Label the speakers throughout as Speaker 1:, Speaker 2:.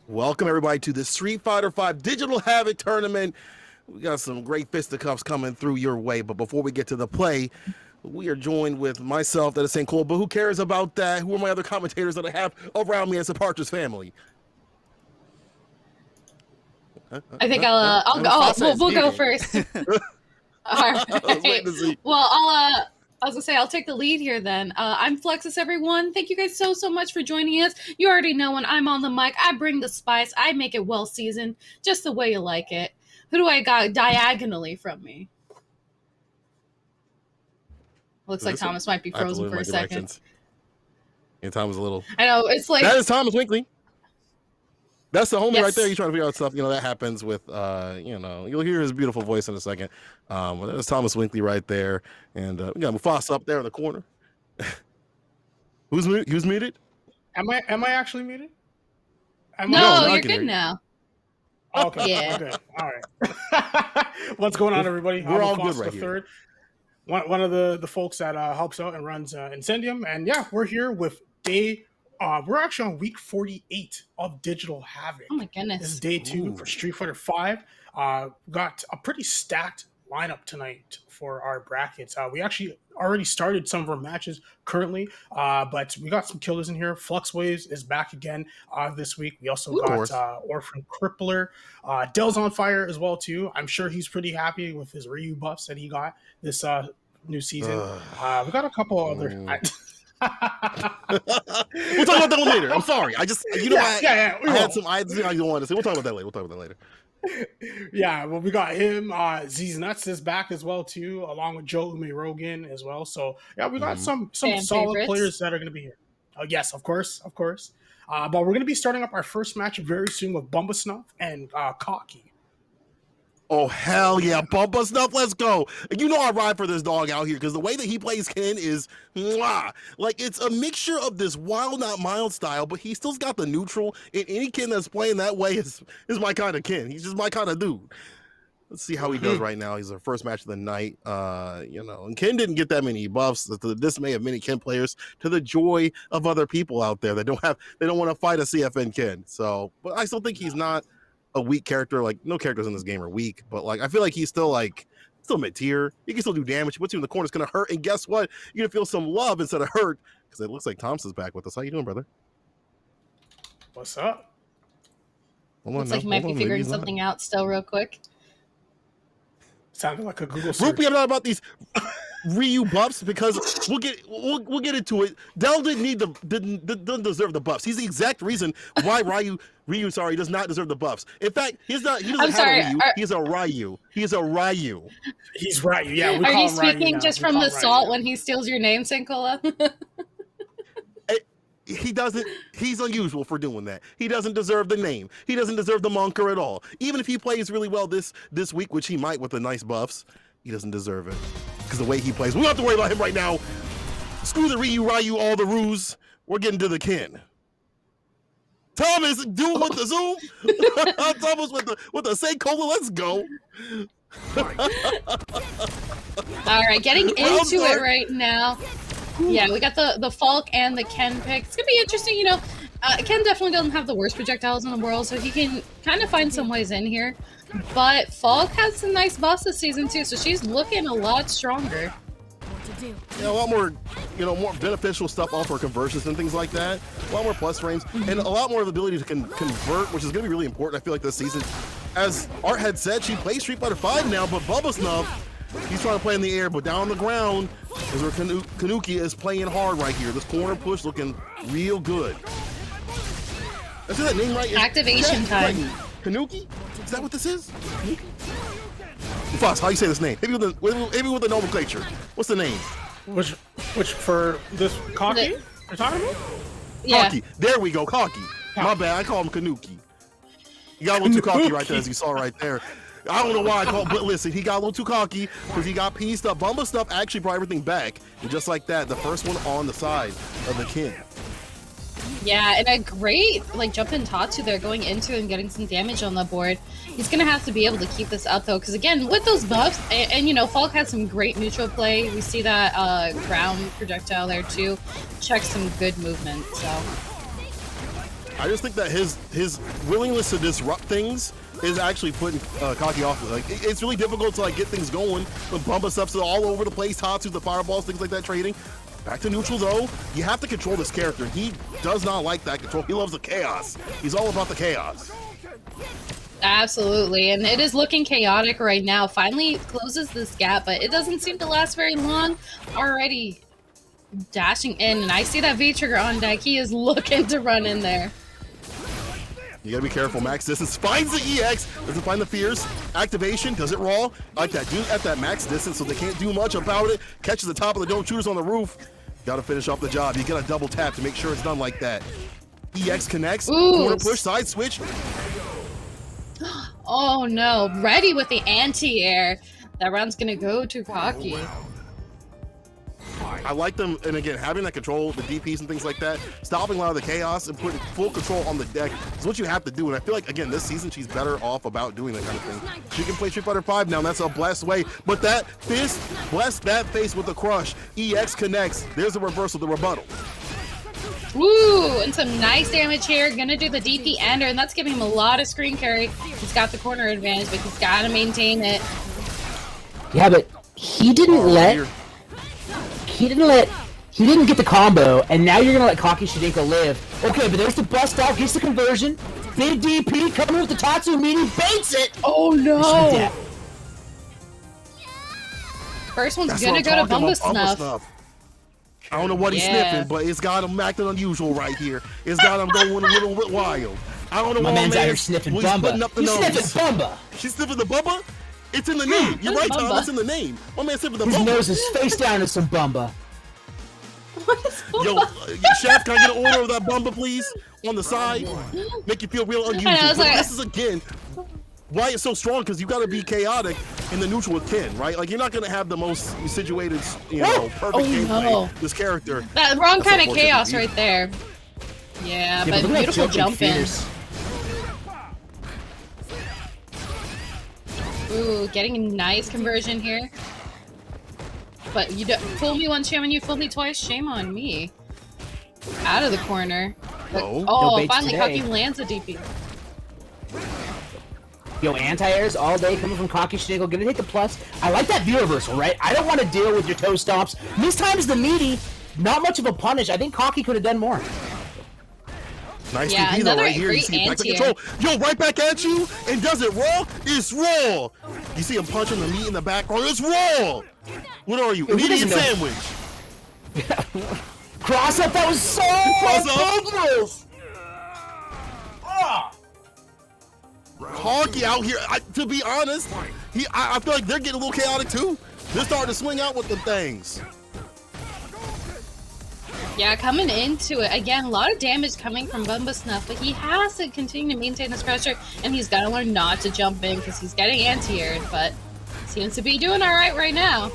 Speaker 1: Welcome everybody to the Street Fighter V Digital Havoc Tournament. We got some great fisticuffs coming through your way, but before we get to the play, we are joined with myself, that is St. Cole, but who cares about that? Who are my other commentators that I have around me as a Partridge family?
Speaker 2: I think I'll go. We'll go first. All right. Well, I was gonna say I'll take the lead here then. I'm Flexus, everyone. Thank you guys so much for joining us. You already know when I'm on the mic, I bring the spice. I make it well seasoned, just the way you like it. Who do I got diagonally from me? Looks like Thomas might be frozen for a second.
Speaker 1: And Thomas a little.
Speaker 2: I know it's like
Speaker 1: that is Thomas Winkley. That's the homie right there. You're trying to figure out stuff. You know, that happens with, you'll hear his beautiful voice in a second. There's Thomas Winkley right there. And we got Mufasa up there in the corner. Who's muted?
Speaker 3: Am I actually muted?
Speaker 2: No, you're good now.
Speaker 3: Okay.
Speaker 2: Yeah.
Speaker 3: Okay. All right. What's going on, everybody?
Speaker 1: We're all good right
Speaker 3: here. One of the folks that helps out and runs Incendium. And yeah, we're here with we're actually on week 48 of Digital Havoc.
Speaker 2: Oh my goodness.
Speaker 3: This is day 2 for Street Fighter V. Got a pretty stacked lineup tonight for our brackets. We actually already started some of our matches currently, but we got some killers in here. Flux Waves is back again this week. We also got Orphan Crippler. Dell's on fire as well too. I'm sure he's pretty happy with his Ryu buffs that he got this new season. We got a couple other...
Speaker 1: We'll talk about that one later. I'm sorry. I just, I had some ideas I wanted to say. We'll talk about that later.
Speaker 3: Yeah, well, we got him. Z's Nuts is back as well too, along with Joe Ume Rogan as well. So yeah, we got some solid players that are going to be here. Yes, of course. But we're going to be starting up our first match very soon with Bumba Snuff and Cocky.
Speaker 1: Oh, hell yeah. Bumba Snuff, let's go. You know I ride for this dog out here because the way that he plays Ken is, like, it's a mixture of this wild, not mild style, but he still's got the neutral, and any Ken that's playing that way is my kind of Ken. He's just my kind of dude. Let's see how he does right now. He's our first match of the night. And Ken didn't get that many buffs, to the dismay of many Ken players, to the joy of other people out there that they don't want to fight a CFN Ken. So, but I still think he's not a weak character. Like, no characters in this game are weak, but like I feel like he's still mid-tier. He can still do damage. He puts you in the corner, it's gonna hurt, and guess what? You're gonna feel some love instead of hurt, because it looks like Thompson's back with us. How you doing, brother?
Speaker 3: What's up?
Speaker 2: Looks like he might be figuring something out still real quick.
Speaker 3: Sounded like a Google search.
Speaker 1: We have not about these Ryu buffs, because we'll get into it. Dell didn't deserve the buffs. He's the exact reason why Ryu does not deserve the buffs. In fact, he doesn't have a Ryu. He's a Ryu. He's Ryu.
Speaker 3: Yeah.
Speaker 2: Are you speaking just from the salt when he steals your name, Sankola?
Speaker 1: He doesn't. He's unusual for doing that. He doesn't deserve the name. He doesn't deserve the monker at all. Even if he plays really well this week, which he might with the nice buffs, he doesn't deserve it because the way he plays. We don't have to worry about him right now. Screw the Ryu, all the ruse. We're getting to the Ken. Thomas, dude with the zoom. Thomas with the say cola. Let's go.
Speaker 2: All right, getting into it right now. Yeah, we got the Falk and the Ken pick. It's gonna be interesting, Ken definitely doesn't have the worst projectiles in the world, so he can kind of find some ways in here. But Falk has some nice buffs this season too, so she's looking a lot stronger.
Speaker 1: Yeah, a lot more, more beneficial stuff off her conversions and things like that. A lot more plus frames, and a lot more of the ability to convert, which is going to be really important, I feel like, this season. As Art had said, she plays Street Fighter V now, but Bubba Snuff, he's trying to play in the air, but down on the ground is where Kanuki is playing hard right here. This corner push looking real good. I see that name right?
Speaker 2: Activation time.
Speaker 1: Right. Kanuki? Is that what this is? Foss, how you say this name? Maybe with the nomenclature. What's the name?
Speaker 3: Which for this Cocky you're talking about?
Speaker 2: Yeah.
Speaker 1: Cocky. There we go, Cocky. My bad, I call him Kanuki. You got a little too cocky right there, as you saw right there. I don't know why I call it, but listen, he got a little too cocky because he got pieced up. Bumba Stuff actually brought everything back. And just like that, the first one on the side of the King.
Speaker 2: Yeah, and a great jump in Tatsu there, going into and getting some damage on the board. He's gonna have to be able to keep this up though, because again, with those buffs, and Falk had some great neutral play. We see that ground projectile there too. Check some good movement. So
Speaker 1: I just think that his willingness to disrupt things is actually putting Cocky off. Like it's really difficult to like get things going when Bumba stuff's all over the place, Tatsu, the fireballs, things like that trading. Back to neutral though, you have to control this character. He does not like that control. He loves the chaos. He's all about the chaos.
Speaker 2: Absolutely, and it is looking chaotic right now. Finally closes this gap, but it doesn't seem to last very long. Already dashing in, and I see that V-trigger on deck. He is looking to run in there.
Speaker 1: You gotta be careful. Max distance finds the EX, doesn't find the fierce. Activation, does it raw? I like that dude at that max distance, so they can't do much about it. Catches the top of the dome, shooters on the roof. Gotta finish off the job. You gotta double tap to make sure it's done like that. EX connects, corner push, side switch.
Speaker 2: Oh no, ready with the anti-air. That round's gonna go to Cocky.
Speaker 1: I like them, and again, having that control, the DPs and things like that, stopping a lot of the chaos and putting full control on the deck is what you have to do. And I feel like, again, this season she's better off about doing that kind of thing. She can play Street Fighter 5 now, and that's a blessed way. But that fist, bless that face with a crush. EX connects. There's a reversal, the rebuttal.
Speaker 2: Woo! And some nice damage here. Gonna do the DP ender, and that's giving him a lot of screen carry. He's got the corner advantage, but he's gotta maintain it.
Speaker 4: Yeah, but he didn't He didn't get the combo, and now you're gonna let Cocky Shadinko live. Okay, but there's the bust out, gets the conversion. Big DP coming with the Tatsu meaty, baits it!
Speaker 2: Oh no! First one's gonna go to Bumba Snuff.
Speaker 1: I don't know what he's sniffing, but it's got him acting unusual right here. It's got him going a little bit wild. I don't know
Speaker 4: my
Speaker 1: what
Speaker 4: man's out here sniffing Bumba. He's sniffing Bumba.
Speaker 1: She's sniffing the Bumba? It's in the name. You're right, Tom. It's in the name. My man sniffing the Bumba.
Speaker 4: His nose is face down to some Bumba.
Speaker 1: Yo, chef, can I get an order of that Bumba, please? On the side. Make you feel real unusual. But this is, again, why it's so strong, because you got to be chaotic in the neutral with Ken, right? Like, you're not going to have the most situated, you know, perfect gameplay. This character.
Speaker 2: That wrong kind of chaos right there. Yeah, but beautiful jump in. Ooh, getting a nice conversion here. But you don't fool me once, shame on you. Fool me twice, shame on me. Out of the corner. But, oh, finally Cocky lands a DP.
Speaker 4: Yo, anti-airs all day coming from Cocky Shadinko. Gonna hit the plus. I like that view reversal, right? I don't want to deal with your toe stomps. This time is the meaty. Not much of a punish. I think Cocky could have done more.
Speaker 1: Nice DP though, right here. You see back to control. Yo, right back at you, and does it raw? It's raw. You see him punching the meat in the background. It's raw. What are you, an idiot sandwich?
Speaker 4: Cross up. That was so dangerous.
Speaker 1: Cocky out here. To be honest, I feel like they're getting a little chaotic too. They're starting to swing out with the things.
Speaker 2: Yeah, coming into it, again, a lot of damage coming from Bumba Snuff, but he has to continue to maintain this pressure, and he's got to learn not to jump in because he's getting anti-aired, but seems to be doing all right now.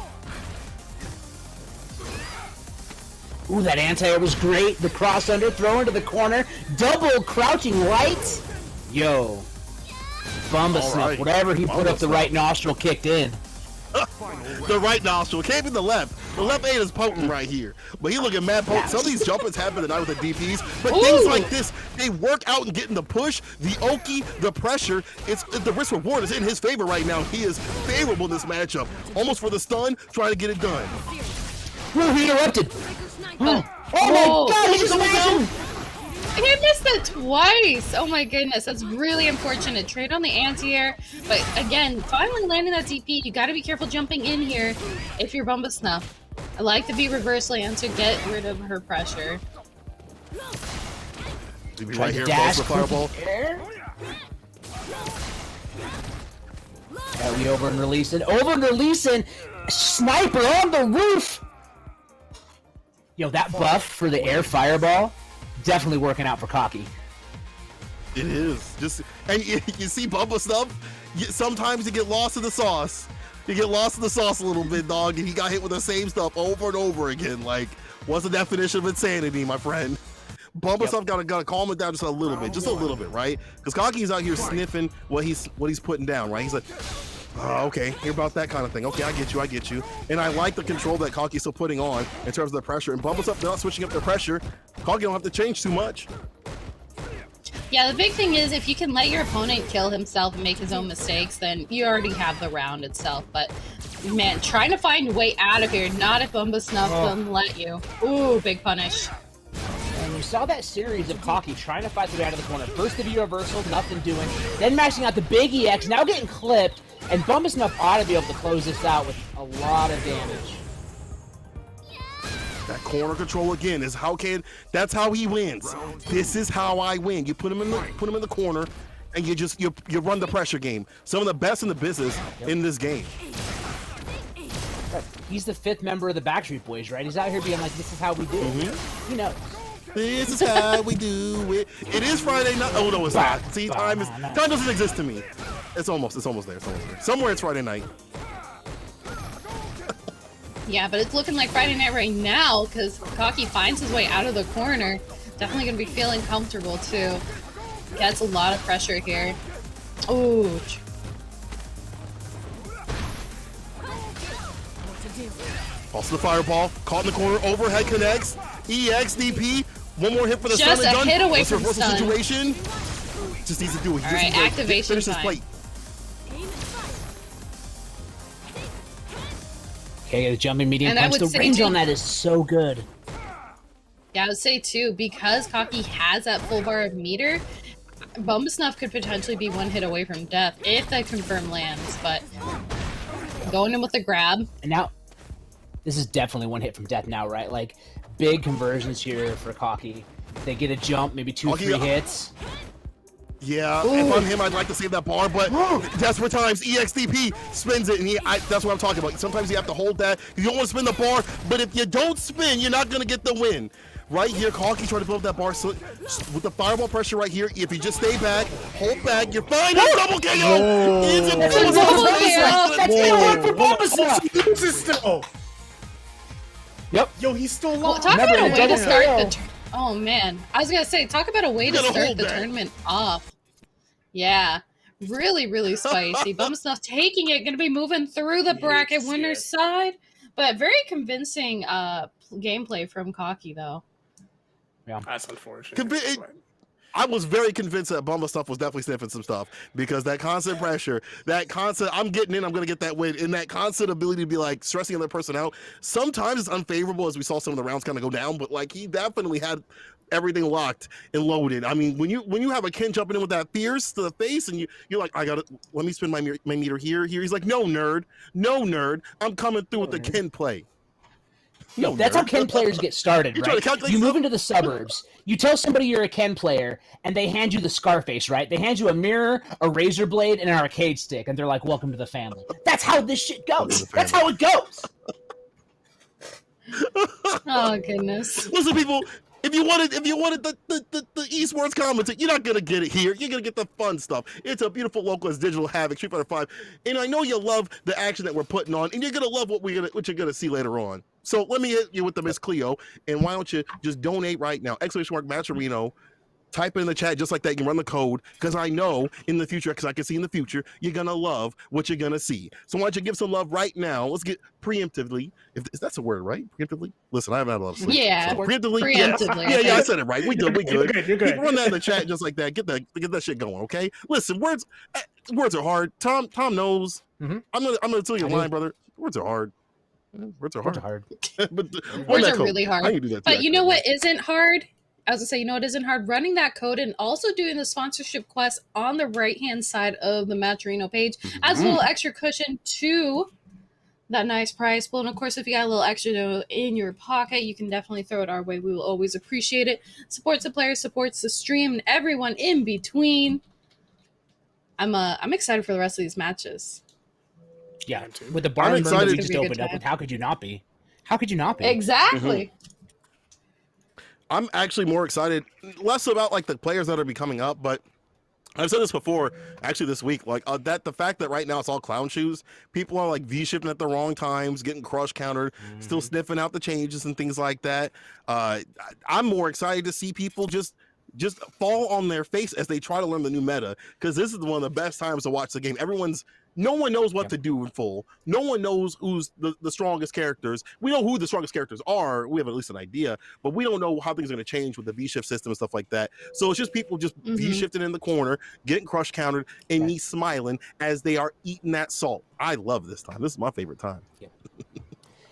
Speaker 4: Ooh, that anti-air was great. The cross under, throw into the corner, double crouching right. Yo, Bumba Snuff, whatever he put up the right nostril kicked in.
Speaker 1: The right nostril. It can't be the left. The left ain't as potent right here. But he looking mad potent. Some of these jumpers happen tonight with the DPs. But things like this, they work out and getting the push, the oki, the pressure. It's the risk reward is in his favor right now. He is favorable in this matchup. Almost for the stun, trying to get it done.
Speaker 4: Ooh, he interrupted. Oh my god, he just ran!
Speaker 2: He missed it twice! Oh my goodness, that's really unfortunate. Trade on the anti-air, but again, finally landing that DP. You gotta be careful jumping in here if you're Bumba Snuff. I like the V reverse land to get rid of her pressure.
Speaker 1: Right here, dash the fireball.
Speaker 4: Yeah, we over and releasing. Over and releasing! Sniper on the roof! Yo, that buff for the air fireball, definitely working out for Cocky.
Speaker 1: It is. And you see Bumba Snuff, sometimes you get lost in the sauce. You get lost in the sauce a little bit, dog, and he got hit with the same stuff over and over again. Like, what's the definition of insanity, my friend? Bumba Snuff gotta calm it down just a little bit, right? Because Cocky's out here sniffing what he's putting down, right? He's like, oh, okay, hear about that kind of thing. Okay, I get you. And I like the control that Cocky's still putting on in terms of the pressure. And Bumba Snuff, they're not switching up their pressure. Cocky don't have to change too much.
Speaker 2: Yeah, the big thing is if you can let your opponent kill himself and make his own mistakes, then you already have the round itself. But man, trying to find a way out of here, not if Bumba Snuff doesn't let you. Ooh, big punish.
Speaker 4: And you saw that series of Cocky trying to fight the way out of the corner. First the V-reversal, nothing doing. Then mashing out the big EX, now getting clipped. And Bumba Snuff ought to be able to close this out with a lot of damage.
Speaker 1: That corner control again is that's how he wins. This is how I win. You put him in the corner, and you run the pressure game. Some of the best in the business in this game.
Speaker 4: He's the 5th member of the Backstreet Boys, right? He's out here being like, this is how we do it. You know.
Speaker 1: This is how we do it. It is Friday night. Oh no, it's not. See, time doesn't exist to me. It's almost there. Somewhere it's Friday night.
Speaker 2: Yeah, but it's looking like Friday night right now because Cocky finds his way out of the corner. Definitely going to be feeling comfortable too. Gets a lot of pressure here. Ooh.
Speaker 1: Also the fireball. Caught in the corner. Overhead connects. EXDP. One more hit for the stun.
Speaker 2: Just a hit away from the stun.
Speaker 1: Situation. Just needs to do it.
Speaker 2: All right, activation
Speaker 1: finish
Speaker 2: time.
Speaker 1: his plate.
Speaker 4: Okay, the jumping medium punch. The range on that is so good.
Speaker 2: Yeah, I would say too, because Cocky has that full bar of meter, Bumba Snuff could potentially be one hit away from death if that confirm lands, but going in with the grab.
Speaker 4: And now, this is definitely one hit from death now, right? Like, big conversions here for Cocky. They get a jump, maybe 2-3 hits.
Speaker 1: Yeah, if I'm him, I'd like to save that bar, but desperate times, EXDP spins it, and that's what I'm talking about. Sometimes you have to hold that. You don't want to spin the bar, but if you don't spin, you're not going to get the win. Right here, Cocky trying to build up that bar with the fireball pressure right here. If you just stay back, hold back, you're fine. Double KO! It's a double KO!
Speaker 3: That's gonna work for Bumba Snuff!
Speaker 4: Yep.
Speaker 3: Yo, he's still alive.
Speaker 2: Well, talk about a way to start the oh man, I was gonna say, talk about a way to start the tournament off. Yeah, really spicy. Bumba Snuff taking it, gonna be moving through the bracket winner's side, but very convincing gameplay from Cocky though.
Speaker 3: Yeah, that's unfortunate.
Speaker 1: I was very convinced that Bumba Snuff was definitely sniffing some stuff because that constant pressure, that constant, I'm getting in, I'm going to get that win, and that constant ability to be like stressing the other person out. Sometimes it's unfavorable as we saw some of the rounds kind of go down, but like he definitely had everything locked and loaded. I mean, when you have a Ken jumping in with that fierce to the face and you're like, let me spin my meter here. He's like, no nerd, I'm coming through with the Ken play.
Speaker 4: No, that's how Ken players get started, right? You move into the suburbs, you tell somebody you're a Ken player, and they hand you the Scarface, right? They hand you a mirror, a razor blade, and an arcade stick, and they're like, welcome to the family. That's how this shit goes. That's how it goes.
Speaker 2: Oh, goodness.
Speaker 1: Listen, people, if you wanted the esports commentary, you're not gonna get it here. You're gonna get the fun stuff. It's a beautiful localized digital Havoc, Street Fighter 5, and I know you love the action that we're putting on, and you're gonna love what you're gonna see later on. So let me hit you with the Miss Cleo, and why don't you just donate right now? ! Matcherino. Type it in the chat just like that. You can run the code because I know in the future, because I can see in the future, you're going to love what you're going to see. So why don't you give some love right now? Let's get preemptively. If that's a word, right? Preemptively? Listen, I haven't had a lot of sleep.
Speaker 2: Yeah.
Speaker 1: So preemptively. Yeah, I said it right. We good.
Speaker 3: You're good.
Speaker 1: You can run that in the chat just like that. Get that shit going, okay? Listen, words are hard. Tom knows.
Speaker 4: Mm-hmm.
Speaker 1: I'm gonna tell you a line, brother. Words are hard. Words are hard.
Speaker 2: But words are really hard.
Speaker 1: I can do that too,
Speaker 2: but you know what isn't hard? I was gonna say, you know, it isn't hard running that code and also doing the sponsorship quest on the right-hand side of the Matcherino page as a little extra cushion to that nice prize pool. And of course, if you got a little extra in your pocket, you can definitely throw it our way. We will always appreciate it. Supports the players, supports the stream, and everyone in between. I'm excited for the rest of these matches.
Speaker 4: Yeah, with the bar that we just opened up with, how could you not be? How could you not be?
Speaker 2: Exactly.
Speaker 1: I'm actually more excited, less about like the players that are coming up, but I've said this before, actually this week, like that the fact that right now it's all clown shoes, people are like V-shifting at the wrong times, getting crush countered, still sniffing out the changes and things like that. I'm more excited to see people just fall on their face as they try to learn the new meta, because this is one of the best times to watch the game. Everyone's No one knows what to do in full. No one knows who's the strongest characters. We know who the strongest characters are. We have at least an idea, but we don't know how things are going to change with the V-shift system and stuff like that. So it's just people just V-shifting in the corner, getting crush countered, and me smiling as they are eating that salt. I love this time. This is my favorite time.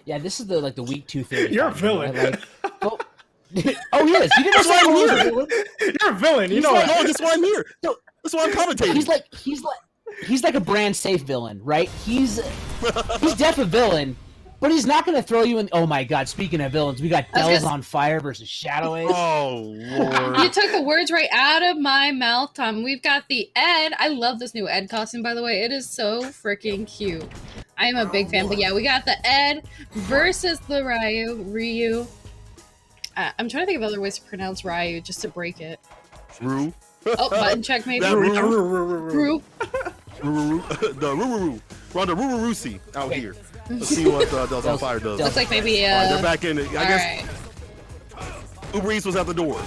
Speaker 4: Yeah, this is the week 2 theory.
Speaker 3: You're a villain.
Speaker 4: Right? Oh, yes. You
Speaker 1: That's why I'm here.
Speaker 3: You're a villain. You know
Speaker 1: that. Oh, that's why I'm here. That's why I'm commentating.
Speaker 4: He's like a brand safe villain, right? He's def a villain, but he's not going to throw you in. Oh my God! Speaking of villains, we got Dells on Fire versus Shadow Ace.
Speaker 1: Oh Lord!
Speaker 2: You took the words right out of my mouth, Tom. We've got the Ed. I love this new Ed costume, by the way. It is so freaking cute. I am a big fan, but yeah, we got the Ed versus the Ryu. I'm trying to think of other ways to pronounce Ryu just to break it.
Speaker 1: Ryu.
Speaker 2: Oh, button check maybe.
Speaker 3: Ryu.
Speaker 1: The Ruru. We're on the Rururusi out here. Let's see what Dells on Fire does.
Speaker 2: Looks like maybe
Speaker 1: they're back in it. I guess
Speaker 2: right.
Speaker 1: Uber Eats was at the door.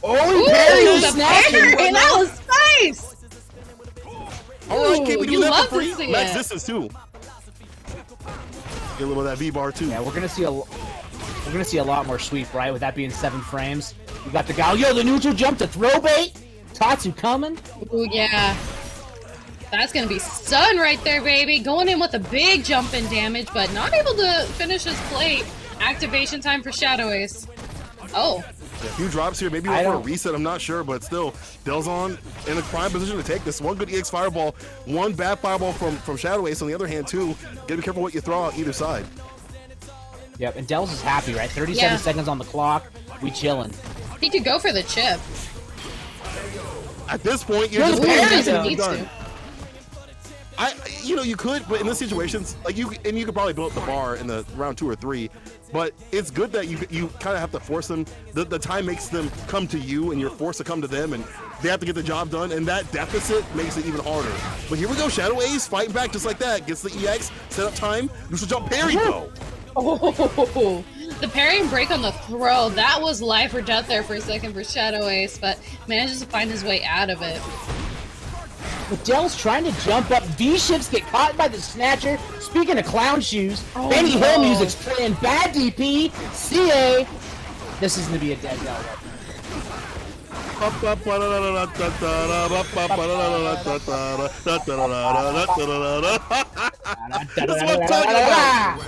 Speaker 4: Oh, parry!
Speaker 2: That was nice!
Speaker 1: Alright, can't we do that for free?
Speaker 2: Max
Speaker 1: Max distance too. Get a little of that V-bar too.
Speaker 4: Yeah, we're gonna see a lot more sweep, right? With that being 7 frames. We got the guy. Yo, the neutral jump to throw bait. Tatsu coming.
Speaker 2: Ooh, yeah. That's gonna be stun right there, baby. Going in with a big jump in damage, but not able to finish his plate. Activation time for Shadow Ace. Oh.
Speaker 1: A few drops here, maybe for a reset, I'm not sure, but still, Delzon in a prime position to take this. One good EX Fireball, one bad Fireball from Shadow Ace on the other hand, too. Gotta be careful what you throw out either side.
Speaker 4: Yep, and Dells is happy, right? 37 seconds on the clock. We chilling.
Speaker 2: He could go for the chip.
Speaker 1: At this point, you're just done. You could, but in this situations, you could probably build up the bar in the round 2 or 3. But it's good that you kind of have to force them. The time makes them come to you, and you're forced to come to them, and they have to get the job done. And that deficit makes it even harder. But here we go, Shadow Ace fighting back just like that. Gets the EX, set up time, neutral jump parry though.
Speaker 2: Oh, the parry and break on the throw. That was life or death there for a second for Shadow Ace, but manages to find his way out of it.
Speaker 4: But Dell's trying to jump up. V-shifts get caught by the snatcher. Speaking of clown shoes, Benny Hill music's playing. Bad DP. CA. This is going to be a dead Dell.
Speaker 1: That's what I'm talking about.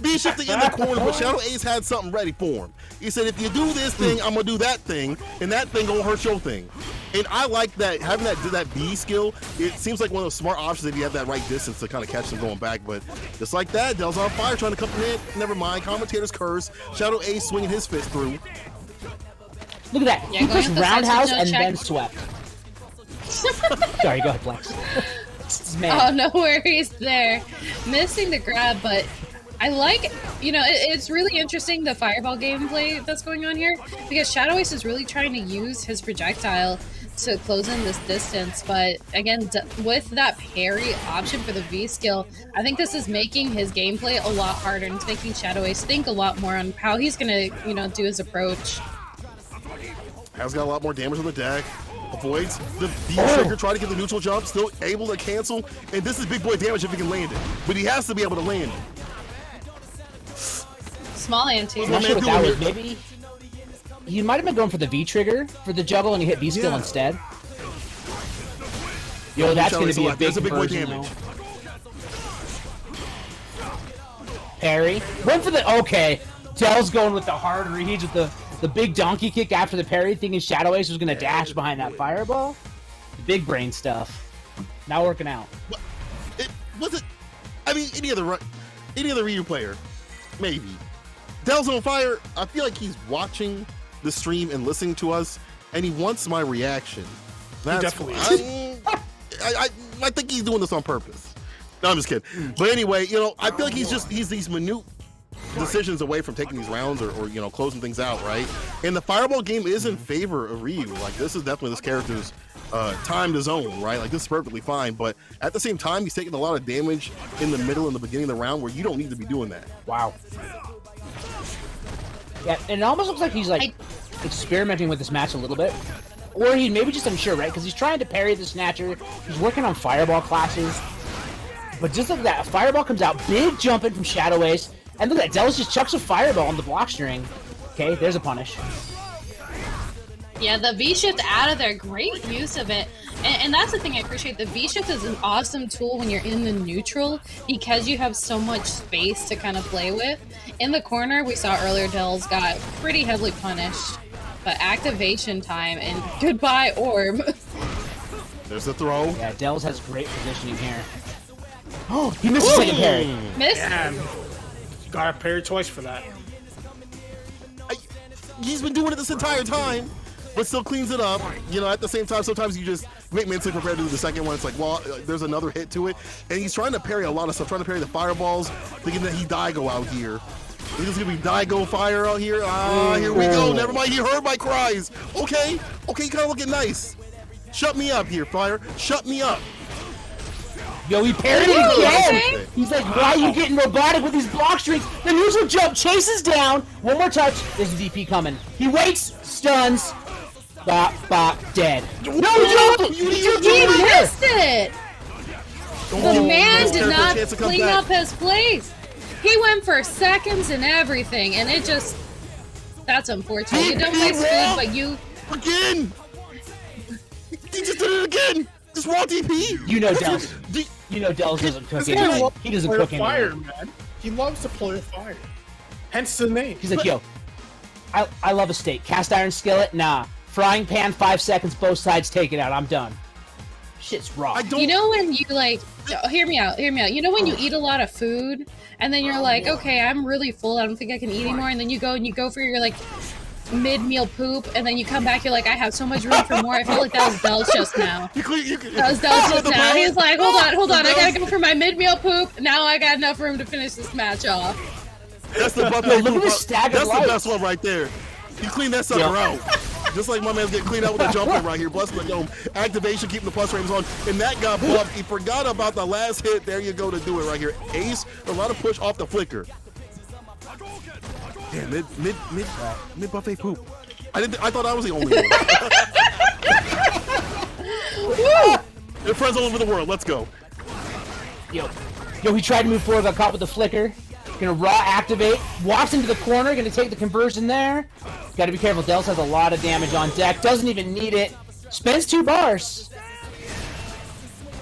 Speaker 1: B shifting in the corner, but Shadow Ace had something ready for him. He said, if you do this thing, I'm gonna do that thing, and that thing gonna hurt your thing. And I like that, having that B skill, it seems like one of those smart options if you have that right distance to kind of catch them going back. But just like that, Dells on Fire trying to come in. Never mind, commentator's curse. Shadow Ace swinging his fist through.
Speaker 4: Look at that. He pushed roundhouse and then swept. Sorry, go ahead, Flex.
Speaker 2: Oh, no worries there. Missing the grab, but I like, it's really interesting, the fireball gameplay that's going on here, because Shadow Ace is really trying to use his projectile to close in this distance, but again, with that parry option for the V skill, I think this is making his gameplay a lot harder, and it's making Shadow Ace think a lot more on how he's gonna, do his approach.
Speaker 1: Has got a lot more damage on the deck. Avoids the V-trigger, trying to get the neutral jump, still able to cancel, and this is big boy damage if he can land it, but he has to be able to land it.
Speaker 2: Small ante.
Speaker 4: I'm not sure what that was. Maybe he might have been going for the V trigger for the juggle, and he hit B skill instead. Yo, that's going to be a big damage. Parry. Went for the Dell's going with the hard reach with the big donkey kick after the parry, thinking Shadow Ace was going to dash behind that fireball. Big brain stuff. Not working out.
Speaker 1: Any other Ryu player, maybe. Dells on Fire, I feel like he's watching the stream and listening to us, and he wants my reaction.
Speaker 3: He definitely is.
Speaker 1: I think he's doing this on purpose. No, I'm just kidding. But anyway, I feel like he's these minute decisions away from taking these rounds or closing things out, right? And the fireball game is in favor of Ryu. Like, this is definitely this character's time to zone, right? Like, this is perfectly fine, but at the same time, he's taking a lot of damage in the middle and the beginning of the round where you don't need to be doing that.
Speaker 4: Wow. Yeah, and it almost looks like he's experimenting with this match a little bit. or he maybe just unsure, right? Because he's trying to parry the Snatcher. He's working on Fireball classes. But just like that, a Fireball comes out, big jump in from Shadow Ace, and look at that, Delos just chucks a Fireball on the block string. Okay, there's a punish.
Speaker 2: Yeah, the V-shift out of there, great use of it. And that's the thing I appreciate. The V-shift is an awesome tool when you're in the neutral because you have so much space to kind of play with. In the corner, we saw earlier Dells got pretty heavily punished. But activation time and goodbye orb.
Speaker 1: There's the throw.
Speaker 4: Yeah, Dells has great positioning here. Oh, he missed a second parry.
Speaker 2: Missed?
Speaker 3: Yeah, you got to parry twice for that.
Speaker 1: He's been doing it this entire time, but still cleans it up. You know, at the same time, sometimes you just make mentally prepared to do the second one. It's like, well, there's another hit to it. And he's trying to parry a lot of stuff, trying to parry the fireballs, thinking that he Daigo out here. He's gonna be Daigo fire out here. Here we go. Never mind, he heard my cries. Okay, kind of looking nice. Shut me up here, Fire. Shut me up.
Speaker 4: Yo, he parried it again! He's like, why are you getting robotic with these block strings? The neutral jump chases down. One more touch. There's a DP coming. He waits, stuns. Bop, bop, dead. No,
Speaker 2: he missed it! The man did not clean up his place. He went for seconds and everything, and it just... That's unfortunate. You don't waste food, but you...
Speaker 1: Again! He just did it again! Just raw DP!
Speaker 4: You know Dells. You know Dells doesn't cook anything. He doesn't cook
Speaker 3: fire,
Speaker 4: anything.
Speaker 3: man. He loves to play fire. Hence the name.
Speaker 4: He's like, yo, I love a steak. Cast iron skillet? Nah. Frying pan, 5 seconds, both sides, take it out. I'm done. Shit's raw.
Speaker 2: You know when you like... Oh, hear me out. You know when you eat a lot of food, and then you're like, okay, I'm really full. I don't think I can eat anymore. And then you go for your, like, mid-meal poop, and then you come back, you're like, I have so much room for more. I felt like that was Dells just now. That was Dells just now. He's like, hold on, I gotta go for my mid-meal poop. Now I got enough room to finish this match off.
Speaker 1: That's the buffet. That's the best one right there. You clean that sucker out. Just like my man's getting cleaned out with a jumper right here. Bless the dome. Activation, keeping the plus frames on. And that got buffed. He forgot about the last hit. There you go to do it right here. Ace, a lot of push off the flicker. Damn, mid buffet poop. I thought I was the only one. They're friends all over the world. Let's go.
Speaker 4: Yo, he tried to move forward, got caught with the flicker. Gonna raw activate, walks into the corner, gonna take the conversion there. Gotta be careful, Dells has a lot of damage on deck, doesn't even need it. Spends 2 bars.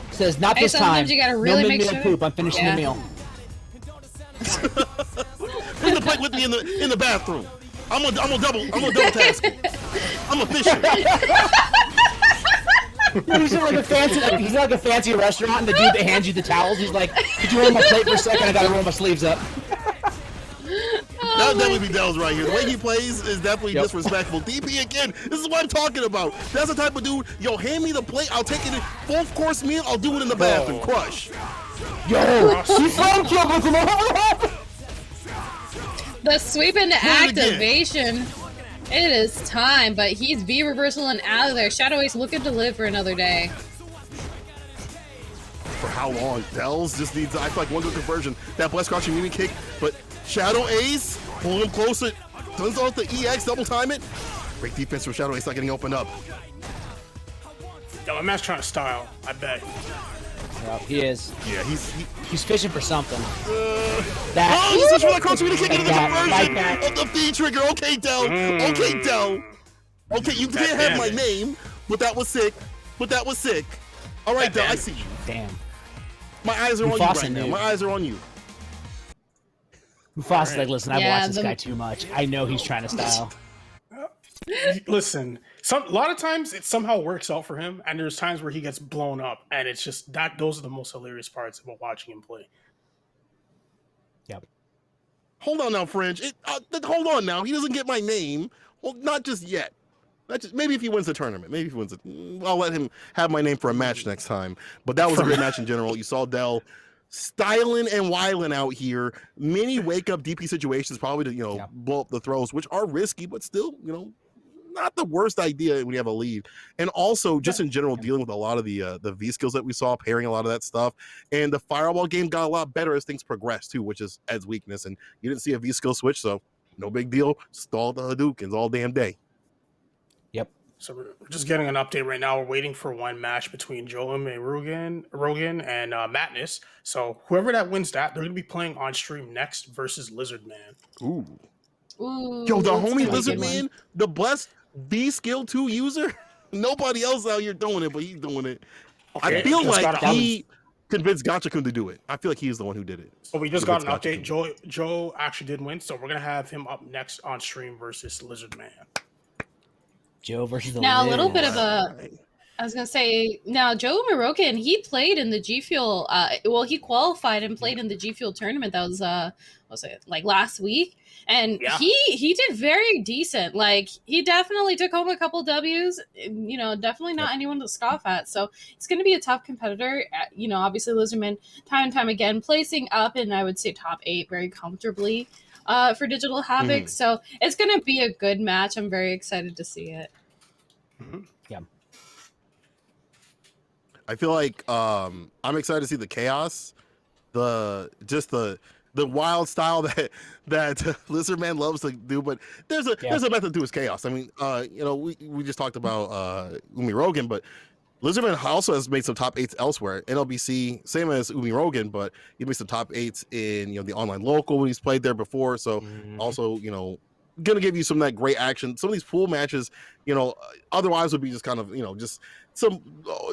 Speaker 4: Says, not this time.
Speaker 2: You gotta really
Speaker 4: no
Speaker 2: make
Speaker 4: mid-meal
Speaker 2: sure.
Speaker 4: poop, I'm finishing the meal.
Speaker 1: Bring the plate with me in the bathroom. I'm a double task. I'm efficient.
Speaker 4: He's in like a fancy restaurant, and the dude that hands you the towels, he's like, could you roll my plate for a second? I gotta roll my sleeves up.
Speaker 1: That would definitely be Dells right here. The way he plays is definitely disrespectful. DP again. This is what I'm talking about. That's the type of dude. Yo, hand me the plate. I'll take it in full course meal. I'll do it in the bathroom. Crush.
Speaker 4: Yo, he's from Akuma.
Speaker 2: The sweep into activation. It is time, but he's V reversal and out of there. Shadow Ace looking to live for another day.
Speaker 1: For how long? Dells just needs, I feel like, one good conversion. That blast crouching medium kick, but Shadow Ace, pull him closer. Turns off the EX, double time it. Great defense from Shadow Ace, not getting opened up.
Speaker 3: Yo, my man's trying to style, I bet.
Speaker 4: Well, he is.
Speaker 1: Yeah,
Speaker 4: he's fishing for something.
Speaker 1: He's fishing for that crouch medium kick into the conversion of the V trigger. Okay, Dell. Okay, Dell. Okay, you didn't have my name, but that was sick. All right, Dell, I see you.
Speaker 4: Damn.
Speaker 1: My eyes are on you right now. My eyes are on you.
Speaker 4: Mufasa's like, listen, I've watched this guy too much. I know he's trying to style.
Speaker 3: Listen, a lot of times it somehow works out for him, and there's times where he gets blown up, and it's just that those are the most hilarious parts about watching him play.
Speaker 4: Yep.
Speaker 1: Hold on now, Fringe. Hold on now. He doesn't get my name. Well, not just yet. Maybe if he wins the tournament. Maybe if he wins it. I'll let him have my name for a match next time. But that was a great match in general. You saw Dell styling and wiling out here. Many wake-up DP situations probably to, blow up the throws, which are risky, but still, not the worst idea when you have a lead. And also, just in general, dealing with a lot of the V skills that we saw, pairing a lot of that stuff. And the fireball game got a lot better as things progressed, too, which is Ed's weakness. And you didn't see a V skill switch, so no big deal. Stall the Hadoukens all damn day.
Speaker 4: Yep.
Speaker 3: So we're just getting an update right now. We're waiting for one match between Joem and Rogan and Madness. So whoever that wins that, they're going to be playing on stream next versus Lizard Man.
Speaker 1: Ooh.
Speaker 2: Ooh,
Speaker 1: Yo, the
Speaker 2: that's
Speaker 1: homie
Speaker 2: gonna be a
Speaker 1: Lizard
Speaker 2: good one.
Speaker 1: Man, the blessed V skill 2 user. Nobody else out here doing it, but he's doing it.
Speaker 3: Okay,
Speaker 1: I feel
Speaker 3: just
Speaker 1: like
Speaker 3: got
Speaker 1: he convinced Gotcha-kun to do it. I feel like he's the one who did it.
Speaker 3: So we just got an
Speaker 1: Convinced
Speaker 3: update. Joe actually did win, so we're gonna have him up next on stream versus Lizard Man.
Speaker 4: Joe versus the
Speaker 2: Now, a
Speaker 4: Liz.
Speaker 2: little bit of a. I was gonna say now, Joe Morokan, he played in the G Fuel. Well, he qualified and played in the G Fuel tournament. That was what was it, like last week? And
Speaker 3: Yeah.
Speaker 2: he did very decent. Like he definitely took home a couple W's. You know, definitely not anyone to scoff at. So it's going to be a tough competitor. You know, obviously Lizardman time and time again placing up, and I would say top 8 very comfortably for Digital Havoc. So it's going to be a good match. I'm very excited to see it.
Speaker 4: Yeah.
Speaker 1: I feel like I'm excited to see the chaos, the wild style that Lizard Man loves to do, but there's a method to his chaos. I mean, you know, we just talked about Umi Rogan, but Lizard Man also has made some top 8s elsewhere. NLBC, same as Umi Rogan, but he made some top 8s in, you know, the online local when he's played there before. So also, you know, gonna give you some of that great action. Some of these pool matches, you know, otherwise would be just kind of, you know, just some,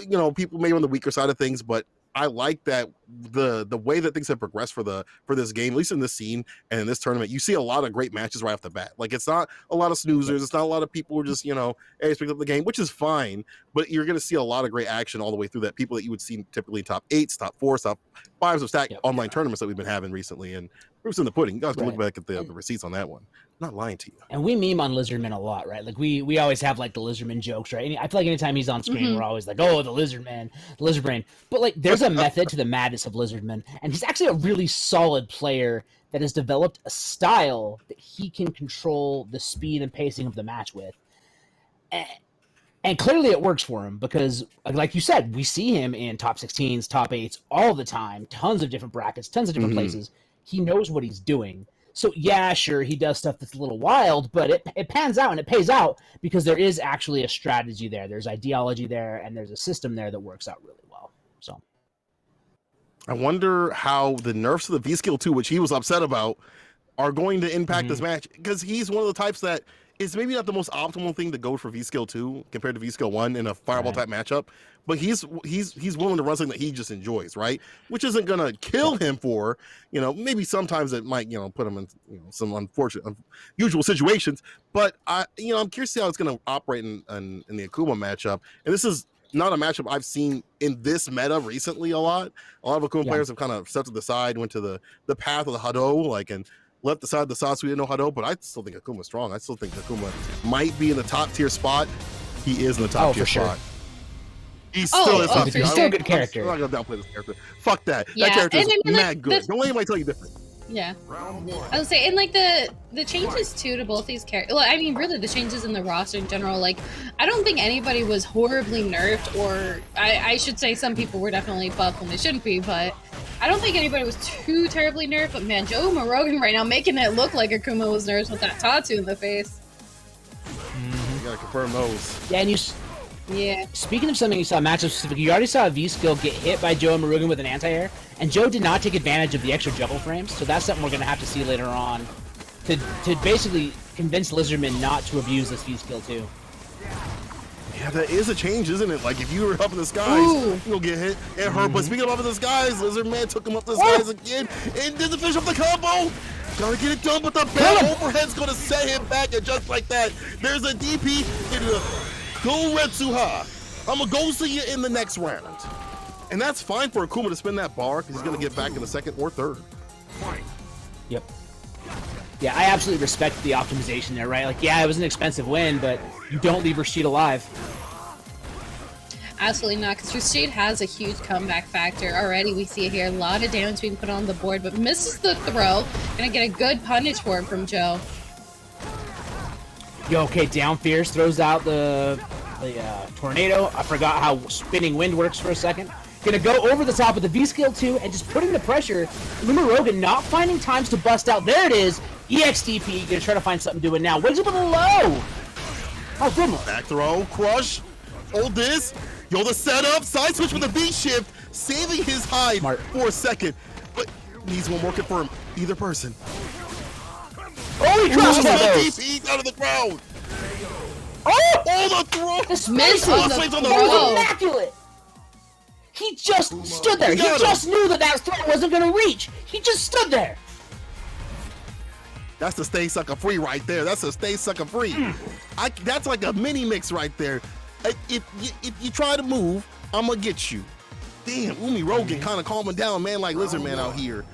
Speaker 1: you know, people maybe on the weaker side of things, but I like that the way that things have progressed for this game, at least in this scene and in this tournament. You see a lot of great matches right off the bat. Like it's not a lot of snoozers, it's not a lot of people who are just, you know, hey, picked up the game, which is fine, but you're gonna see a lot of great action all the way through that. People that you would see typically top 8s, top 4s, top 5s of stacked online tournaments that we've been having recently, and proof's in the pudding. You guys can look back at the receipts on that one. I'm not lying to you.
Speaker 4: And we meme on Lizardman a lot, right? Like we always have like the Lizardman jokes, right? And I feel like anytime he's on screen, we're always like, oh, the Lizardman, the Lizard Brain. But like there's a method to the madness of Lizardman, and he's actually a really solid player that has developed a style that he can control the speed and pacing of the match with. And clearly it works for him because, like you said, we see him in top 16s, top 8s all the time, tons of different brackets, tons of different places. He knows what he's doing. So yeah, sure, he does stuff that's a little wild, but it pans out and it pays out because there is actually a strategy there. There's ideology there, and there's a system there that works out really well. So
Speaker 1: I wonder how the nerfs of the V-Skill 2, which he was upset about, are going to impact this match, because he's one of the types that is maybe not the most optimal thing to go for V-Skill 2 compared to V-Skill 1 in a Fireball type matchup, but he's willing to run something that he just enjoys, right? Which isn't gonna kill him for, you know, maybe sometimes it might, you know, put him in, you know, some unfortunate, unusual situations, but I'm curious to see how it's gonna operate in the Akuma matchup. And this is not a matchup I've seen in this meta recently a lot. A lot of Akuma players have kind of stepped to the side, went to the path of the Hado, like, and left aside the sauce we didn't know Hado, but I still think Akuma's strong. I still think Akuma might be in the top tier spot. He is in the top tier spot. He's still his top tier.
Speaker 4: He's still a good character.
Speaker 1: I'm not gonna downplay this character. Fuck that. That character is mad good. Don't let anybody tell you different.
Speaker 2: Yeah, I would say, and like the changes too to both these characters. Well, I mean, really, the changes in the roster in general. Like, I don't think anybody was horribly nerfed, or I should say, some people were definitely buffed when they shouldn't be. But I don't think anybody was too terribly nerfed. But man, Joe Morogan right now making it look like Akuma was nerfed with that tattoo in the face.
Speaker 1: You gotta confirm those.
Speaker 4: Yeah, and
Speaker 2: Yeah.
Speaker 4: Speaking of something you saw matchup specific, you already saw a V-Skill get hit by Joe Marugan with an anti-air, and Joe did not take advantage of the extra juggle frames, so that's something we're going to have to see later on to basically convince Lizardman not to abuse this V-Skill too.
Speaker 1: Yeah, that is a change, isn't it? Like, if you were up in the skies, you'll get hit. It hurt, but speaking of up in the skies, Lizardman took him up the skies again, and did the finish up the combo! Gotta get it done, but the bad overhead's gonna set him back, and just like that, there's a DP into the Go Retsuha. I'm gonna go see you in the next round. And that's fine for Akuma to spin that bar, because he's gonna get back in the second or third.
Speaker 4: Yep. Yeah, I absolutely respect the optimization there, right? Like, yeah, it was an expensive win, but you don't leave Rashid alive.
Speaker 2: Absolutely not, because Rashid has a huge comeback factor. Already we see it here, a lot of damage being put on the board, but misses the throw. Gonna get a good punish for it from Joe.
Speaker 4: Yo, okay, down fierce, throws out the tornado. I forgot how spinning wind works for a second. Gonna go over the top with the V-Skill 2 and just putting the pressure. Luma Rogan not finding times to bust out. There it is. EXDP, gonna try to find something doing now. What is it with a low? Oh, goodness.
Speaker 1: Back throw, crush, hold this. Yo, the setup, side switch with the V shift, saving his hide for a second. But needs one more confirm. Either person.
Speaker 4: Oh, he crushed
Speaker 1: DP out of the ground. Oh, the throw.
Speaker 4: This
Speaker 2: Miss
Speaker 4: on
Speaker 2: the
Speaker 4: the
Speaker 2: throw.
Speaker 4: immaculate. He just stood there. He just knew that throw wasn't going to reach. He just stood there.
Speaker 1: That's the stay sucker free right there. That's a stay sucker free. That's like a mini mix right there. If you try to move, I'm gonna get you. Damn, Umi Rogan kind of calming down, man, like Lizard Man out here.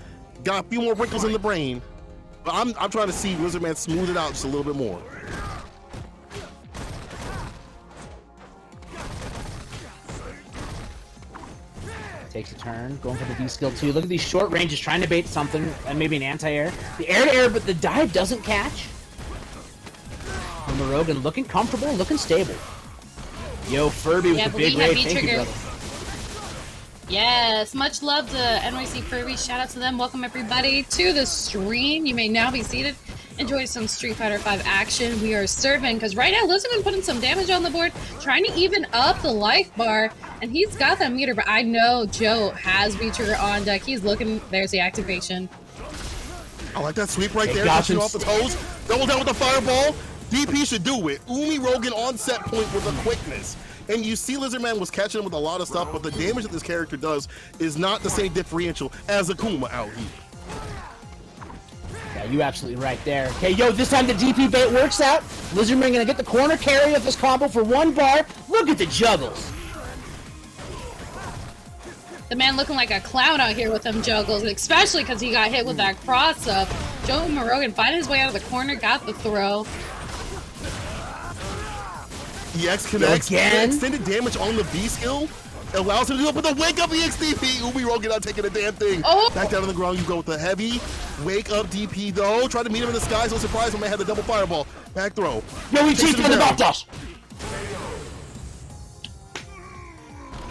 Speaker 1: Got a few more wrinkles in the brain, but I'm trying to see Lizard Man smooth it out just a little bit more.
Speaker 4: Takes a turn, going for the D skill too. Look at these short ranges, trying to bait something, and maybe an anti-air. The air-to-air, but the dive doesn't catch. And the Rogan looking comfortable, looking stable. Yo, Furby with the big raid. Thank you, brother.
Speaker 2: Yes, much love to NYC Furby. Shout out to them. Welcome everybody to the stream. You may now be seated. Enjoy some Street Fighter V action. We are serving because right now Lizardman putting some damage on the board, trying to even up the life bar, and he's got that meter. But I know Joe has V-Trigger on deck. He's looking. There's the activation.
Speaker 1: I like that sweep right there. Touching off the toes. Double down with the fireball. DP should do it. Umi Rogan on set point with the quickness. And you see Lizardman was catching him with a lot of stuff, but the damage that this character does is not the same differential as Akuma out here.
Speaker 4: Yeah, you absolutely right there. Okay, yo, this time the DP bait works out. Lizardman gonna get the corner carry of this combo for 1 bar. Look at the juggles.
Speaker 2: The man looking like a clown out here with them juggles, especially because he got hit with that cross-up. Joe Morogan finding his way out of the corner, got the throw.
Speaker 1: EX connects. Again? Extended damage on the V skill allows him to do it with the wake up EX DP. Umi Rogan not taking a damn thing.
Speaker 2: Oh.
Speaker 1: Back down on the ground, you go with the heavy wake up DP though. Try to meet him in the sky, so surprise when they had the double fireball. Back throw.
Speaker 4: Yo, he cheats on the backdash.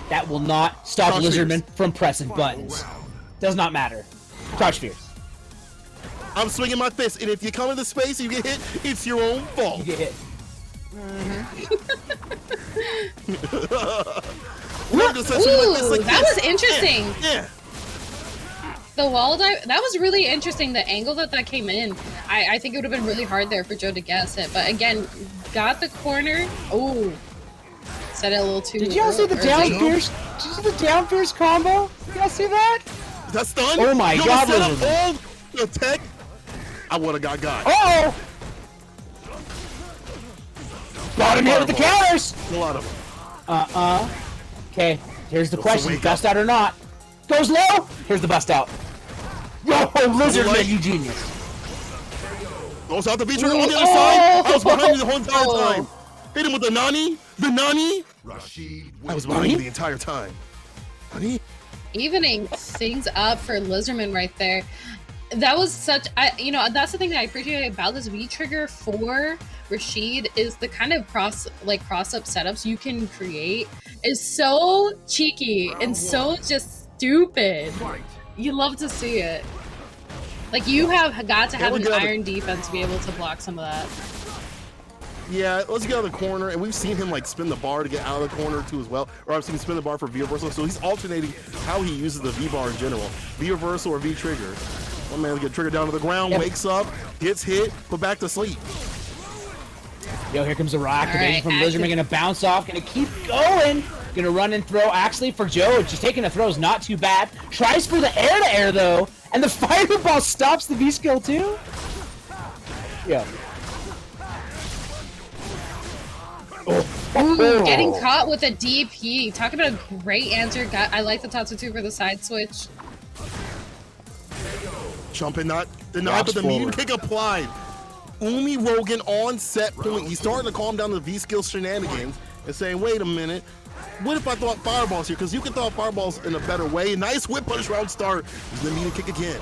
Speaker 4: That will not stop
Speaker 1: Crouch
Speaker 4: Lizardman
Speaker 1: fears
Speaker 4: from pressing buttons. Does not matter. Crouch fears.
Speaker 1: I'm swinging my fist, and if you come into space and you get hit, it's your own fault.
Speaker 4: You get hit.
Speaker 2: Ooh, that was interesting.
Speaker 1: Yeah.
Speaker 2: The wall dive, that was really interesting. The angle that came in, I think it would have been really hard there for Joe to guess it. But again, got the corner. Oh, said it a little too.
Speaker 4: Did y'all see the down fierce? Did you see the down fierce combo? Did y'all see that?
Speaker 1: That's done.
Speaker 4: Oh my god!
Speaker 1: The tech. I would have got.
Speaker 4: Oh! Got him hit with the counters!
Speaker 1: A lot of them.
Speaker 4: Okay, here's the question. Bust out or not? Goes low! Here's the bust out. Yo, Lizardman, you genius.
Speaker 1: Goes out the V-Trigger on the other side. I was behind you the whole entire time. Hit him with the Nani. The Nani. I was behind you the entire time. Nani?
Speaker 2: Evening things up for Lizardman right there. That was such, that's the thing that I appreciate about this V-Trigger for Rashid is the kind of cross-up setups you can create is so cheeky and so just stupid. You love to see it. Like, you have got to have an iron defense to be able to block some of that.
Speaker 1: Yeah, let's get out of the corner, and we've seen him like spin the bar to get out of the corner too as well. Or I've seen him spin the bar for V reversal, so he's alternating how he uses the V bar in general. V reversal or V trigger. One man will get triggered down to the ground, wakes up, gets hit, put back to sleep.
Speaker 4: Yo, here comes the activation from Lizardman, gonna bounce off, gonna keep going. Gonna run and throw. Actually, for Joe, just taking a throw is not too bad. Tries for the air-to-air, though, and the fireball stops the V-skill, too. Yeah.
Speaker 2: Ooh, getting caught with a DP. Talk about a great answer. I like the Tatsu for the side switch.
Speaker 1: Jumping, not denied, but the medium kick applied. Umi Rogan on set point. He's starting to calm down the V-skill shenanigans and saying, wait a minute, what if I thought fireballs here? Because you can throw fireballs in a better way. Nice whip punch round start. He's the medium kick again.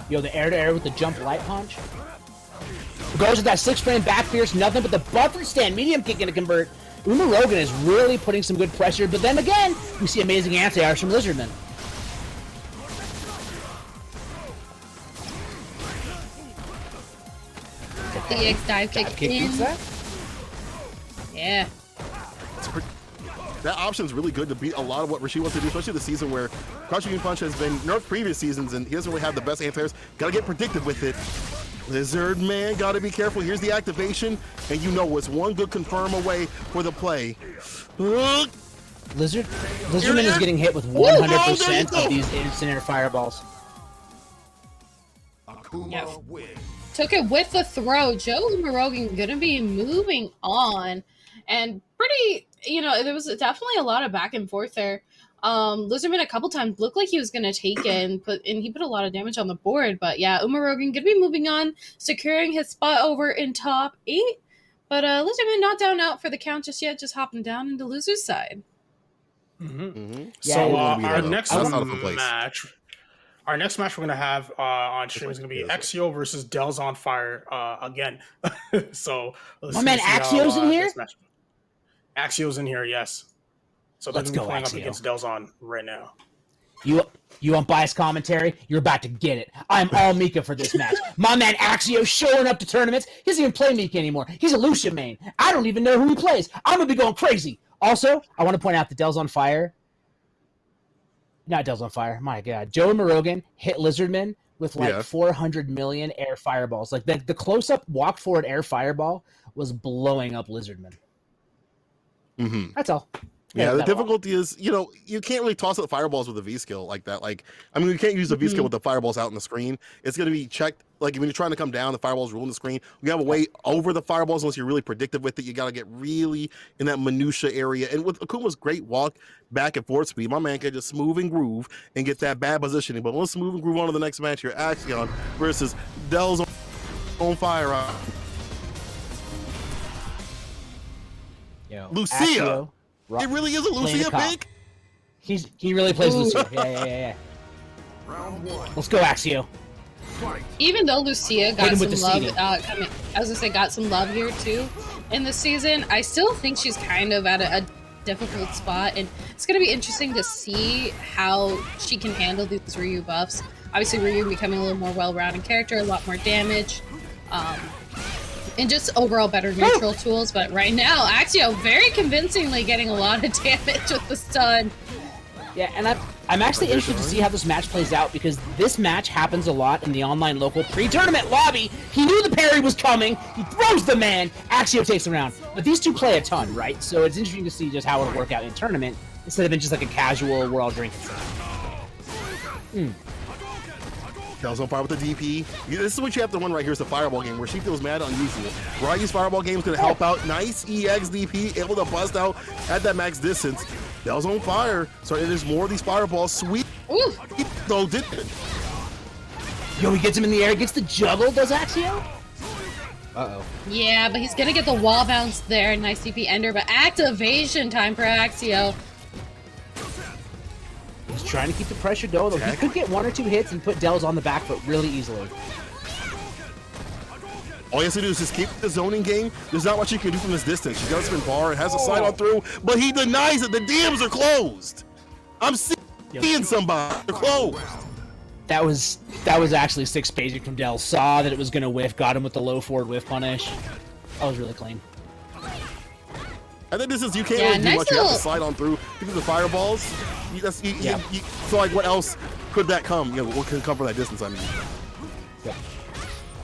Speaker 4: Yo, the air-to-air with the jump light punch. Goes with that 6-frame back fierce, nothing but the buffer stand. Medium kick gonna convert. Umi Rogan is really putting some good pressure, but then again, we see amazing anti-airs from Lizardman.
Speaker 2: the EX dive kick in. Yeah.
Speaker 1: That option is really good to beat a lot of what Rashid wants to do, especially the season where Crouching Punch has been nerfed previous seasons and he doesn't really have the best anti-airs. Gotta get predictive with it. Lizard Man, gotta be careful. Here's the activation, and you know it's one good confirm away for the play.
Speaker 4: Lizardman is getting hit with 100% of these instant air fireballs.
Speaker 2: Yep. Took it with the throw. Joe Umarogan gonna be moving on, and pretty, there was definitely a lot of back and forth there. Lizardman a couple times looked like he was gonna take it, and he put a lot of damage on the board. But yeah, Umarogan gonna be moving on, securing his spot over in top 8. But Lizardman not down out for the count just yet, just hopping down into loser's side.
Speaker 3: So our next match we're gonna have on stream is gonna be Axio versus Del's on Fire again. So
Speaker 4: my man Axio's in here.
Speaker 3: Axio's in here, yes. So they're gonna be playing up against Del's on right now.
Speaker 4: You want biased commentary? You're about to get it. I'm all Mika for this match. My man Axio showing up to tournaments. He doesn't even play Mika anymore. He's a Lucia main. I don't even know who he plays. I'm gonna be going crazy. Also, I want to point out that Del's on Fire. Not Del's on Fire. My God, Joe Umarogan hit Lizardman with 400 million air fireballs. Like the close-up walk forward air fireball was blowing up Lizardman. That's all.
Speaker 1: Yeah, the difficulty is, you can't really toss out fireballs with a V skill like that. You can't use a V skill with the fireballs out on the screen. It's going to be checked. Like, when you're trying to come down, the fireballs ruin the screen. You have a way over the fireballs unless you're really predictive with it. You got to get really in that minutia area. And with Akuma's great walk back and forth speed, my man can just smooth and groove and get that bad positioning. But let's move and groove on to the next match here. Axion versus Del's on Fire. Lucia.
Speaker 4: Axio.
Speaker 1: It really is a Lucia pick?
Speaker 4: He really plays Lucia. Yeah.
Speaker 5: Round 1.
Speaker 4: Let's go, Axio.
Speaker 2: Even though Lucia got some love, got some love here too in the season, I still think she's kind of at a difficult spot, and it's going to be interesting to see how she can handle these Ryu buffs. Obviously, Ryu becoming a little more well-rounded character, a lot more damage. And just overall better neutral tools, but right now, Axio very convincingly getting a lot of damage with the stun.
Speaker 4: Yeah, and I'm actually interested to see how this match plays out, because this match happens a lot in the online local pre-tournament lobby. He knew the parry was coming, he throws the man, Axio takes the round. But these two play a ton, right? So it's interesting to see just how it'll work out in tournament, instead of in just like a casual, we're all drinking stuff.
Speaker 1: Del's on Fire with the DP. This is what you have to win right here is the Fireball game, where she feels mad unusual. Rayu's Fireball game is going to help out. Nice EX DP, able to bust out at that max distance. Del's on Fire, so there's more of these Fireballs. Sweet.
Speaker 2: Ooh.
Speaker 1: Though, did it?
Speaker 4: Yo, he gets him in the air, gets the juggle, does Axio? Uh-oh.
Speaker 2: Yeah, but he's going to get the wall bounce there. Nice DP ender, but activation time for Axio.
Speaker 4: He's trying to keep the pressure going, though. He could get 1 or 2 hits and put Del's on the back foot really easily.
Speaker 1: All he has to do is just keep the zoning game. There's not much you can do from this distance. She does spin bar, it has a slide on through, but he denies it. The DMs are closed. I'm seeing somebody. They're closed.
Speaker 4: That was actually 6 paging from Del. Saw that it was going to whiff, got him with the low forward whiff punish. That was really clean.
Speaker 1: I think this is, you can't really do much. You have to slide on through. You do the fireballs. So, like, what else could that come? What could come from that distance, I mean?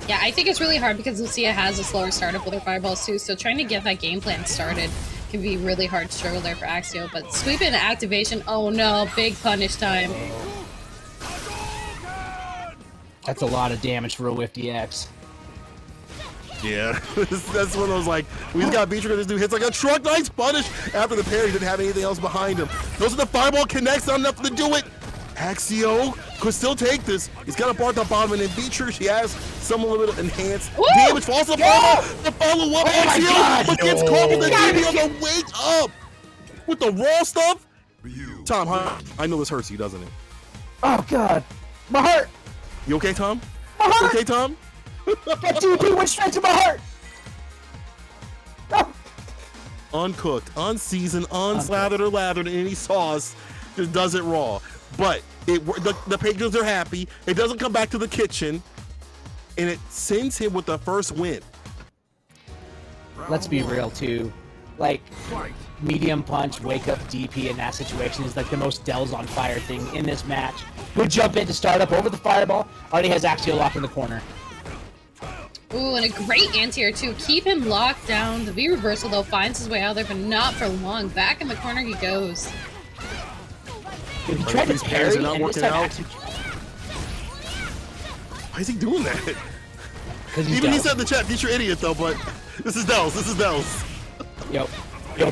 Speaker 2: Yeah, I think it's really hard because Lucia has a slower startup with her fireballs too, so trying to get that game plan started can be really hard struggle there for Axio. But sweep into activation, oh no, big punish time.
Speaker 4: That's a lot of damage for a whiff DX.
Speaker 1: Yeah, that's one of those, like, we just got Beatrice, this dude hits like a truck, nice punish after the parry, didn't have anything else behind him. Those are the fireball connects, not enough to do it. Axio could still take this. He's got a bar at the bottom, and then Beatrice, she has some little bit of enhanced damage. Falls to the follow-up. Axio, but gets caught with the DB on the wake up. With the raw stuff. Tom, I know this hurts you, doesn't it?
Speaker 4: Oh, God. My heart.
Speaker 1: You okay, Tom?
Speaker 4: My heart.
Speaker 1: You okay, Tom?
Speaker 4: That DP went straight to my heart. Oh.
Speaker 1: Uncooked, unseasoned, unslathered or lathered in any sauce, just does it raw. But the patrons are happy. It doesn't come back to the kitchen, and it sends him with the first win.
Speaker 4: let's be real too. Like, medium punch, wake up DP in that situation is like the most Dells on fire thing in this match. Good jump in to start up over the fireball. Already has Axio locked in the corner.
Speaker 2: Ooh, and a great anti-air too. Keep him locked down. The V reversal though finds his way out there, but not for long. Back in the corner he goes.
Speaker 4: Dude, he tried to parry and
Speaker 1: not working out. Why is he doing that? Even he said in the chat, "Future idiot," though. But this is Dells. This is Dells.
Speaker 4: Yo,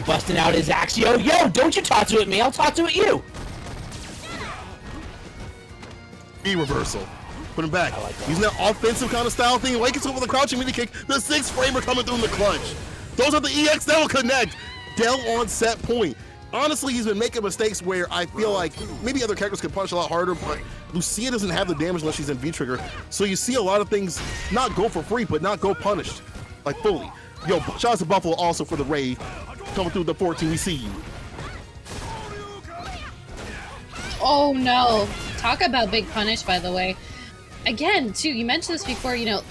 Speaker 4: busting out his Axio. Yo, don't you talk to it me. I'll talk to it you.
Speaker 1: V reversal. Put him back. Like using that offensive kind of style thing. Wake us up with a crouching midi kick. The 6-framer coming through in the clutch. Those are the EX that will connect. Dell on set point. Honestly, he's been making mistakes where I feel like maybe other characters could punch a lot harder, but Lucia doesn't have the damage unless she's in V-Trigger. So you see a lot of things not go for free, but not go punished, like fully. Yo, shout out to Buffalo also for the raid. Coming through the 14, we see you.
Speaker 2: Oh no. Talk about big punish, by the way. Again, too, you mentioned this before, you know,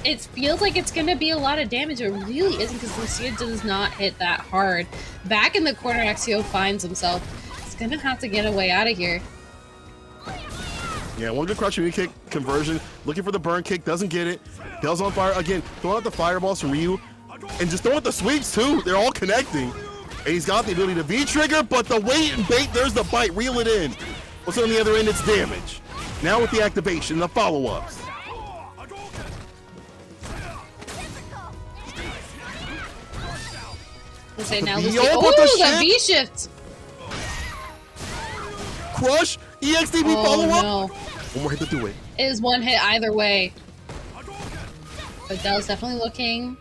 Speaker 2: it feels like it's going to be a lot of damage. It really isn't because Lucia does not hit that hard. Back in the corner, Axio finds himself. He's going to have to get a way out of here.
Speaker 1: Yeah, one good crouching midi kick conversion. Looking for the burn kick, doesn't get it. Dell's on fire again. Throwing out the fireballs from Ryu. And just throwing out the sweeps, too. They're all connecting. And he's got the ability to V-trigger, but the wait and bait, there's the bite. Reel it in. What's on the other end? It's damage. Now with the activation, the follow-ups.
Speaker 2: Say now, Lucia. Oh, the V-shift.
Speaker 1: Crush, EXDB follow-up.
Speaker 2: No.
Speaker 1: One more hit to do it.
Speaker 2: It is one hit either way. But Dell's definitely looking.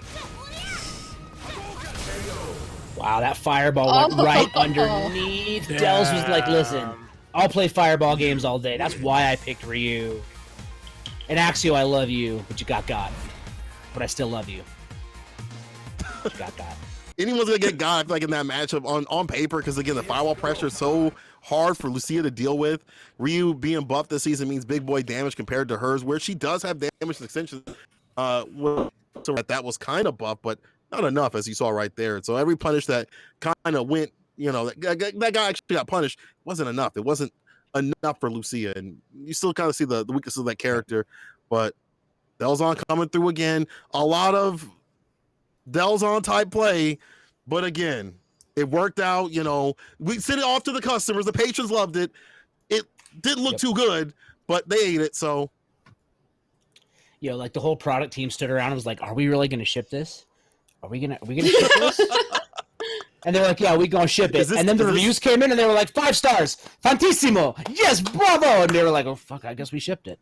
Speaker 4: Wow, that fireball went right underneath. Damn. Dells was like, listen, I'll play fireball games all day. That's why I picked Ryu. And Axio, I love you, but you got. But I still love you. You got.
Speaker 1: Anyone's gonna get got, I feel like, in that matchup on paper, because again, the firewall pressure is so hard for Lucia to deal with. Ryu being buffed this season means big boy damage compared to hers, where she does have damage extension. So that was kind of buff, but not enough, as you saw right there. So every punish that kind of went, you know, that guy actually got punished wasn't enough. It wasn't enough for Lucia, and you still kind of see the weakness of that character. But Delzon coming through again. A lot of Delzon type play, but again, it worked out. You know, we sent it off to the customers. The patrons loved it. It didn't look too good, but they ate it. So,
Speaker 4: you know, like the whole product team stood around and was like, "Are we really going to ship this? Are we gonna ship this?" And they're like, "Yeah, we gonna ship it." And then the reviews came in and they were like, 5 stars, fantissimo, yes, bravo. And they were like, "Oh fuck, I guess we shipped it."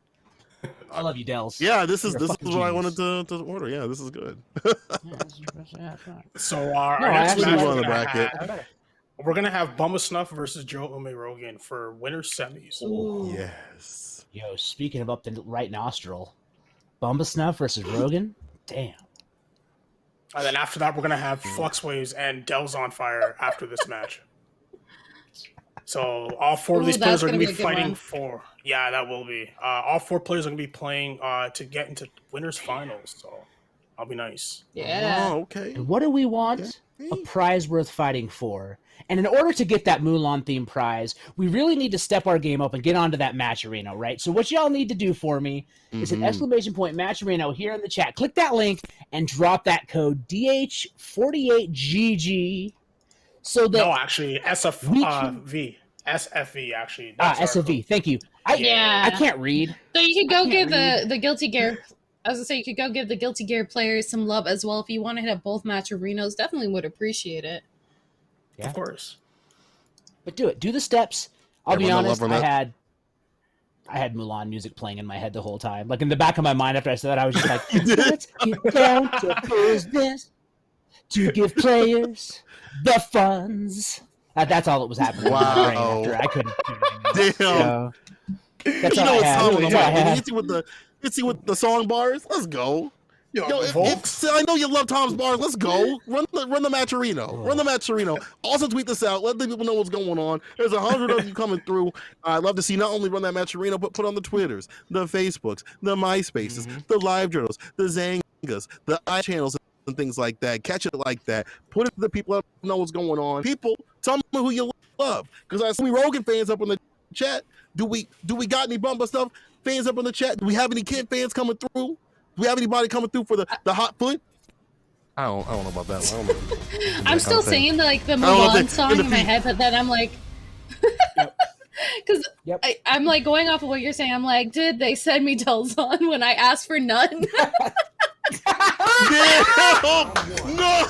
Speaker 4: I love you, Dells.
Speaker 1: Yeah, this is what I wanted to order. Yeah, this is good.
Speaker 3: So our next match we're gonna have Bumba Snuff versus Joe Ume Rogan for winner semis.
Speaker 1: Ooh. Yes.
Speaker 4: Yo, speaking of up the right nostril, Bumba Snuff versus Rogan. Damn.
Speaker 3: And then after that, we're gonna have Fluxwaves and Dells on Fire after this match. So all 4 of these players are gonna be fighting for. Yeah, that will be. All 4 players are gonna be playing to get into winners finals. So that'll be nice.
Speaker 2: Yeah.
Speaker 1: Oh, okay.
Speaker 4: And what do we want? A prize worth fighting for. And in order to get that Mulan themed prize, we really need to step our game up and get onto that match arena, right? So what y'all need to do for me is an !match arena here in the chat. Click that link and drop that code DH48GG. So that
Speaker 3: actually SFV actually.
Speaker 4: SFV. Thank you. I can't read.
Speaker 2: So you could go give the Guilty Gear. I was gonna say you could go give the Guilty Gear players some love as well. If you want to hit up both match arenas, definitely would appreciate it.
Speaker 3: Yeah. Of course.
Speaker 4: But do it. Do the steps. I'll be honest, I had Mulan music playing in my head the whole time. Like in the back of my mind after I said that, I was just like, let's get down to business to give players the funds. That's all that was happening in my brain after I couldn't.
Speaker 1: Damn.
Speaker 4: So, that's all I had.
Speaker 1: You see with the song bars? Let's go. Yo, I know you love Tom's bars. Let's go. Run the match arena. Run the match arena. Also tweet this out. Let the people know what's going on. There's 100 of you coming through. I'd love to see not only run that match arena, but put on the Twitters, the Facebooks, the MySpaces, the Live Journals, the Zangas, the iChannels, and things like that. Catch it like that. Put it to the people that know what's going on. People, tell me who you love. Because I see Rogan fans up in the chat. Do we got any Bumba stuff fans up in the chat? Do we have any Kid fans coming through? Do we have anybody coming through for the hot foot? I don't know about that one.
Speaker 2: I'm still singing the Mulan song in my head, but then I'm like, because I'm like going off of what you're saying. I'm like, did they send me Delzon when I asked for none?
Speaker 1: No!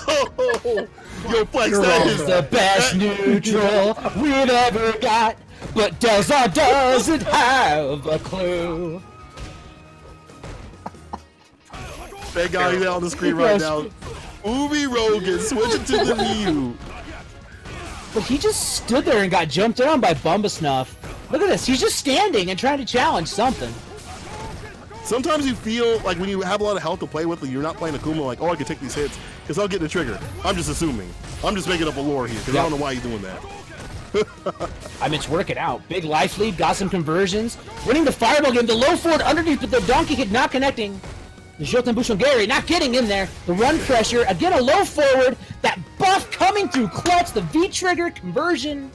Speaker 1: Yo, Flex, that is
Speaker 4: the best neutral we've ever got, but Delzon doesn't have a clue.
Speaker 1: That guy is on the screen right now. Ubi Rogan switching to the Ryu.
Speaker 4: But he just stood there and got jumped on by Bumba Snuff. Look at this. He's just standing and trying to challenge something.
Speaker 1: Sometimes you feel like when you have a lot of health to play with and you're not playing Akuma, like, oh, I can take these hits because I'll get the trigger. I'm just assuming. I'm just making up a lore here because I don't know why you're doing that.
Speaker 4: I mean, it's working out. Big life lead, got some conversions. Winning the fireball game. The low forward underneath, but the donkey kick not connecting. The Jotan Bushongari not getting in there. The run pressure. Again, a low forward. That buff coming through clutch. The V-trigger conversion.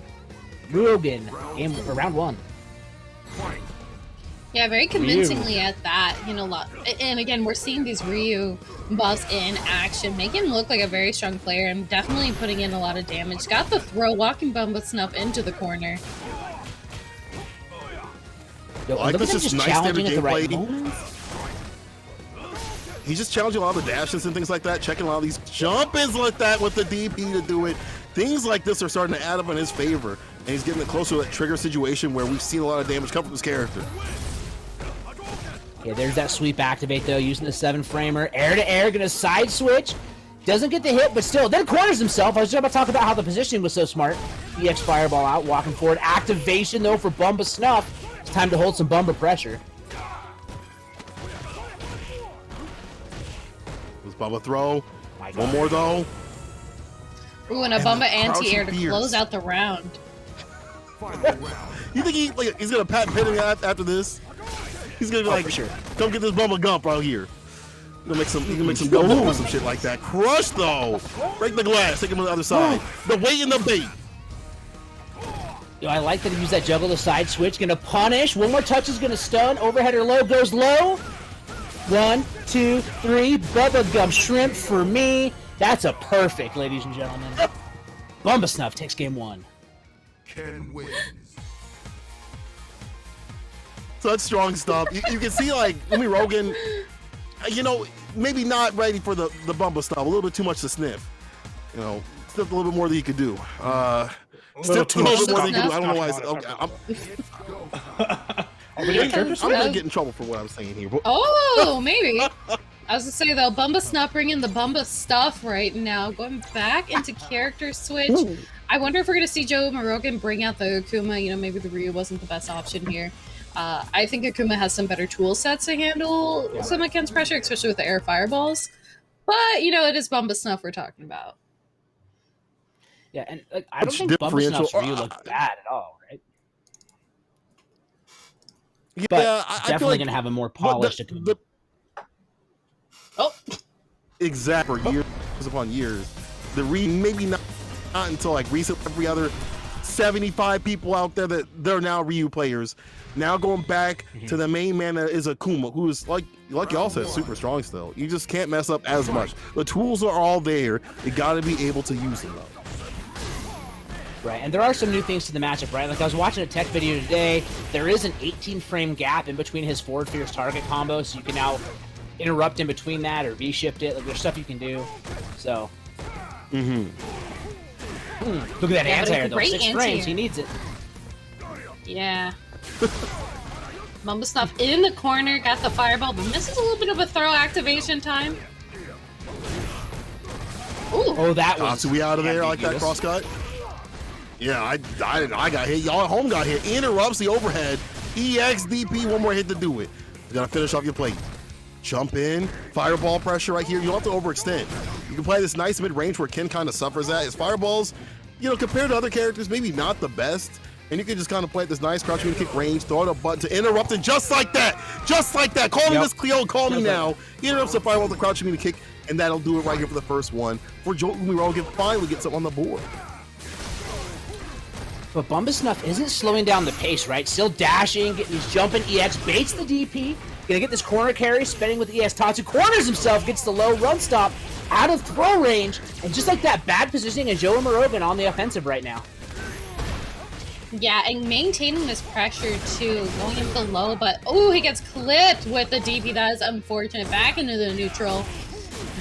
Speaker 4: Rogan in round one.
Speaker 2: Yeah, very convincingly at that. You know, and again, we're seeing these Ryu buffs in action, making him look like a very strong player and definitely putting in a lot of damage. Got the throw, walking Bumba Snuff into the corner.
Speaker 4: Yo,
Speaker 1: I like this just nice
Speaker 4: challenging at the right
Speaker 1: gameplay.
Speaker 4: moment.
Speaker 1: He's just challenging a lot of the dashes and things like that, checking a lot of these jump-ins like that with the DP to do it. Things like this are starting to add up in his favor, and he's getting closer to that trigger situation where we've seen a lot of damage come from this character.
Speaker 4: Yeah, there's that sweep activate though, using the 7-framer. Air to air, gonna side switch. Doesn't get the hit, but still, then corners himself. I was just about to talk about how the positioning was so smart. EX fireball out, walking forward. Activation though for Bumba Snuff. It's time to hold some Bumba pressure.
Speaker 1: Bumba throw. One more though.
Speaker 2: Ooh, and a Bumba anti-air to close out the round.
Speaker 1: You think he's gonna patent pending after this? He's gonna be like,
Speaker 4: sure.
Speaker 1: Come get this Bumba Gump out here. You can make some go or some shit like that. Crush though. Break the glass. Take him to the other side. The weight and the bait.
Speaker 4: Yo, I like that he used that juggle the side switch. Gonna punish. One more touch is gonna stun. Overhead or low goes low. 1, 2, 3. Bubba Gum Shrimp for me. That's a perfect, ladies and gentlemen. Bumba Snuff takes game one.
Speaker 5: Ken wins.
Speaker 1: Such strong stuff. You can see like Umi Rogan, you know, maybe not ready for the Bumba stuff. A little bit too much to sniff. You know, still a little bit more than he could do. Still a little bit more than he could do. I don't know why. I'm gonna get in trouble for what I'm saying here.
Speaker 2: Oh, maybe. I was gonna say though, Bumba Snuff bringing the Bumba stuff right now. Going back into character switch. Ooh. I wonder if we're gonna see Joe Morogan bring out the Akuma. You know, maybe the Ryu wasn't the best option here. I think Akuma has some better tool sets to handle some against pressure, especially with the air fireballs. But you know, it is Bumba Snuff we're talking about.
Speaker 4: Yeah, and like, I don't think Bumba Snuff's Ryu looks bad at all, right?
Speaker 1: Yeah,
Speaker 4: but
Speaker 1: I
Speaker 4: definitely
Speaker 1: like,
Speaker 4: gonna have a more polished Akuma.
Speaker 1: Exactly. For years upon years. The maybe not until like recent. Every other 75 people out there that they're now Ryu players. Now going back to the main man that is Akuma, who is like y'all said, super strong still. You just can't mess up as much. The tools are all there. You got to be able to use them though.
Speaker 4: Right, and there are some new things to the matchup, right? Like I was watching a tech video today. There is an 18-frame gap in between his forward fierce target combo, so you can now interrupt in between that or V-shift it. Like there's stuff you can do. So. Look at that anti-air though. 6 frames. He needs it.
Speaker 2: Yeah. Bumba Snuff in the corner, got the fireball, but misses a little bit of a throw activation time. Ooh.
Speaker 1: Oh, that was. So we out of there like that cross cut. Yeah, I got hit. Y'all at home got hit. Interrupts the overhead. EXDP, one more hit to do it. You gotta finish off your plate. Jump in, fireball pressure right here. You don't have to overextend. You can play this nice mid-range where Ken kind of suffers at. His fireballs, you know, compared to other characters, maybe not the best. And you can just kind of play at this nice crouch mid kick range, throw out a button to interrupt, and just like that. Call me Miss Cleo, call me now. He interrupts the fireball with the crouch mid kick, and that'll do it right here for the first one. For Joe Umirogen finally gets up on the board.
Speaker 4: But Bumbasnuff isn't slowing down the pace, right? Still dashing, he's jumping, EX baits the DP, gonna get this corner carry, spinning with EX. Tatsu corners himself, gets the low run stop, out of throw range, and just like that, bad positioning and Joe Umirogen on the offensive right now.
Speaker 2: Yeah, and maintaining this pressure too, going into the low, but he gets clipped with the DP. That is unfortunate. Back into the neutral.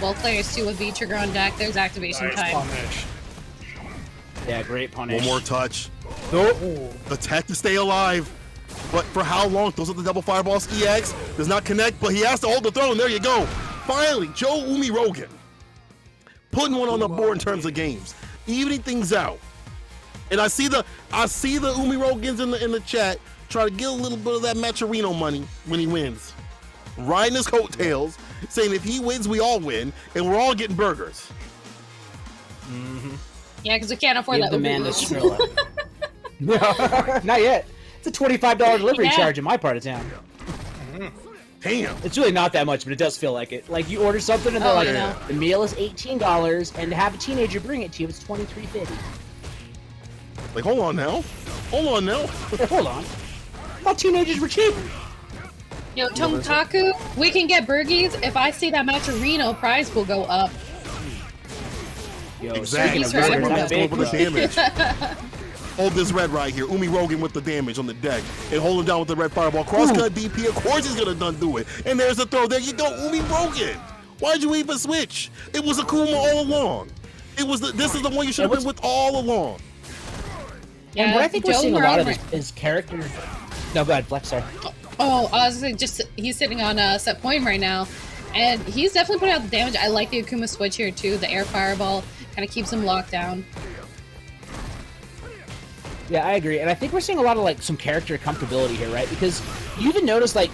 Speaker 2: Both players too with V-Trigger on deck. There's activation time.
Speaker 3: Punish.
Speaker 4: Yeah, great punish.
Speaker 1: One more touch.
Speaker 3: Nope.
Speaker 1: The tech to stay alive. But for how long? Those are the double fireballs. EX does not connect, but he has to hold the throw, and there you go. Finally, Joe Umirogen putting one on the board in terms of games, evening things out. And I see the Umirogens in the chat try to get a little bit of that Macherino money when he wins, riding his coattails, saying if he wins, we all win, and we're all getting burgers.
Speaker 4: Mm-hmm.
Speaker 2: Yeah, because we can't afford that.
Speaker 4: The man to Skrilla. No, not yet. It's a $25 delivery charge in my part of town.
Speaker 1: Damn.
Speaker 4: It's really not that much, but it does feel like it. Like you order something and they're like, the meal is $18, and to have a teenager bring it to you, it's $23.50.
Speaker 1: Like, hold on now. Hold on now.
Speaker 4: Hold on. I thought teenagers were cheap.
Speaker 2: Yo, Tomtaku, we can get burgies. If I see that Macherino, price will go up.
Speaker 4: Yo,
Speaker 1: exactly. Damage. Hold this red right here. Umirogen with the damage on the deck. And hold him down with the red fireball. Cross-cut DP, of course he's going to do it. And there's the throw. There you go, Umirogen. Why'd you even switch? It was Akuma all along. This is the one you should have been with all along.
Speaker 2: Yeah,
Speaker 4: and what I think we're seeing a lot of is character. No, go ahead, Flex, sorry.
Speaker 2: I was gonna say, he's sitting on a set point right now, and he's definitely putting out the damage. I like the Akuma switch here too. The air fireball kind of keeps him locked down.
Speaker 4: Yeah, I agree, and I think we're seeing a lot of like some character comfortability here, right? Because you even notice like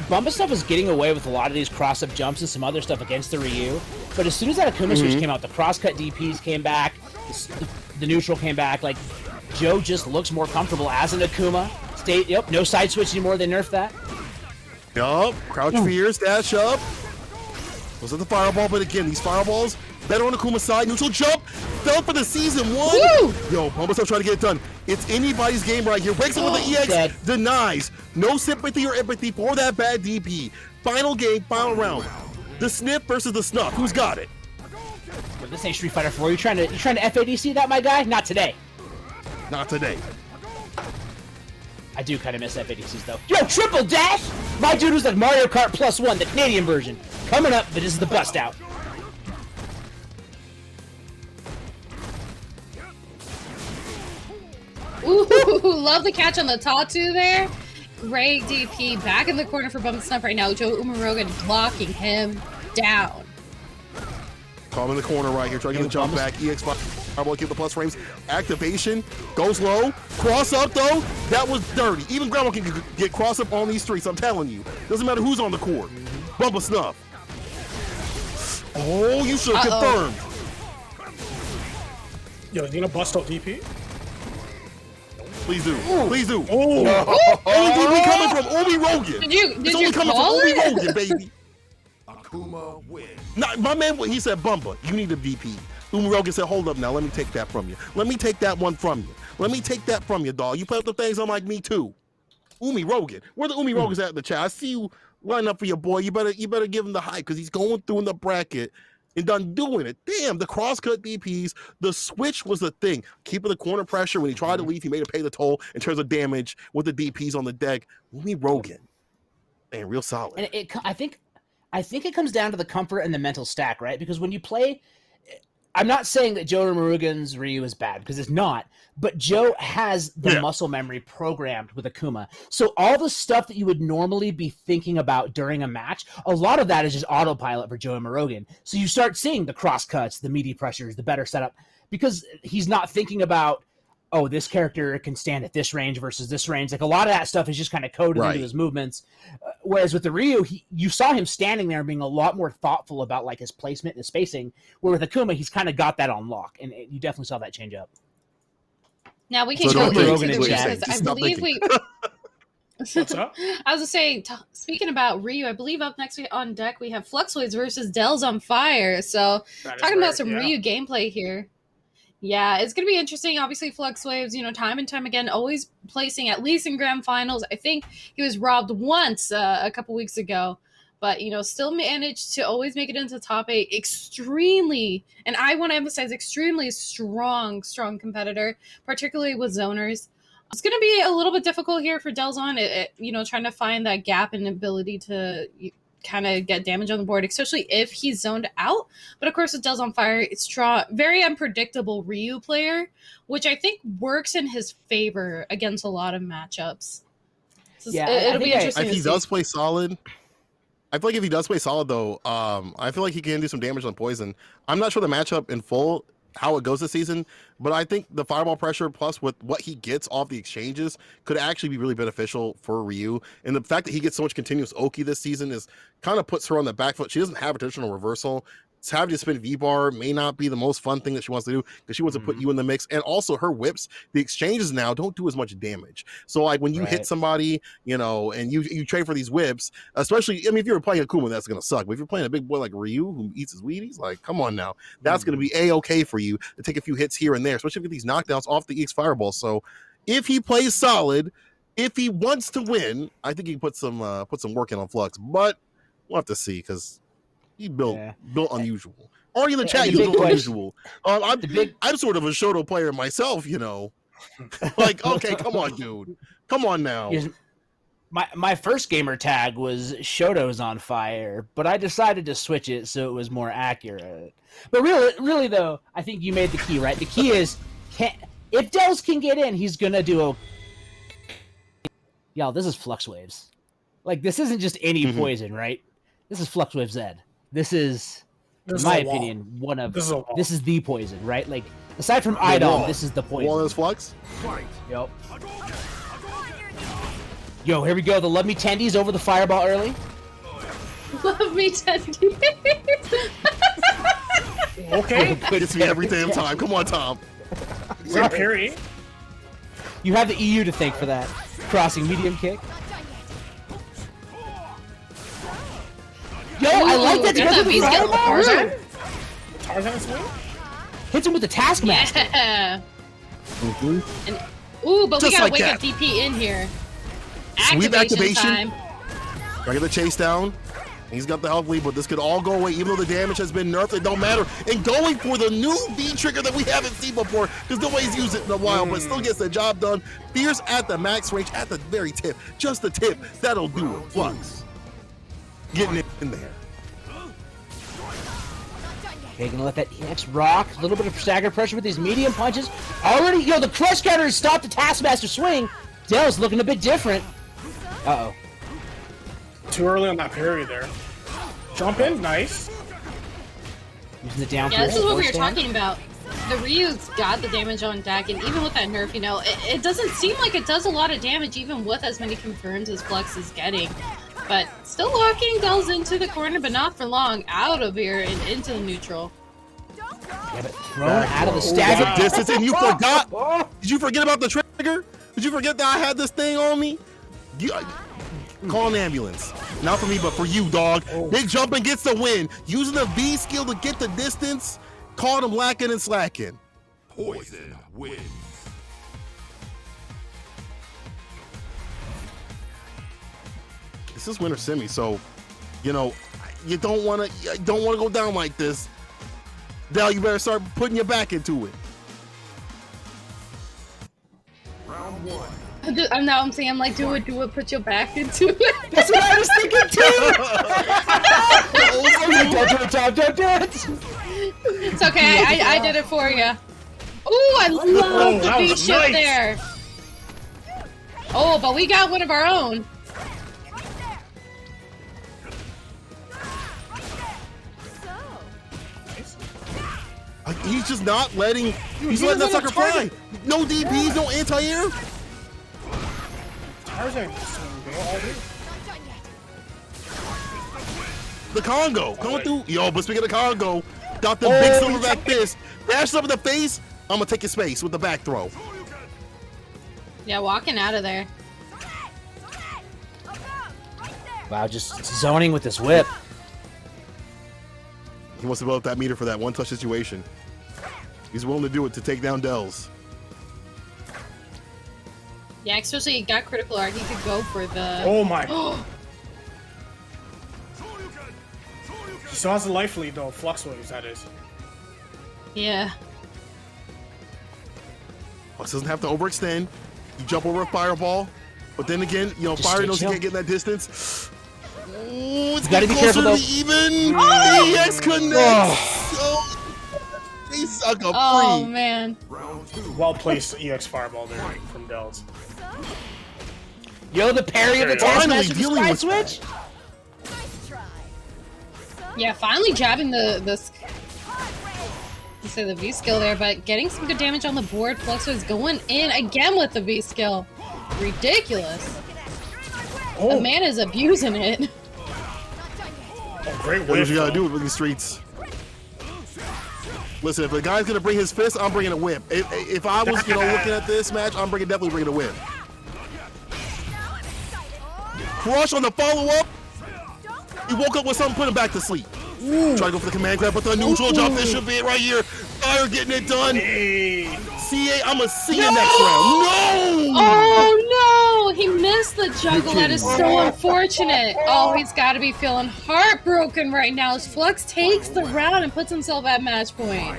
Speaker 4: Bumbasnuff was getting away with a lot of these cross-up jumps and some other stuff against the Ryu, but as soon as that Akuma switch came out, the cross-cut DPs came back, the neutral came back, like Joe just looks more comfortable as an Akuma. No side switch anymore, they nerfed that.
Speaker 1: Yup, crouch fears, dash up. Was it the fireball? But again, these fireballs, better on Akuma's side. Neutral jump, fell for the season 1. Woo! Yo, Bumbasnuff trying to get it done. It's anybody's game right here. Breaks it with the EX,
Speaker 4: dead.
Speaker 1: Denies. No sympathy or empathy for that bad DP. Final game, final round. The sniff versus the snuff. Who's got it?
Speaker 4: But this ain't Street Fighter 4. You trying to FADC that, my guy? Not today.
Speaker 1: Not today.
Speaker 4: I do kind of miss FADCs though. Yo, triple dash! My dude was like Mario Kart Plus 1, the Canadian version. Coming up, but this is the bust out.
Speaker 2: Ooh, love the catch on the Tatsu there. Great DP back in the corner for Bumbasnuff right now. Joe Umirogen blocking him down.
Speaker 1: Calm in the corner right here, trying to get the jump back. EX fireball, keep the plus frames. Activation, goes low. Cross up though, that was dirty. Even Grandma can get cross up on these streets, I'm telling you. Doesn't matter who's on the court. Bumbasnuff. Oh, you should have confirmed.
Speaker 3: Yo, is he gonna bust out DP?
Speaker 1: Please do. Please do. Oh, only DP coming from Umirogen.
Speaker 2: Did you
Speaker 1: only coming from Umirogen, baby.
Speaker 5: Akuma wins.
Speaker 1: Nah, my man, he said, Bumba, you need a VP. Umirogen said, hold up now, let me take that from you. Let me take that one from you. Let me take that from you, dog. You put up the things, I'm like, me too. Umirogen. Where the Umirogens at in the chat? I see you lining up for your boy. You better give him the hype because he's going through in the bracket and done doing it. Damn, the cross-cut DPs, the switch was the thing. Keeping the corner pressure. When he tried to leave, he made it pay the toll in terms of damage with the DPs on the deck. Umirogen. Man, real solid.
Speaker 4: And I think it comes down to the comfort and the mental stack, right? Because when you play, I'm not saying that Joe Umirogen's Ryu is bad, because it's not, but Joe has the muscle memory programmed with Akuma. So all the stuff that you would normally be thinking about during a match, a lot of that is just autopilot for Joe Umirogen. So you start seeing the cross cuts, the meaty pressures, the better setup, because he's not thinking about, oh, this character can stand at this range versus this range. Like a lot of that stuff is just kind of coded into his movements. Whereas with the Ryu, you saw him standing there being a lot more thoughtful about like his placement and his spacing. Where with Akuma, he's kind of got that on lock, and you definitely saw that change up.
Speaker 2: Now we can go into the
Speaker 4: Rogan
Speaker 2: because I believe
Speaker 3: What's up?
Speaker 2: I was gonna say, speaking about Ryu, I believe up next on deck we have Fluxwaves versus Dells on Fire. So talking about some Ryu gameplay here. Yeah, it's going to be interesting. Obviously, Fluxwaves, time and time again, always placing at least in grand finals. I think he was robbed once a couple weeks ago, but, still managed to always make it into top 8. Extremely, and I want to emphasize, extremely strong competitor, particularly with zoners. It's going to be a little bit difficult here for Delzon, trying to find that gap and ability to kind of get damage on the board, especially if he's zoned out. But of course, with Dells on Fire, it's strong, very unpredictable Ryu player, which I think works in his favor against a lot of matchups. So
Speaker 4: yeah,
Speaker 2: it'll be interesting.
Speaker 1: If he does play solid, I feel like if he does play solid though, I feel like he can do some damage on poison. I'm not sure the matchup in full how it goes this season, but I think the fireball pressure plus with what he gets off the exchanges could actually be really beneficial for Ryu. And the fact that he gets so much continuous Oki this season is kind of puts her on the back foot. She doesn't have a traditional reversal. It's having to spin V-bar may not be the most fun thing that she wants to do because she wants to put you in the mix. And also her whips, the exchanges now don't do as much damage. So like when you hit somebody, and you trade for these whips, especially, if you're playing Akuma, that's going to suck. But if you're playing a big boy like Ryu who eats his Wheaties, like, come on now. That's going to be A-okay for you to take a few hits here and there, especially with these knockdowns off the EX Fireball. So if he plays solid, if he wants to win, I think he can put some work in on Flux. But we'll have to see because he built unusual. Already in the chat, you built unusual. I'm sort of a Shoto player myself, Like, okay, come on, dude. Come on now.
Speaker 4: My first gamer tag was Shoto's on Fire, but I decided to switch it so it was more accurate. But really though, I think you made the key, right? The key is, if Dells can get in, he's going to do Y'all, this is Fluxwaves. Like, this isn't just any poison, right? This is Fluxwave Zed. This is, in my opinion, this is the poison, right? Like, aside from Idol, this is the poison.
Speaker 1: Wall is Flux?
Speaker 4: Yep. Yo, here we go. The Love Me Tendies over the Fireball early.
Speaker 2: Love Me Tendies.
Speaker 3: Okay.
Speaker 1: It's me every damn time. Come on, Tom.
Speaker 3: Perry.
Speaker 4: You have the EU to thank for that. Crossing medium kick. Yo, I like that together with
Speaker 3: Tarzan. Tarzan swing?
Speaker 4: Hits him with the Taskmaster.
Speaker 2: Yeah.
Speaker 1: Mm-hmm.
Speaker 2: But we gotta wake up DP in here.
Speaker 1: Sweep activation.
Speaker 2: Time.
Speaker 1: Gotta get the chase down. He's got the health lead, but this could all go away, even though the damage has been nerfed. It don't matter. And going for the new V trigger that we haven't seen before, because nobody's used it in a while, but still gets the job done. Fierce at the max range, at the very tip. Just the tip. That'll do it. Flux. Getting it in there.
Speaker 4: Okay, gonna let that EX rock. A little bit of stagger pressure with these medium punches. Already, the crush counter has stopped the Taskmaster swing. Dell's looking a bit different. Uh-oh.
Speaker 3: Too early on that parry there. Jump in, nice.
Speaker 4: Using the down.
Speaker 2: Yeah, this is what we were talking about. The Ryu's got the damage on deck, and even with that nerf, it doesn't seem like it does a lot of damage, even with as many confirms as Flux is getting. But still locking Dells into the corner, but not for long. Out of here and into the neutral.
Speaker 4: Yeah, but thrown out of the stagger
Speaker 1: distance, and you forgot. Did you forget about the trigger? Did you forget that I had this thing on me? Call an ambulance. Not for me, but for you, dog. Big jumping gets the win. Using the V skill to get the distance. Caught him lacking and slacking.
Speaker 5: Poison wins.
Speaker 1: This is winter semi, so you don't want to go down like this. Dal, you better start putting your back into it.
Speaker 5: Round one.
Speaker 2: I'm saying, do it, put your back into it.
Speaker 4: That's what I was thinking too! Don't do it!
Speaker 2: It's okay, I did it for you. Ooh, I love the V shift there. Oh, but we got one of our own.
Speaker 1: He's just not letting. He's letting that sucker fly. No DPs, no anti-air. The Congo coming through. Yo, but speaking of Congo, got the big silverback fist. Dash up in the face. I'm gonna take his space with the back throw.
Speaker 2: Yeah, walking out of there.
Speaker 4: Wow, just zoning with this whip.
Speaker 1: He wants to blow up that meter for that one-touch situation. He's willing to do it to take down Dells.
Speaker 2: Yeah, especially he got critical art. He could go for the.
Speaker 3: Oh my! He still has a life lead though. Flux waves, that is.
Speaker 2: Yeah.
Speaker 1: Flux doesn't have to overextend. You jump over a fireball, but then again, you know,
Speaker 4: Just
Speaker 1: Fire
Speaker 4: stay
Speaker 1: knows he
Speaker 4: chill.
Speaker 1: can't get in that distance. Oh, it's
Speaker 4: gotta
Speaker 1: getting
Speaker 4: be
Speaker 1: closer
Speaker 4: careful,
Speaker 1: to even. EX connects. Oh, he suck a
Speaker 2: Oh
Speaker 1: free.
Speaker 2: man.
Speaker 5: Round 2.
Speaker 3: Well placed EX fireball there from Dells.
Speaker 4: Yo, the parry of the
Speaker 1: Finally
Speaker 4: Taskmaster
Speaker 1: dealing
Speaker 4: Sky
Speaker 1: with
Speaker 4: Switch.
Speaker 2: Yeah, finally jabbing the you say the V skill there, but getting some good damage on the board. Fluxo is going in again with the V skill. Ridiculous.
Speaker 3: Oh,
Speaker 2: The man is abusing it.
Speaker 3: oh great
Speaker 1: That's what
Speaker 3: whiff.
Speaker 1: you gotta do with these streets. Listen, if the guy's gonna bring his fist, I'm bringing a whip. If I was, you know, looking at this match, I'm definitely bringing a whip. Crush on the follow-up. He woke up with something, put him back to sleep. Try to go for the command grab, but the neutral jump, this should be it right here. Fire getting it done.
Speaker 3: Hey.
Speaker 1: CA, I'm gonna see you next round. No!
Speaker 2: Oh no! He missed the juggle. That is so unfortunate. Oh, he's got to be feeling heartbroken right now as Flux takes the round and puts himself at match point.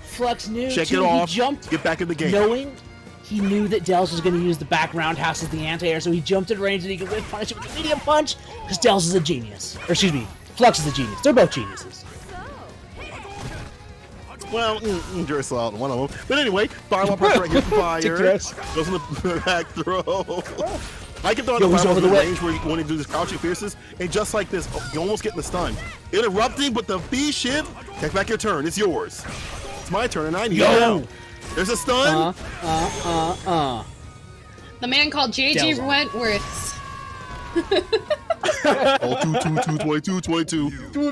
Speaker 4: Flux knew.
Speaker 1: Check
Speaker 4: too.
Speaker 1: it off.
Speaker 4: He jumped,
Speaker 1: Get back in the game.
Speaker 4: knowing he knew that Dells was going to use the back roundhouse as the anti-air, so he jumped at range and he could whip punish it with a medium punch. Because Dells is a genius, or excuse me, Flux is a genius. They're both geniuses.
Speaker 1: Well, Duracell out in one of them. But anyway, follow up right here for Fire. Goes on the back throw. I can throw
Speaker 4: Yo,
Speaker 1: the
Speaker 4: he's
Speaker 1: power
Speaker 4: over
Speaker 1: the
Speaker 4: the way.
Speaker 1: range where you want to do this crouching fierces, and just like this, you almost getting the stun. Interrupting, but the B shift. Take back your turn. It's yours. It's my turn, and I need it now. There's a stun.
Speaker 2: The man called JJ
Speaker 4: Dells.
Speaker 2: Wentworth.
Speaker 1: Oh, 22.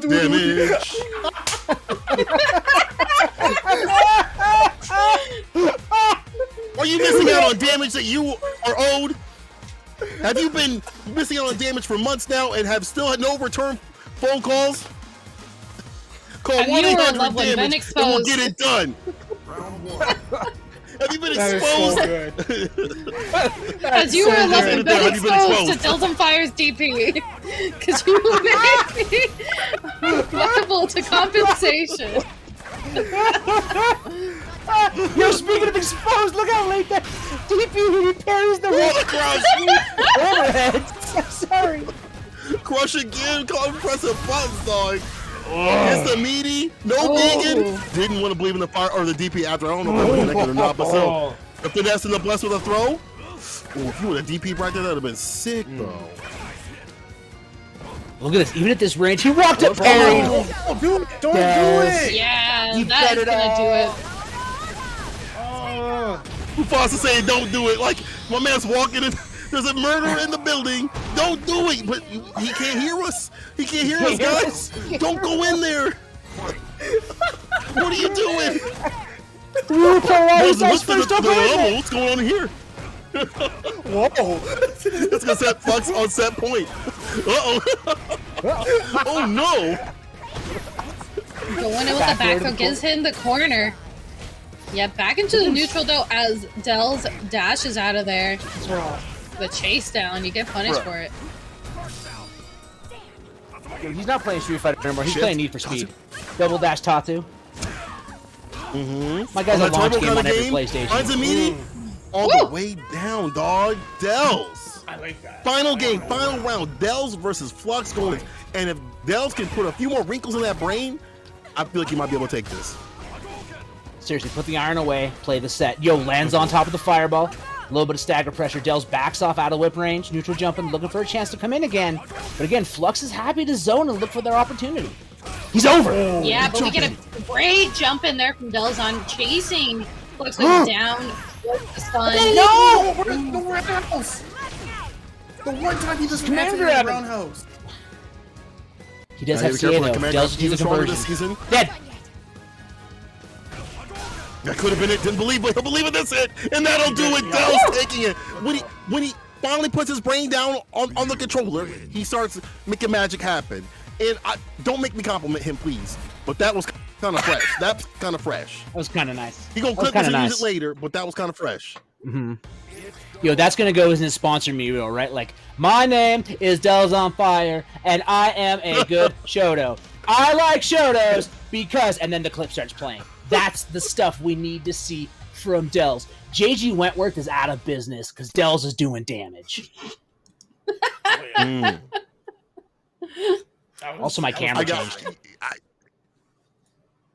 Speaker 1: Damage. Are you missing out on damage that you are owed? Have you been missing out on damage for months now and have still had no return phone calls? Call
Speaker 2: Have you or
Speaker 1: 1-800
Speaker 2: loved one been
Speaker 1: damage and we'll
Speaker 2: exposed?
Speaker 1: get it done.
Speaker 5: Round 1.
Speaker 1: Have you been
Speaker 3: That is so
Speaker 1: exposed?
Speaker 3: good.
Speaker 2: Because you
Speaker 3: so
Speaker 2: were
Speaker 3: good.
Speaker 2: loving
Speaker 1: Have
Speaker 2: been
Speaker 1: you been
Speaker 2: exposed to
Speaker 1: exposed?
Speaker 2: Delta Fire's DP. Because you made me liable to compensation.
Speaker 4: Yo, speaking of exposed, look how late that DP parries the
Speaker 1: Crush!
Speaker 4: overhead. Sorry.
Speaker 1: Crush again, call pressing buttons, dog. It's the meaty, no vegan. Didn't want to believe in the fire or the DP after. I don't know if I was connected or not, but still. The finesse and the bless with a throw. Ooh, if you would have DP right there, that would have been sick, though.
Speaker 4: Look at this. Even at this range, he walked up parried.
Speaker 3: Don't do it! Don't
Speaker 4: Yes.
Speaker 3: do it!
Speaker 2: Yeah,
Speaker 4: You
Speaker 2: that is
Speaker 4: bet it
Speaker 2: gonna do it.
Speaker 3: Oh.
Speaker 1: Mufasa saying don't do it. Like, my man's walking in. There's a murderer in the building. Don't do it. But he can't hear us. He can't hear us, guys. Don't go in there. What are you doing? What's going on here?
Speaker 3: Whoa!
Speaker 1: It's gonna set Flux on set point. Uh-oh. Oh no.
Speaker 2: Going in with the back throw gives him the corner. Yeah, back into the neutral though as Dells dashes out of there. The chase down, you get punished for it.
Speaker 4: Dude, he's not playing Street Fighter anymore. He's
Speaker 1: Shit.
Speaker 4: playing Need for Speed. Double Dash Tatu. My guy's
Speaker 1: On
Speaker 4: a
Speaker 1: the
Speaker 4: launch
Speaker 1: turbo
Speaker 4: game
Speaker 1: kind
Speaker 4: on
Speaker 1: of
Speaker 4: every
Speaker 1: game,
Speaker 4: PlayStation.
Speaker 1: finds a meaty all
Speaker 2: Woo!
Speaker 1: the way down, dog. Dells.
Speaker 3: I like that.
Speaker 1: Final game, final round. Dells versus Flux going. And if Dells can put a few more wrinkles in that brain, I feel like he might be able to take this.
Speaker 4: Seriously, put the iron away, play the set. Yo, lands on top of the fireball. A little bit of stagger pressure. Dells backs off out of whip range. Neutral jumping, looking for a chance to come in again. But again, Flux is happy to zone and look for their opportunity. He's over.
Speaker 2: Yeah, but we get a great jump in there from Dells on chasing. Looks like down with the stun.
Speaker 3: No! The roundhouse! The one time he just connected in the roundhouse.
Speaker 4: He does
Speaker 1: Gotta
Speaker 4: have
Speaker 1: be
Speaker 4: CA
Speaker 1: careful,
Speaker 4: though.
Speaker 1: command
Speaker 4: Dells
Speaker 1: grab
Speaker 4: needs a
Speaker 1: even stronger
Speaker 4: conversion.
Speaker 1: this season.
Speaker 4: Dead.
Speaker 1: That could have been it. Didn't believe, but he'll believe in this hit, and that'll do it. Dells taking it. When finally puts his brain down on the controller. He starts making magic happen. And don't make me compliment him, please. But that was kind of fresh. That's kind of fresh.
Speaker 4: That was kind of nice.
Speaker 1: He gonna clip this and use it later, but that was kind of fresh.
Speaker 4: Mm-hmm. Yo, that's gonna go as his sponsor mural, right? Like, my name is Dells on Fire, and I am a good Shoto. I like Shotos because, and then the clip starts playing. That's the stuff we need to see from Dells. JG Wentworth is out of business because Dells is doing damage. Also, my camera changed.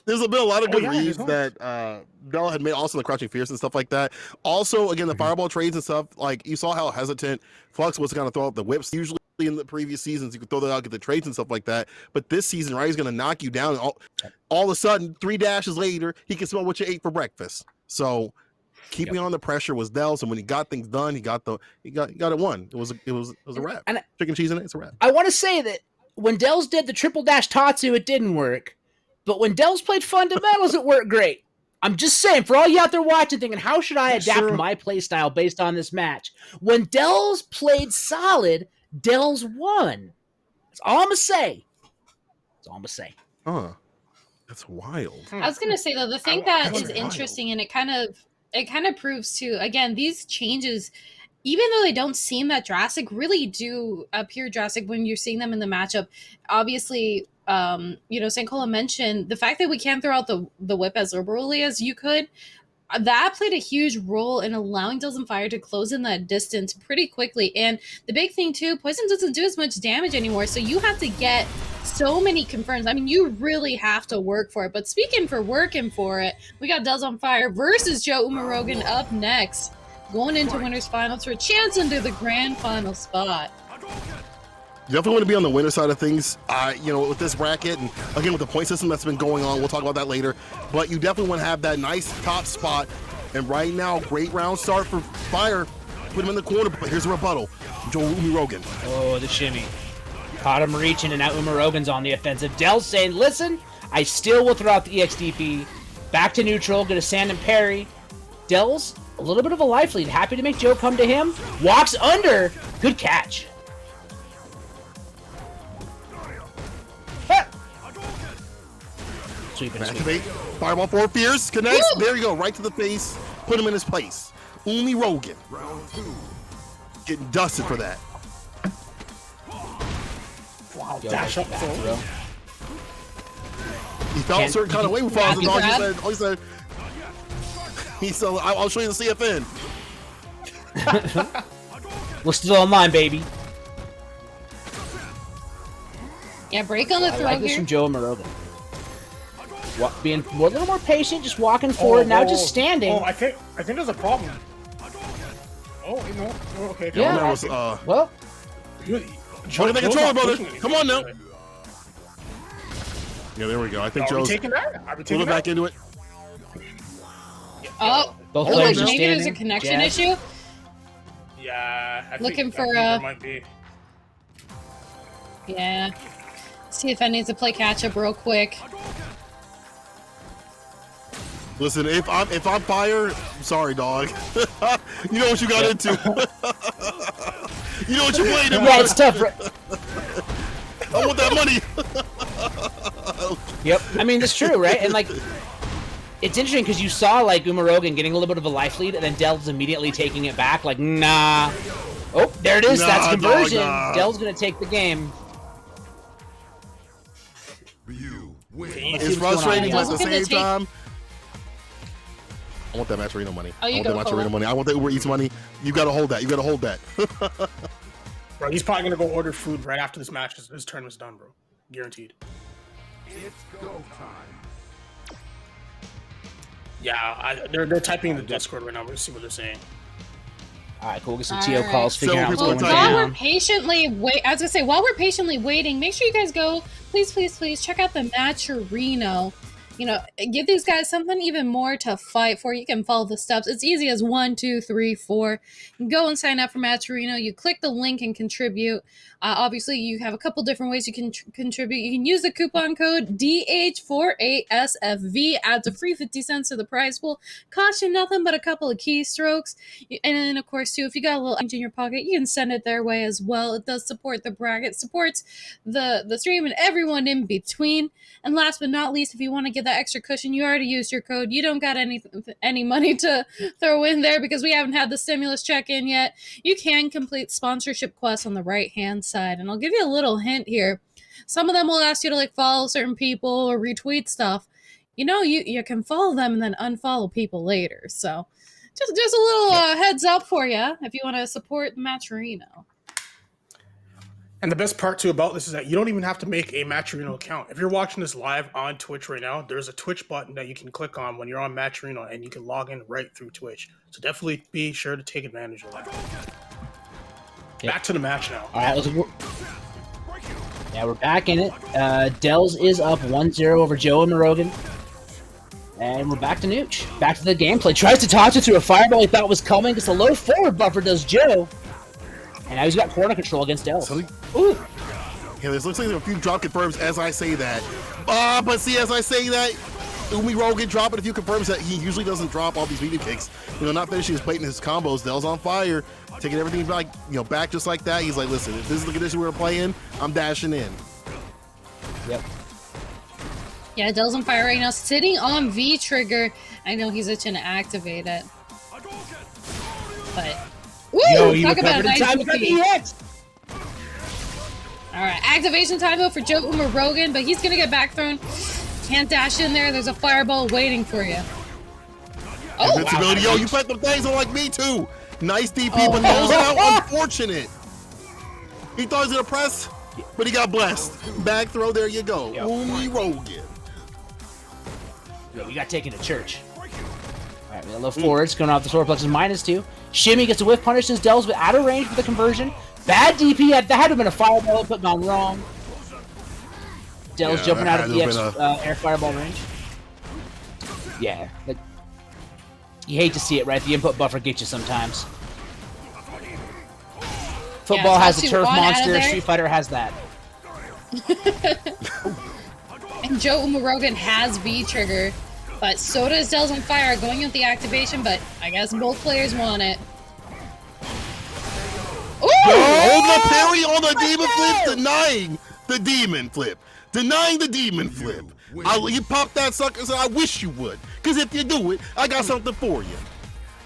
Speaker 1: There's been a lot of good reads that Dell had made, also the Crouching Fierce and stuff like that. Also, again, the Fireball trades and stuff, like you saw how hesitant Flux was to kind of throw out the whips. Usually in the previous seasons, you could throw that out, get the trades and stuff like that. But this season, right, he's going to knock you down. And all of a sudden, 3 dashes later, he can smell what you ate for breakfast. So keeping on the pressure was Dell's, and when he got things done, he got it won. It was a wrap. And chicken cheese in it, it's a wrap.
Speaker 4: I want to say that when Dells did the triple dash Tatsu, it didn't work. But when Dells played fundamentals, it worked great. I'm just saying, for all you out there watching, thinking, how should I adapt my playstyle based on this match? When Dells played solid, Dells won. That's all I'm going to say. That's all I'm going to say.
Speaker 1: Huh. That's wild.
Speaker 2: I was going to say, though, the thing that is interesting, and it kind of proves, too, again, these changes, even though they don't seem that drastic, really do appear drastic when you're seeing them in the matchup. Obviously, Sankola mentioned the fact that we can't throw out the whip as liberally as you could. That played a huge role in allowing Dells on Fire to close in that distance pretty quickly. And the big thing, too, Poison doesn't do as much damage anymore, so you have to get so many confirms. I mean, you really have to work for it. But speaking for working for it, we got Dells on Fire versus Joe Umarogan up next, going into winners finals for a chance into the grand final spot.
Speaker 1: You definitely want to be on the winner side of things, with this bracket, and again with the point system that's been going on. We'll talk about that later. But you definitely want to have that nice top spot. And right now, great round start for Fire. Put him in the corner, but here's a rebuttal. Joe Umarogan.
Speaker 4: Oh, the shimmy. Caught him reaching, and now Umarogan's on the offensive. Dells saying, listen, I still will throw out the EXDP. Back to neutral, gonna sand and parry. Dells, a little bit of a life lead. Happy to make Joe come to him. Walks under. Good catch.
Speaker 1: Activate. Fireball 4 Fierce. Connects. Woo! There you go. Right to the face. Put him in his place. Umarogan. Getting dusted for that.
Speaker 3: Wow. Dash up throw.
Speaker 1: He felt a certain kind of way with Falls and Dog. He said, I'll show you the CFN.
Speaker 4: We're still online, baby.
Speaker 2: Yeah, break on the throw
Speaker 4: like this
Speaker 2: here.
Speaker 4: From Joe Umarogan. Being a little more patient, just walking forward, now just standing.
Speaker 3: Oh, I think there's a problem. Oh, no. Oh, okay.
Speaker 4: Yeah.
Speaker 1: That was,
Speaker 4: well,
Speaker 1: trying to take control, brother. Come on now. Yeah, there we go. I think Joe's
Speaker 3: taking that. Are we taking
Speaker 1: moving back into it.
Speaker 2: Oh,
Speaker 4: both
Speaker 2: looks
Speaker 4: players
Speaker 2: like
Speaker 4: are
Speaker 2: maybe there's a
Speaker 4: standing.
Speaker 2: connection issue.
Speaker 3: Yeah. I
Speaker 2: Looking
Speaker 3: think
Speaker 2: for
Speaker 3: there might be.
Speaker 2: Yeah. See if I need to play catch up real quick.
Speaker 1: Listen, if I'm Fire, I'm sorry, dog. You know what you got into. You know what you played in.
Speaker 4: Yeah, it's tough.
Speaker 1: I want that money.
Speaker 4: Yep. I mean, that's true, right? And like, it's interesting because you saw like Umarogan getting a little bit of a life lead, and then Dells immediately taking it back. Like, nah. Oh, there it is.
Speaker 1: Nah,
Speaker 4: that's conversion.
Speaker 1: dog, nah.
Speaker 4: Dells gonna take the game.
Speaker 1: It's frustrating, but at the same time, I want that Matcherino money.
Speaker 2: Oh,
Speaker 1: I want that Matcherino money. I want that Uber Eats money. You gotta hold that. You gotta hold that.
Speaker 3: Bro, he's probably gonna go order food right after this match. His turn was done, bro. Guaranteed.
Speaker 5: It's go time.
Speaker 3: Yeah, they're typing in the Discord right now. We're gonna see what they're saying.
Speaker 4: All right, cool. We'll get some
Speaker 2: All
Speaker 4: TO
Speaker 2: right.
Speaker 4: calls, figuring out what's going
Speaker 2: While we're
Speaker 4: down.
Speaker 2: patiently while we're patiently waiting, make sure you guys go. Please check out the Matcherino. you know, give these guys something even more to fight for. You can follow the steps. It's easy as 1, 2, 3, 4. You go and sign up for Match Arena. You click the link and contribute. Obviously, you have a couple different ways you can contribute. You can use the coupon code DH48SFV. Adds a free 50 cents to the prize pool. Cost you nothing but a couple of keystrokes. And then, of course, too, if you got a little change in your pocket, you can send it their way as well. It does support the bracket, supports the stream and everyone in between. And last but not least, if you want to get that extra cushion, you already used your code. You don't got any money to throw in there because we haven't had the stimulus check in yet. You can complete sponsorship quests on the right-hand side. And I'll give you a little hint here. Some of them will ask you to like follow certain people or retweet stuff. You know, you can follow them and then unfollow people later. So just a little heads up for you if you want to support Match Arena.
Speaker 3: And the best part too about this is that you don't even have to make a Match Arena account. If you're watching this live on Twitch right now, there's a Twitch button that you can click on when you're on Match Arena, and you can log in right through Twitch. So definitely be sure to take advantage of that. Yep. Back to the match now.
Speaker 4: All right, we're back in it. Dells is up 1-0 over Joe and Morogan. And we're back to Nooch. Back to the gameplay. Tries to toss it through a fireball he thought was coming. Gets a low forward buffer, does Joe. And now he's got corner control against Dells.
Speaker 1: Ooh. Yeah, this looks like there are a few drop confirms as I say that. But see, as I say that, Umi Rogan dropping a few confirms that he usually doesn't drop all these medium kicks. You know, not finishing his plate and his combos. Dells on fire, taking everything back, back just like that. He's like, listen, if this is the condition we're playing, I'm dashing in.
Speaker 4: Yep.
Speaker 2: Yeah, Dells on fire right now, sitting on V trigger. I know he's itching to activate it. But woo! Talk about a nice DP. Alright, activation time though for Joe Umarogan, but he's gonna get back thrown. Can't dash in there, there's a fireball waiting for you. Oh,
Speaker 1: invincibility. Wow. Yo, you put them things on like me too. Nice DP, but those are unfortunate. He thought he was gonna press, but he got blessed. Back throw, there you go. Yep. Umi Rogan.
Speaker 4: Yo, we got taken to church. Alright, we got a little forwards going off the solar plexus -2. Shimmy gets a whiff punish as Dells, but out of range for the conversion. Bad DP, that had to have been a fireball input gone wrong. Dells jumping out of the air fireball range. Yeah, like, you hate to see it, right? The input buffer gets you sometimes. Football has a turf monster, Street Fighter has that.
Speaker 2: And Joe Umarogan has V-trigger, but so does Dells on fire, going with the activation, but I guess both players want it.
Speaker 1: Ooh! Oh, the parry on the demon flip, denying the demon flip. Denying the demon flip. You pop that sucker and say, I wish you would. Because if you do it, I got something for you.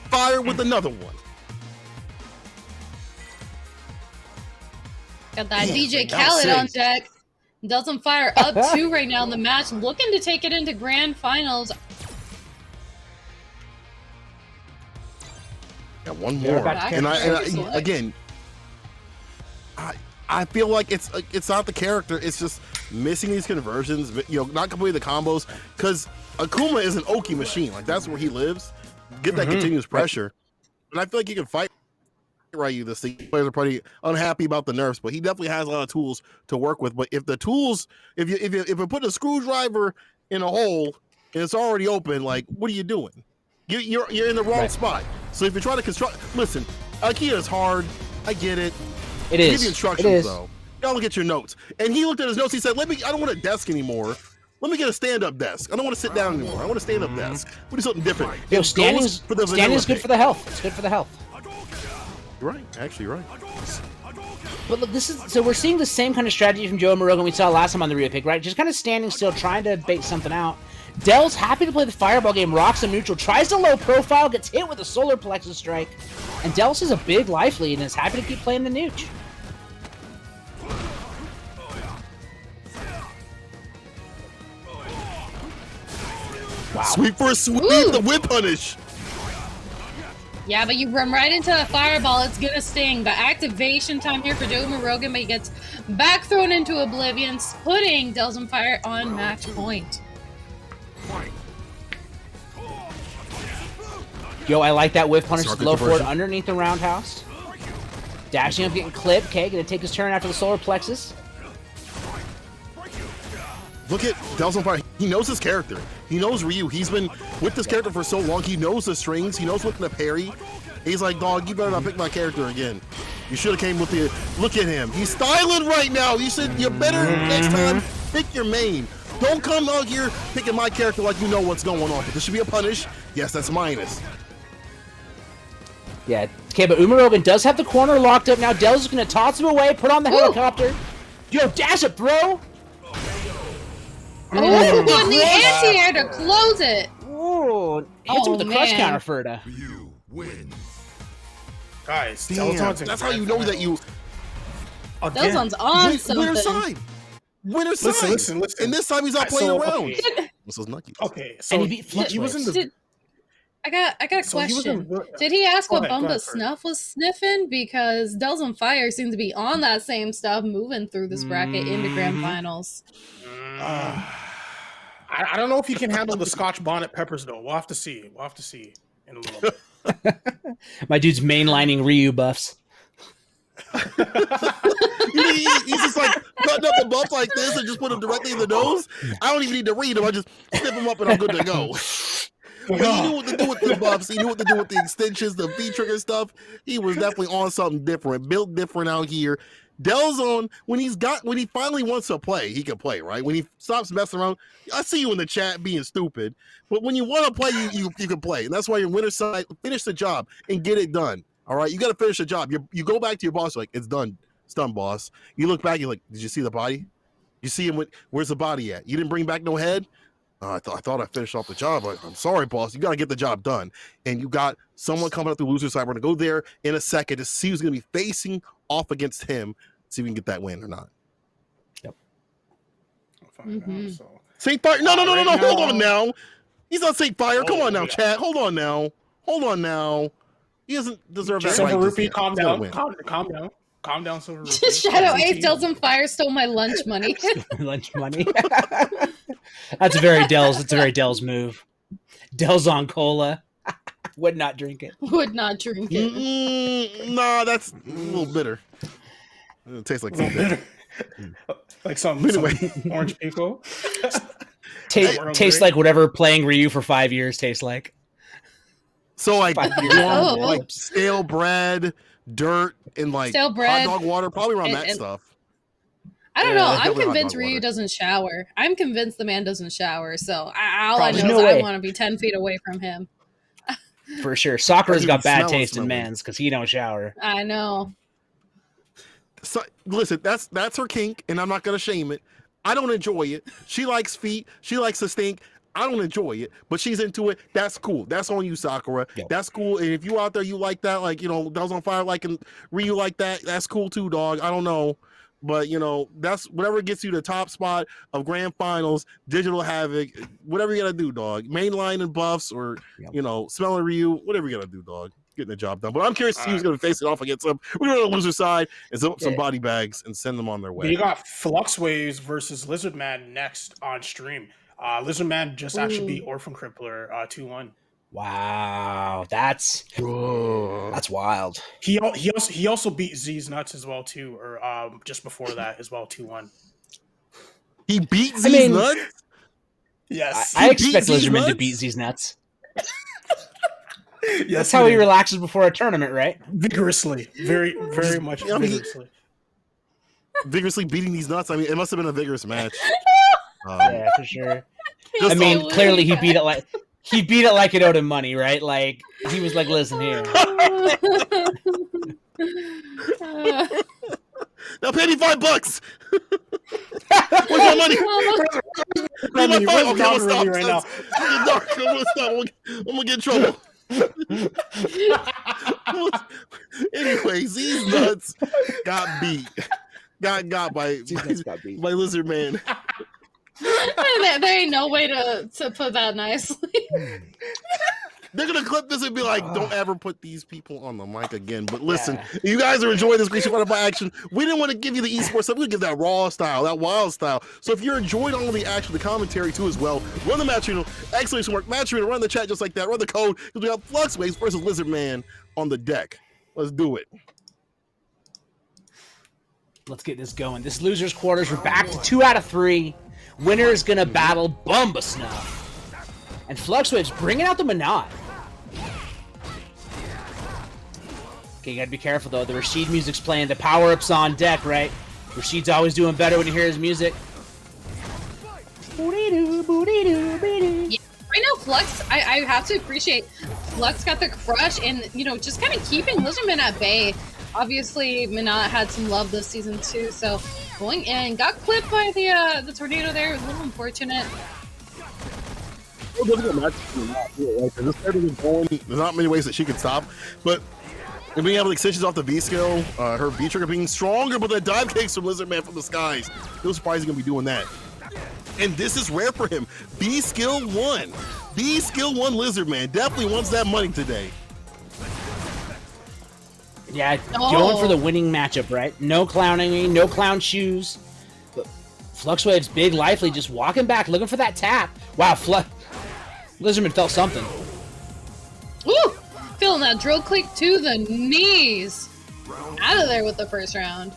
Speaker 1: Fire with another one.
Speaker 2: Got that DJ Khaled on deck. Dells on fire up 2 right now in the match, looking to take it into grand finals.
Speaker 1: Got one more. And again, I feel like it's not the character, it's just missing these conversions, not completing the combos, because Akuma is an Oki machine. Like, that's where he lives. Get that continuous pressure. And I feel like he can fight Ryu this thing. Players are pretty unhappy about the nerfs, but he definitely has a lot of tools to work with. But if the tools, if you put a screwdriver in a hole and it's already open, like, what are you doing? You're in the wrong spot. So if you're trying to construct, listen, Ikea is hard. I get it.
Speaker 4: It is.
Speaker 1: Give you instructions though. Y'all look at your notes. And he looked at his notes. He said, I don't want a desk anymore. Let me get a stand-up desk. I don't want to sit down anymore. I want a stand-up desk. We do something different.
Speaker 4: Yo, standing is good for the health. It's good for the health.
Speaker 1: You're right. Actually, you're right.
Speaker 4: But look, so we're seeing the same kind of strategy from Joe Morogan we saw last time on the replay, right? Just kind of standing still, trying to bait something out. Dells happy to play the fireball game, rocks him neutral, tries to low profile, gets hit with a solar plexus strike, and Dells has a big life lead and is happy to keep playing the nooch.
Speaker 1: Wow. Sweep for a sweep, the whip punish.
Speaker 2: Yeah, but you run right into a fireball, it's gonna sting. But activation time here for Joe Morogan, but he gets back thrown into oblivion, putting Dells on fire on match point.
Speaker 4: Yo, I like that whiff punish, low forward underneath the roundhouse. Dashing up, getting clipped. Okay, gonna take his turn after the solar plexus.
Speaker 1: Look at Del's on fire. He knows his character. He knows Ryu. He's been with this character for so long. He knows the strings. He knows what to parry. He's like, dog, you better not pick my character again. You should have came with the. Look at him. He's styling right now. You better next time pick your main. Don't come out here picking my character like you know what's going on. But this should be a punish. Yes, that's minus.
Speaker 4: Yeah. Okay, but Umarogan does have the corner locked up now. Del's going to toss him away, put on the helicopter. Yo, dash it, bro.
Speaker 2: Oh, and the anti-air to close it.
Speaker 4: Ooh, hits him with the crush counter, Ferda.
Speaker 5: You win.
Speaker 3: Guys,
Speaker 1: Damn, that's how you know that you.
Speaker 2: Delzon's on something.
Speaker 1: Winner's side. Winner's side.
Speaker 3: Listen.
Speaker 1: And this time he's not playing around.
Speaker 3: Okay.
Speaker 1: This was Nucky.
Speaker 3: Okay, so
Speaker 4: And he beat Flip
Speaker 3: was in the.
Speaker 2: I got a
Speaker 3: So he was
Speaker 2: question.
Speaker 3: in-
Speaker 2: Did he ask
Speaker 3: Go
Speaker 2: what
Speaker 3: ahead,
Speaker 2: Bumba Snuff was sniffing? Because Del's on Fire seems to be on that same stuff, moving through this bracket into grand finals.
Speaker 3: I don't know if he can handle the Scotch bonnet peppers though. We'll have to see. We'll have to see in a little bit.
Speaker 4: My dude's mainlining Ryu buffs.
Speaker 1: He's just like cutting up the buff like this and just put him directly in the nose. I don't even need to read him. I just snip him up and I'm good to go. He knew what to do with the buffs. He knew what to do with the extensions, the V-trigger stuff. He was definitely on something different, built different out here. Delzon, when he finally wants to play, he can play, right? When he stops messing around, I see you in the chat being stupid. But when you want to play, you can play. And that's why your winner side, finish the job and get it done. All right, you got to finish the job. You go back to your boss, like, it's done. It's done, boss. You look back, you're like, did you see the body? You see him, where's the body at? You didn't bring back no head? I thought I finished off the job. Like, I'm sorry, boss. You got to get the job done. And you got someone coming up the loser side. We're going to go there in a second to see who's going to be facing off against him, see if we can get that win or not.
Speaker 4: Yep.
Speaker 1: Saint Fire. No.
Speaker 3: Right
Speaker 1: Hold
Speaker 3: now-
Speaker 1: on now. He's on Saint Fire. Come on now, chat. Hold on now. He doesn't deserve that.
Speaker 3: Silver
Speaker 1: right just
Speaker 3: Rupee,
Speaker 1: yet.
Speaker 3: calm
Speaker 1: He's gotta
Speaker 3: down.
Speaker 1: win.
Speaker 3: Calm down, Silver Rupee.
Speaker 2: Shadow Ace, Del's on Fire stole my lunch money.
Speaker 4: Lunch money. That's a very Del's move. Del's on cola. Would not drink it.
Speaker 2: Would not drink it.
Speaker 1: Nah, that's a little bitter. It tastes like something.
Speaker 3: Like some orange pico.
Speaker 4: Tastes like whatever playing Ryu for 5 years tastes like.
Speaker 1: So like warm,
Speaker 2: Oh.
Speaker 1: like stale bread, dirt, and like
Speaker 2: Stale bread
Speaker 1: hot dog water, probably around
Speaker 2: and-
Speaker 1: that
Speaker 2: and-
Speaker 1: stuff.
Speaker 2: I don't
Speaker 1: Yeah,
Speaker 2: know. I'm
Speaker 1: definitely hot
Speaker 2: convinced
Speaker 1: dog
Speaker 2: Ryu
Speaker 1: water.
Speaker 2: doesn't shower. I'm convinced the man doesn't shower. So all I
Speaker 4: Probably.
Speaker 2: know
Speaker 4: No
Speaker 2: is
Speaker 4: way.
Speaker 2: I want to be 10 feet away from him.
Speaker 4: For sure. Sakura's got bad
Speaker 1: Smell it,
Speaker 4: taste in
Speaker 1: smell it.
Speaker 4: men's because he don't shower.
Speaker 2: I know.
Speaker 1: So listen, that's her kink, and I'm not gonna shame it. I don't enjoy it. She likes feet. She likes to stink. I don't enjoy it, but she's into it. That's cool. That's on you, Sakura.
Speaker 4: Yep.
Speaker 1: That's cool. And if you out there, you like that, like, Del's on Fire, like, and Ryu like that, that's cool too, dog. I don't know. But, that's whatever gets you the top spot of grand finals, digital Havoc, whatever you got to do, dog. Mainline and buffs or,
Speaker 4: Yep.
Speaker 1: smelling Ryu, whatever you got to do, dog. Getting the job done. But I'm curious to see who's going to face it off against some. We're going to the loser side and some body bags and send them on their way.
Speaker 3: You got Flux Waves versus Lizard Man next on stream. Lizard Man just actually beat Orphan Crippler 2-1.
Speaker 4: Wow, that's wild.
Speaker 3: He also beat Z's Nuts as well too, or just before that as well 2-1.
Speaker 1: He beat Z's Nuts?
Speaker 3: Yes,
Speaker 4: I
Speaker 1: He
Speaker 4: expect
Speaker 1: beat
Speaker 4: Lizardman to
Speaker 1: Nuts?
Speaker 4: beat Z's Nuts.
Speaker 3: yes,
Speaker 4: That's how he relaxes before a tournament, right?
Speaker 3: vigorously, very much
Speaker 1: I mean,
Speaker 3: vigorously.
Speaker 1: Vigorously beating these nuts. I mean, it must have been a vigorous match.
Speaker 4: Yeah, for sure.
Speaker 1: Just
Speaker 4: I mean,
Speaker 2: on-
Speaker 4: clearly he beat it like it owed him money, right? Like he was like, "Listen here,
Speaker 1: now pay me $5. Where's my money? Where's my $5? Okay, I'm gonna stop.
Speaker 3: right now.
Speaker 1: It's getting dark. I'm gonna stop. I'm gonna get in trouble. Anyway, Z's Nuts got beat. Got by Lizard Man.
Speaker 2: There ain't no way to put that nicely.
Speaker 1: They're gonna clip this and be like, "Don't ever put these people on the mic again." But listen, you guys are enjoying this Greasy Butterfly action. We didn't want to give you the esports stuff. We give that raw style, that wild style. So if you're enjoying all of the action, the commentary too as well, run the match channel, excellent work, match channel, run the chat just like that, run the code because we got Flux Waves versus Lizard Man on the deck. Let's do it.
Speaker 4: let's get this going." This losers quarters. We're back to 2 out of 3. Winner is gonna battle Bumba Snuff. And Fluxwave's bringing out the Manat. Okay, you gotta be careful though. The Rashid music's playing. The power-up's on deck, right? Rashid's always doing better when you hear his music.
Speaker 2: Yeah, right now, Flux, I have to appreciate Flux got the crush and, you know, just kind of keeping Lizardman at bay. Obviously, Minot had some love this season too, so going in, got clipped by the tornado there. It was a little unfortunate.
Speaker 1: There's not many ways that she can stop, but being able to extensions off the V skill, her V trigger being stronger, but the dive kicks from Lizardman from the skies. No surprise he's gonna be doing that. And this is rare for him. B skill 1. B skill 1 Lizardman definitely wants that money today.
Speaker 4: Yeah, going for the winning matchup, right? No clowning, no clown shoes. But Fluxwave's big, lively, just walking back, looking for that tap. Wow, Lizardman felt something.
Speaker 2: Ooh! Feeling that drill click to the knees. Out of there with the first round.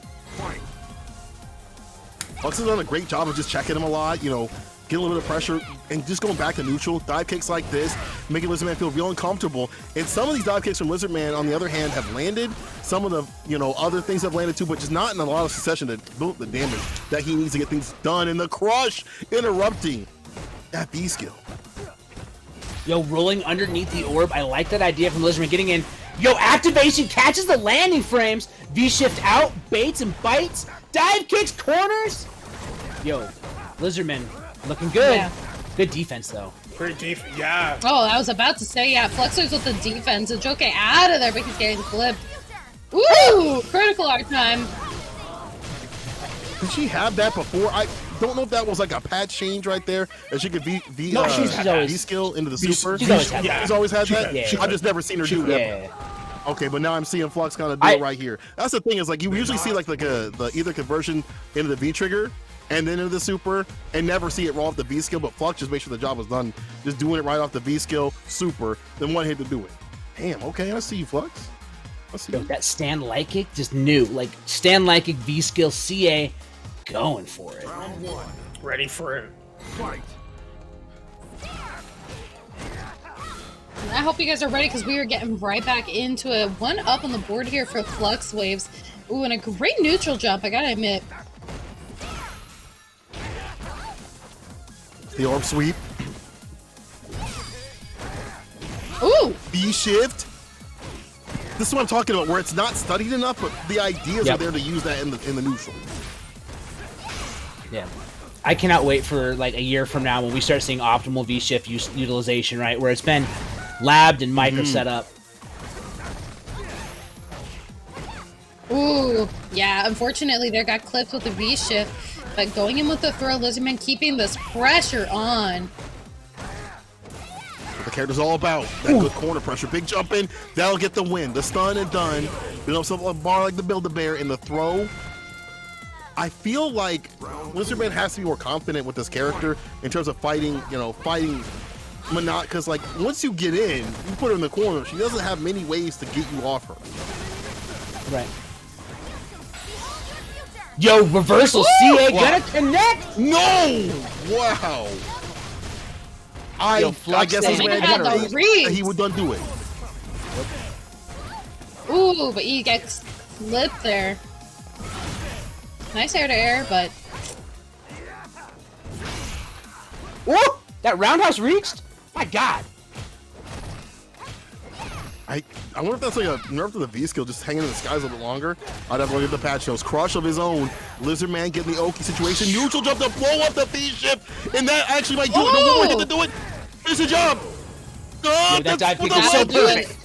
Speaker 1: Flux has done a great job of just checking him a lot, you know, getting a little bit of pressure and just going back to neutral. Dive kicks like this, making Lizardman feel real uncomfortable. And some of these dive kicks from Lizardman, on the other hand, have landed. Some of the, you know, other things have landed too, but just not in a lot of succession to build the damage that he needs to get things done. And the crush interrupting that B skill.
Speaker 4: Yo, rolling underneath the orb. I like that idea from Lizardman getting in. Yo, activation catches the landing frames. V-shift out, baits and bites. Dive kicks, corners. Yo, Lizardman looking good.
Speaker 2: Yeah.
Speaker 4: Good defense, though.
Speaker 3: Great defense, yeah.
Speaker 2: Oh, I was about to say, yeah, Fluxer's with the defense. So Joke out of there, but he's getting clipped. Ooh, critical art time.
Speaker 1: Did she have that before? I don't know if that was like a patch change right there, and she could V skill into the super.
Speaker 4: She's always had that.
Speaker 1: She's always had that.
Speaker 4: Yeah.
Speaker 1: I've just never seen her do that. Okay, but now I'm seeing Flux kind of do it right here. That's the thing, is like you usually see like the either conversion into the V trigger and then into the super, and never see it roll off the V skill. But Flux just make sure the job was done, just doing it right off the V skill super, then one hit to do it. Damn. Okay, I see you, Flux. I see
Speaker 4: Yo,
Speaker 1: you.
Speaker 4: that stand like kick just new. Like stand like kick, V skill, CA, going for it.
Speaker 5: Round 1.
Speaker 3: Ready for it.
Speaker 5: Fight.
Speaker 2: I hope you guys are ready because we are getting right back into it. 1 up on the board here for Flux Waves. Ooh, and a great neutral jump, I gotta admit.
Speaker 1: The orb sweep.
Speaker 2: Ooh!
Speaker 1: B shift. This is what I'm talking about, where it's not studied enough, but the ideas are there to use that in the neutral.
Speaker 4: Yeah. I cannot wait for like a year from now when we start seeing optimal V-shift utilization, right? Where it's been labbed and micro set up.
Speaker 2: Ooh, yeah, unfortunately there got clipped with the V-shift, but going in with the throw, Lizardman keeping this pressure on.
Speaker 1: What the character's all about, that good corner pressure. Big jump in, that'll get the win. The stun and done. You know, something like a bar like the Build-A-Bear in the throw. I feel like Lizardman has to be more confident with this character in terms of fighting, you know, fighting Manat, because like once you get in, you put her in the corner, she doesn't have many ways to get you off her.
Speaker 4: Right. Yo, reversal CA gonna connect?
Speaker 1: No! Wow. I guess
Speaker 2: didn't even have the reads.
Speaker 1: he would undo it.
Speaker 2: Ooh, but he gets clipped there. Nice air to air, but
Speaker 4: Ooh, that roundhouse reached? My God.
Speaker 1: I wonder if that's like a nerf to the V skill, just hanging in the skies a little bit longer. I'd have to look at the patch notes. Crush of his own. Lizardman getting the Oki situation. Neutral jump to blow up the V ship, and that actually might do it. No one hit to do it. Finish the job. Oh,
Speaker 4: that dive kick was so perfect.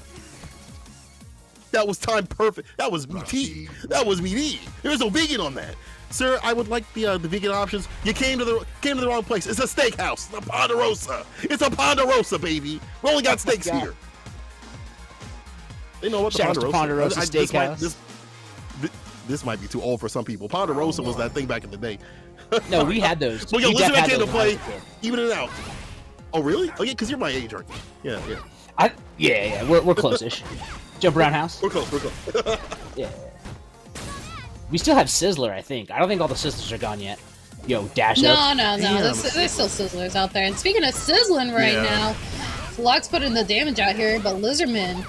Speaker 1: That was timed perfect. That was meaty. That was meaty. There was no vegan on that. Sir, I would like the vegan options. You came to the wrong place. It's a steakhouse. It's a Ponderosa. It's a Ponderosa, baby. We only got steaks here. They know what the
Speaker 4: Ponderosa Steakhouse.
Speaker 1: This might be too old for some people. Ponderosa was that thing back in the day.
Speaker 4: No, we had those.
Speaker 1: Well, yo, Lizardman came to play, even it out. Oh, really? Oh, yeah, because you're my age, aren't you? Yeah.
Speaker 4: Yeah, we're close-ish. Jump roundhouse.
Speaker 1: We're close.
Speaker 4: Yeah. We still have Sizzler, I think. I don't think all the Sizzlers are gone yet. Yo, dash up.
Speaker 2: No. There's still Sizzlers out there. And speaking of sizzling right now, Flux putting the damage out here, but Lizardman.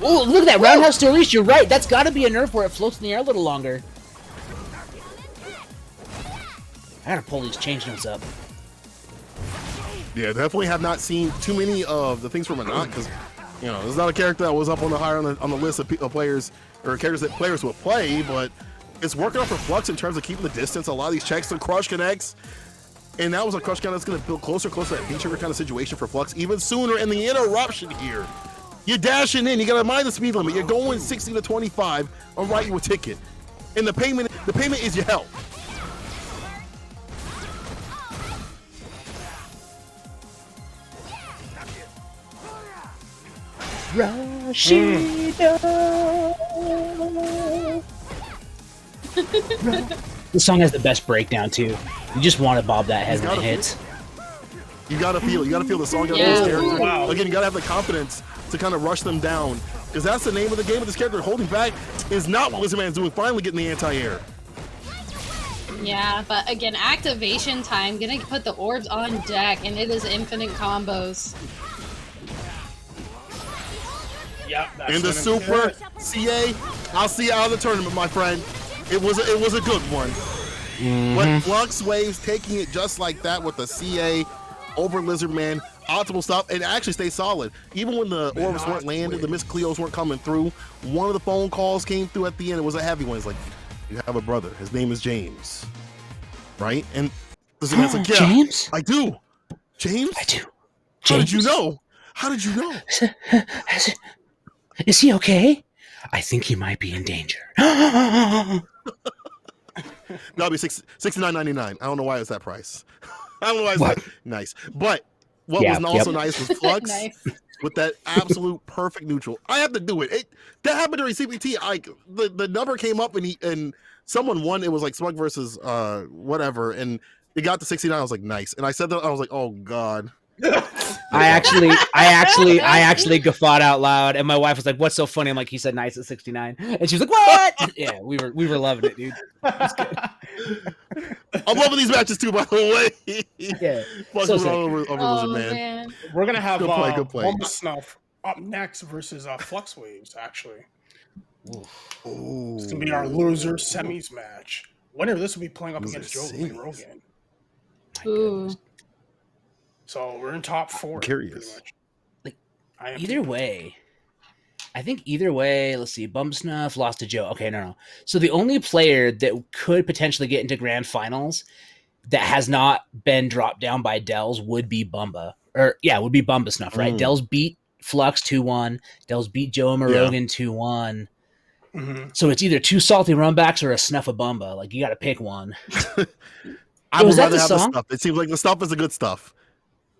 Speaker 4: Oh, look at that roundhouse to Elise. You're right. That's got to be a nerf where it floats in the air a little longer. I gotta pull these change notes up.
Speaker 1: Yeah, definitely have not seen too many of the things from Anant because, you know, this is not a character that was up on the list of players or characters that players would play, but it's working out for Flux in terms of keeping the distance. A lot of these checks and crush connects, and that was a crush connect that's going to build closer to that feature kind of situation for Flux even sooner. And the interruption here. You're dashing in. You got to mind the speed limit. You're going 60 to 25. I'll write you a ticket. And the payment is your health.
Speaker 4: This song has the best breakdown too. You just want to bob that head when it hits.
Speaker 1: You gotta feel the song. You gotta feel this character. Wow. Again, you gotta have the confidence to kind of rush them down, because that's the name of the game. With this character holding back is not what Lizardman's doing. Finally getting the anti-air.
Speaker 2: Yeah, but again, activation time. Gonna put the orbs on deck, and it is infinite combos.
Speaker 3: Yeah,
Speaker 1: in the Super CA, I'll see you out of the tournament, my friend. It was a good one. But Flux Waves taking it just like that with the CA over Lizardman, optimal stuff, and actually stay solid. Even when the orbs weren't landed, the Miss Cleos weren't coming through, one of the phone calls came through at the end. It was a heavy one. It's like, you have a brother. His name is James. Right? And Lizardman's like, yeah,
Speaker 4: James?
Speaker 1: I do. James?
Speaker 4: I do. James?
Speaker 1: How did you know? How did you know?
Speaker 4: Is he okay? I think he might be in danger.
Speaker 1: That'll be $69.99. I don't know why it's that price. I don't know why it's that nice. But what was also nice was Flux with that absolute perfect neutral. I have to do it. That happened during CPT. The number came up and someone won. It was like Smug versus whatever, and it got to 69. I was like, nice. And I said that, I was like, oh god.
Speaker 4: I actually guffawed out loud, and my wife was like, "What's so funny?" I'm like, "He said nice at 69," and she was like, "What?" Yeah, we were loving it, dude. It good.
Speaker 1: I'm loving these matches too, by the way.
Speaker 4: Yeah,
Speaker 3: man. We're gonna have good play. Snuff up next versus Flux Waves. Actually, it's gonna be our loser semis match. Winner of this will be playing up against Joe Rogan.
Speaker 2: Ooh.
Speaker 3: So we're in top 4.
Speaker 1: I'm curious.
Speaker 4: Like either way, I think either way. Let's see. Bump Snuff lost to Joe. Okay, no. So the only player that could potentially get into grand finals that has not been dropped down by Dells would be Bumba. Would be Bumba Snuff, right? Dells beat Flux 2-1. Dells beat Joe Rogan 2-1. So it's either 2 salty runbacks or a Snuff of Bumba. Like you got to pick one.
Speaker 1: I would rather have the stuff. It seems like the stuff is the good stuff.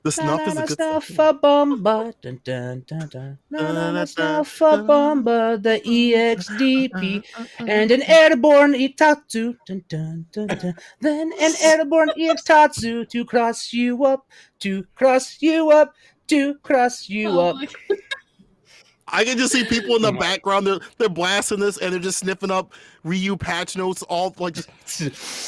Speaker 1: The snuff is a good stuff.
Speaker 4: Bomba, dun, dun, dun, dun. Snuff bomba, the EXDP, and an airborne Itatsu, dun, dun, dun, dun. Then an airborne EX-Tatsu to cross you up, to cross you up, to cross you up.
Speaker 1: I can just see people in the background. They're blasting this and they're just sniffing up Ryu patch notes, all like just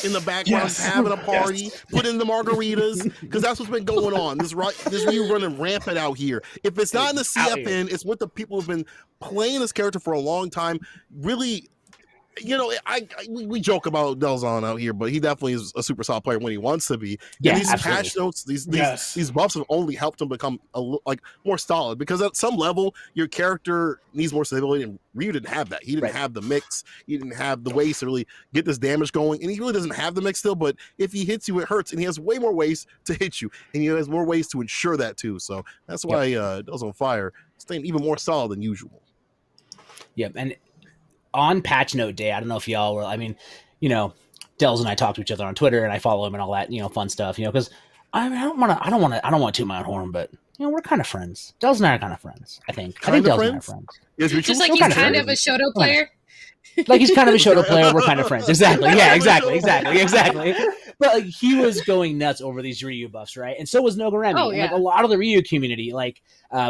Speaker 1: in the background, having a party, putting the margaritas, because that's what's been going on. This Ryu running rampant out here. If it's not in the CFN, it's with the people who've been playing this character for a long time. Really, you know, we joke about Delzon out here, but he definitely is a super solid player when he wants to be.
Speaker 4: Yeah,
Speaker 1: and these
Speaker 4: absolutely.
Speaker 1: patch notes, these buffs have only helped him become more solid, because at some level your character needs more stability, and Ryu didn't have that. He didn't have the mix. He didn't have the ways to really get this damage going, and he really doesn't have the mix still. But if he hits you, it hurts, and he has way more ways to hit you, and he has more ways to ensure that too. So that's why Delz on Fire staying even more solid than usual.
Speaker 4: Yep, and on patch note day, I don't know if y'all were, I mean, you know, Delz and I talk to each other on Twitter, and I follow him and all that, you know, fun stuff, you know, because I don't want to toot my own horn, but you know, we're kind of friends. Delz and I are kind of friends, I think. I think Delz and I are friends.
Speaker 2: Just like he's kind of a Shoto player.
Speaker 4: Like he's kind of a Shoto player, we're kind of friends. Exactly. Yeah, exactly. But like, he was going nuts over these Ryu buffs, right? And so was Nogoremi.
Speaker 2: Oh, yeah.
Speaker 4: Like a lot of the Ryu community, like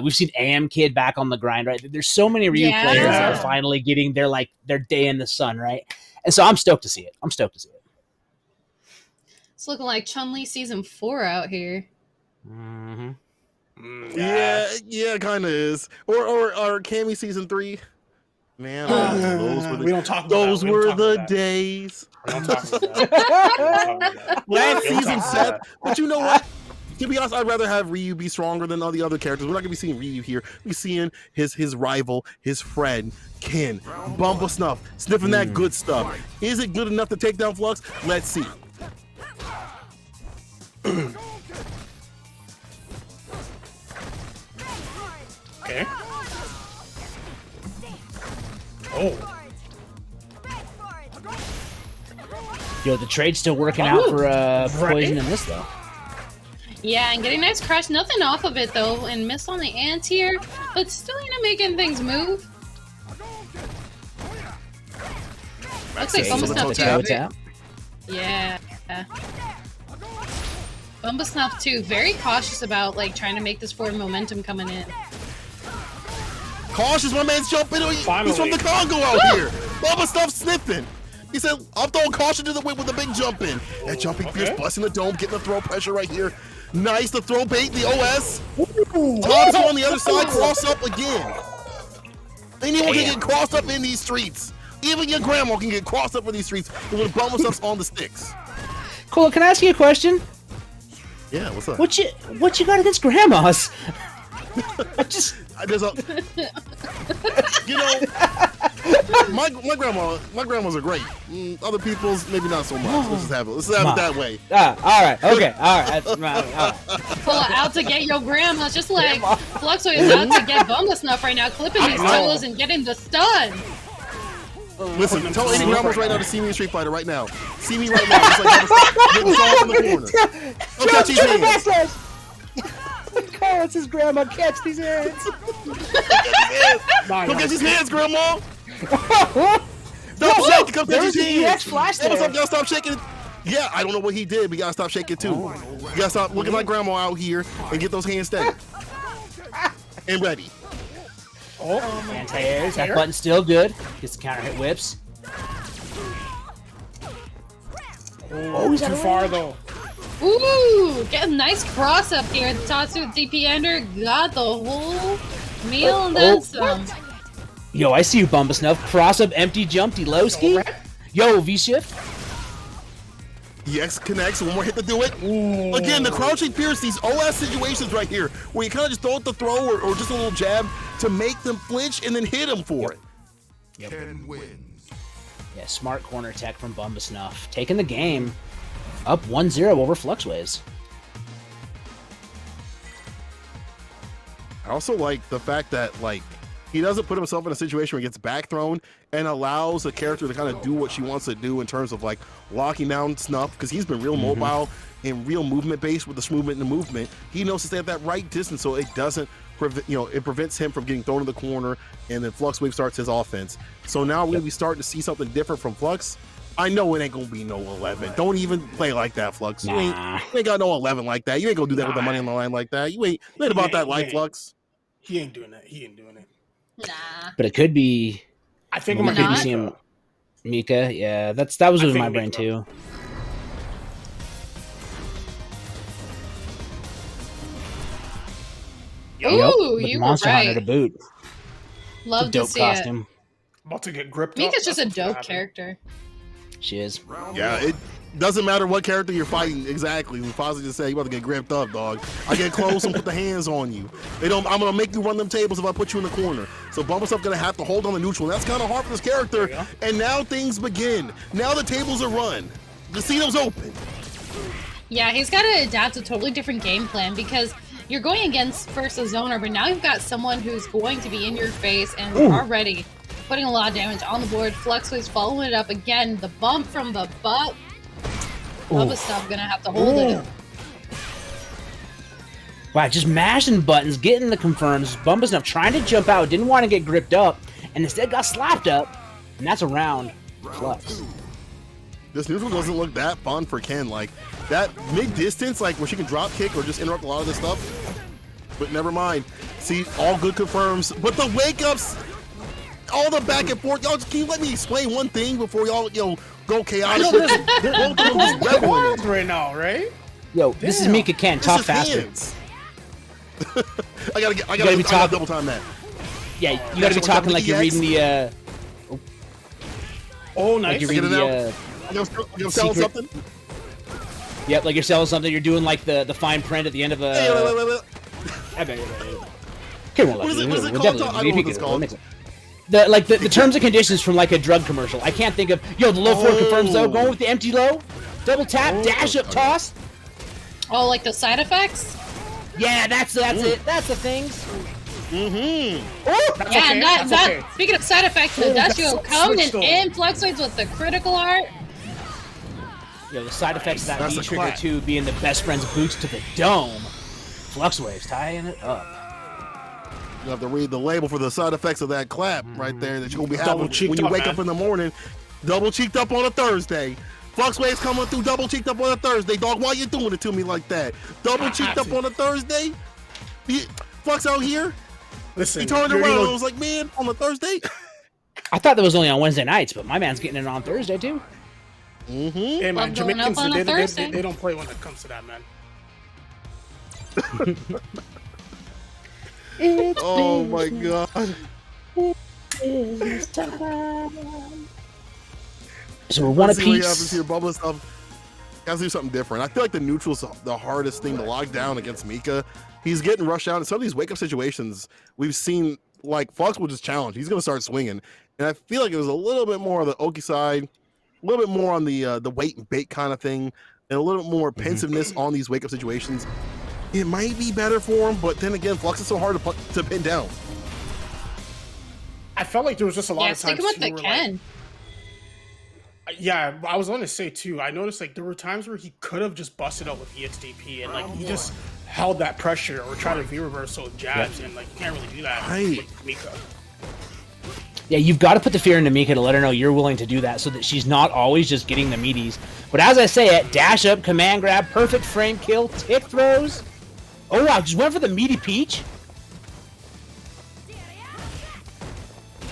Speaker 4: we've seen AM Kid back on the grind, right? There's so many Ryu players that are finally getting their day in the sun, right? And so I'm stoked to see it.
Speaker 2: It's looking like Chun-Li season 4 out here.
Speaker 4: Mm-hmm.
Speaker 1: Yeah, kind of is. Or Cammy season 3. Man,
Speaker 3: we don't talk about
Speaker 1: those
Speaker 3: that.
Speaker 1: were the days.
Speaker 3: We don't talk about that.
Speaker 1: Last season set, but you know what? To be honest, I'd rather have Ryu be stronger than all the other characters. We're not gonna be seeing Ryu here. We're seeing his rival, his friend, Ken, Bumble Snuff, sniffing that good stuff. Is it good enough to take down Flux? Let's see.
Speaker 3: Okay. Oh.
Speaker 4: Yo, the trade's still working out for Poison in this though.
Speaker 2: Yeah, and getting nice crush. Nothing off of it though, and miss on the anti-air, but still, making things move. Looks like Bumble Snuff too. Yeah. Bumble Snuff too. Very cautious about trying to make this forward momentum coming in.
Speaker 1: Cautious, my man's jumping. He's from the Congo out here. Bumble Snuff sniffing. He said, I'm throwing caution to the wind with a big jump in. That jumping Pierce busting the dome, getting the throw pressure right here. Nice, the throw bait, the OS. Tatsu on the other side, cross up again. Anyone can get crossed up in these streets. Even your grandma can get crossed up in these streets with Bumble Snuff's on the sticks.
Speaker 4: Cole, can I ask you a question?
Speaker 1: Yeah, what's up?
Speaker 4: What you got against grandmas?
Speaker 1: There's a, my grandmas are great. Other people's maybe not so much. Let's have it that way.
Speaker 4: All right, okay, all right.
Speaker 2: Pull out to get your grandma, just like Fluxo is out to get Bumble Snuff right now, clipping these toes and getting the stun.
Speaker 1: Listen, tell any grandmas right now to see me in Street Fighter right now. See me right now. Just like getting soft in the corner. Go catch these hands.
Speaker 4: Call it's his grandma. Catch these hands.
Speaker 1: Go catch these hands, grandma. Stop shaking. Come catch these hands.
Speaker 4: Flash there.
Speaker 1: What's up, y'all? Stop shaking. Yeah, I don't know what he did, but you gotta stop shaking too. You gotta stop looking like grandma out here and get those hands steady and ready.
Speaker 4: Anti-airs. That button's still good. Gets the counter hit whips.
Speaker 3: Oh, he's too far though.
Speaker 2: Ooh, get a nice cross up here. Tatsu DP Ender got the whole meal and then some.
Speaker 4: Yo, I see you, Bumble Snuff. Cross up, empty jump, Lowski. Yo, V-shift.
Speaker 1: Yes, connects. One more hit to do it. Ooh. Again, the crouching Pierce, these OS situations right here, where you kind of just throw it the throw or just a little jab to make them flinch and then hit them for it.
Speaker 5: Ken wins.
Speaker 4: Yeah, smart corner tech from Bumble Snuff. Taking the game up 1-0 over Fluxways.
Speaker 1: I also like the fact that, he doesn't put himself in a situation where he gets back thrown and allows the character to kind of do what she wants to do in terms of locking down Snuff, because he's been real mobile and real movement based with the movement and the movement. He knows to stay at that right distance so it doesn't it prevents him from getting thrown in the corner, and then Fluxwave starts his offense. So now we're gonna be starting to see something different from Flux. I know it ain't gonna be no 11. Don't even play like that, Flux. You ain't got no 11 like that. You ain't gonna do that with the money on the line like that. You ain't about that life, Flux.
Speaker 3: He ain't doing that.
Speaker 2: Nah.
Speaker 4: But it could be.
Speaker 3: I think
Speaker 4: we could be seeing Mika. Yeah, that was in my brain too.
Speaker 2: Ooh,
Speaker 4: with
Speaker 2: you
Speaker 4: Monster
Speaker 2: were right.
Speaker 4: Hunter to boot.
Speaker 2: Love
Speaker 4: dope
Speaker 2: to see
Speaker 4: costume.
Speaker 3: About to get gripped
Speaker 2: it.
Speaker 3: up.
Speaker 2: Mika's just a dope character.
Speaker 4: She is.
Speaker 1: Yeah, it doesn't matter what character you're fighting exactly. Fozzie just said you about to get gripped up, dog. I get close and put the hands on you. I'm gonna make you run them tables if I put you in the corner. So Bumble Snuff gonna have to hold on the neutral. That's kind of hard for this character. And now things begin. Now the tables are run. The casino's open.
Speaker 2: Yeah, he's got to adapt a totally different game plan, because you're going against first a zoner, but now you've got someone who's going to be in your face and already putting a lot of damage on the board. Fluxways following it up again. The bump from the butt. Bubba Snuff gonna have to hold it.
Speaker 4: Wow, just mashing buttons, getting the confirms. Bumba Snuff trying to jump out, didn't want to get gripped up, and instead got slapped up, and that's a round Flux.
Speaker 1: This neutral doesn't look that fun for Ken. That mid-distance, where she can drop kick or just interrupt a lot of this stuff. But never mind. See, all good confirms. But the wake-ups, all the back and forth. Y'all, can you let me explain one thing before y'all, go chaotic?
Speaker 3: I know they're reveling right now, right?
Speaker 4: Yo, this is Mika Ken. Talk faster.
Speaker 1: I gotta double time that.
Speaker 4: Yeah, you gotta be talking like you're reading the.
Speaker 3: Oh, nice.
Speaker 4: Like you're reading the.
Speaker 1: You're selling something.
Speaker 4: Yep, like you're selling something. You're doing like the fine print at the end of a. Okay, well,
Speaker 1: what is it called? I don't know what it's called.
Speaker 4: The terms and conditions from like a drug commercial. I can't think of. Yo, the low forward confirms though. Going with the empty low, double tap, dash up, toss.
Speaker 2: Oh, like the side effects?
Speaker 4: Yeah, that's it. That's the things.
Speaker 2: Mm-hmm. Oh, yeah, okay. Okay. Speaking of side effects, Nadashio coming in Fluxwaves with the critical art.
Speaker 4: Yo, the side effects of that V-Trigger 2 being the best friend's boots to the dome. Fluxwaves tying it up.
Speaker 1: You have to read the label for the side effects of that clap right there that you're going to be having when you wake up in the morning. Double cheeked up on a Thursday. Fluxwaves coming through double cheeked up on a Thursday. Dog, why you doing it to me like that? Double cheeked up on a Thursday? Flux out here?
Speaker 3: Listen,
Speaker 1: he turned around and was like, man, on a Thursday?
Speaker 4: I thought that was only on Wednesday nights, but my man's getting it on Thursday too.
Speaker 3: Mm-hmm. Hey man, Jamaicans, they don't play when it comes to that, man.
Speaker 1: Oh my god.
Speaker 4: It's time. So we're one apiece.
Speaker 1: Happens here, bubble stuff. Gotta do something different. I feel like the neutral's the hardest thing to lock down against Mika. He's getting rushed out in some of these wake-up situations. We've seen like Flux will just challenge. He's gonna start swinging, and I feel like it was a little bit more on the Oki side, a little bit more on the wait and bait kind of thing, and a little bit more pensiveness on these wake-up situations. It might be better for him, but then again, Flux is so hard to pin down.
Speaker 3: I felt like there was just a lot of times.
Speaker 2: Stick with the Ken.
Speaker 3: Yeah, I was going to say too. I noticed like there were times where he could have just busted out with EXDP and like he just held that pressure or tried to V-reversal jabs and like you can't really do that with Mika.
Speaker 4: Yeah, you've got to put the fear into Mika to let her know you're willing to do that so that she's not always just getting the meaties. But as I say it, dash up, command grab, perfect frame kill, tick throws. Oh wow, just went for the meaty peach.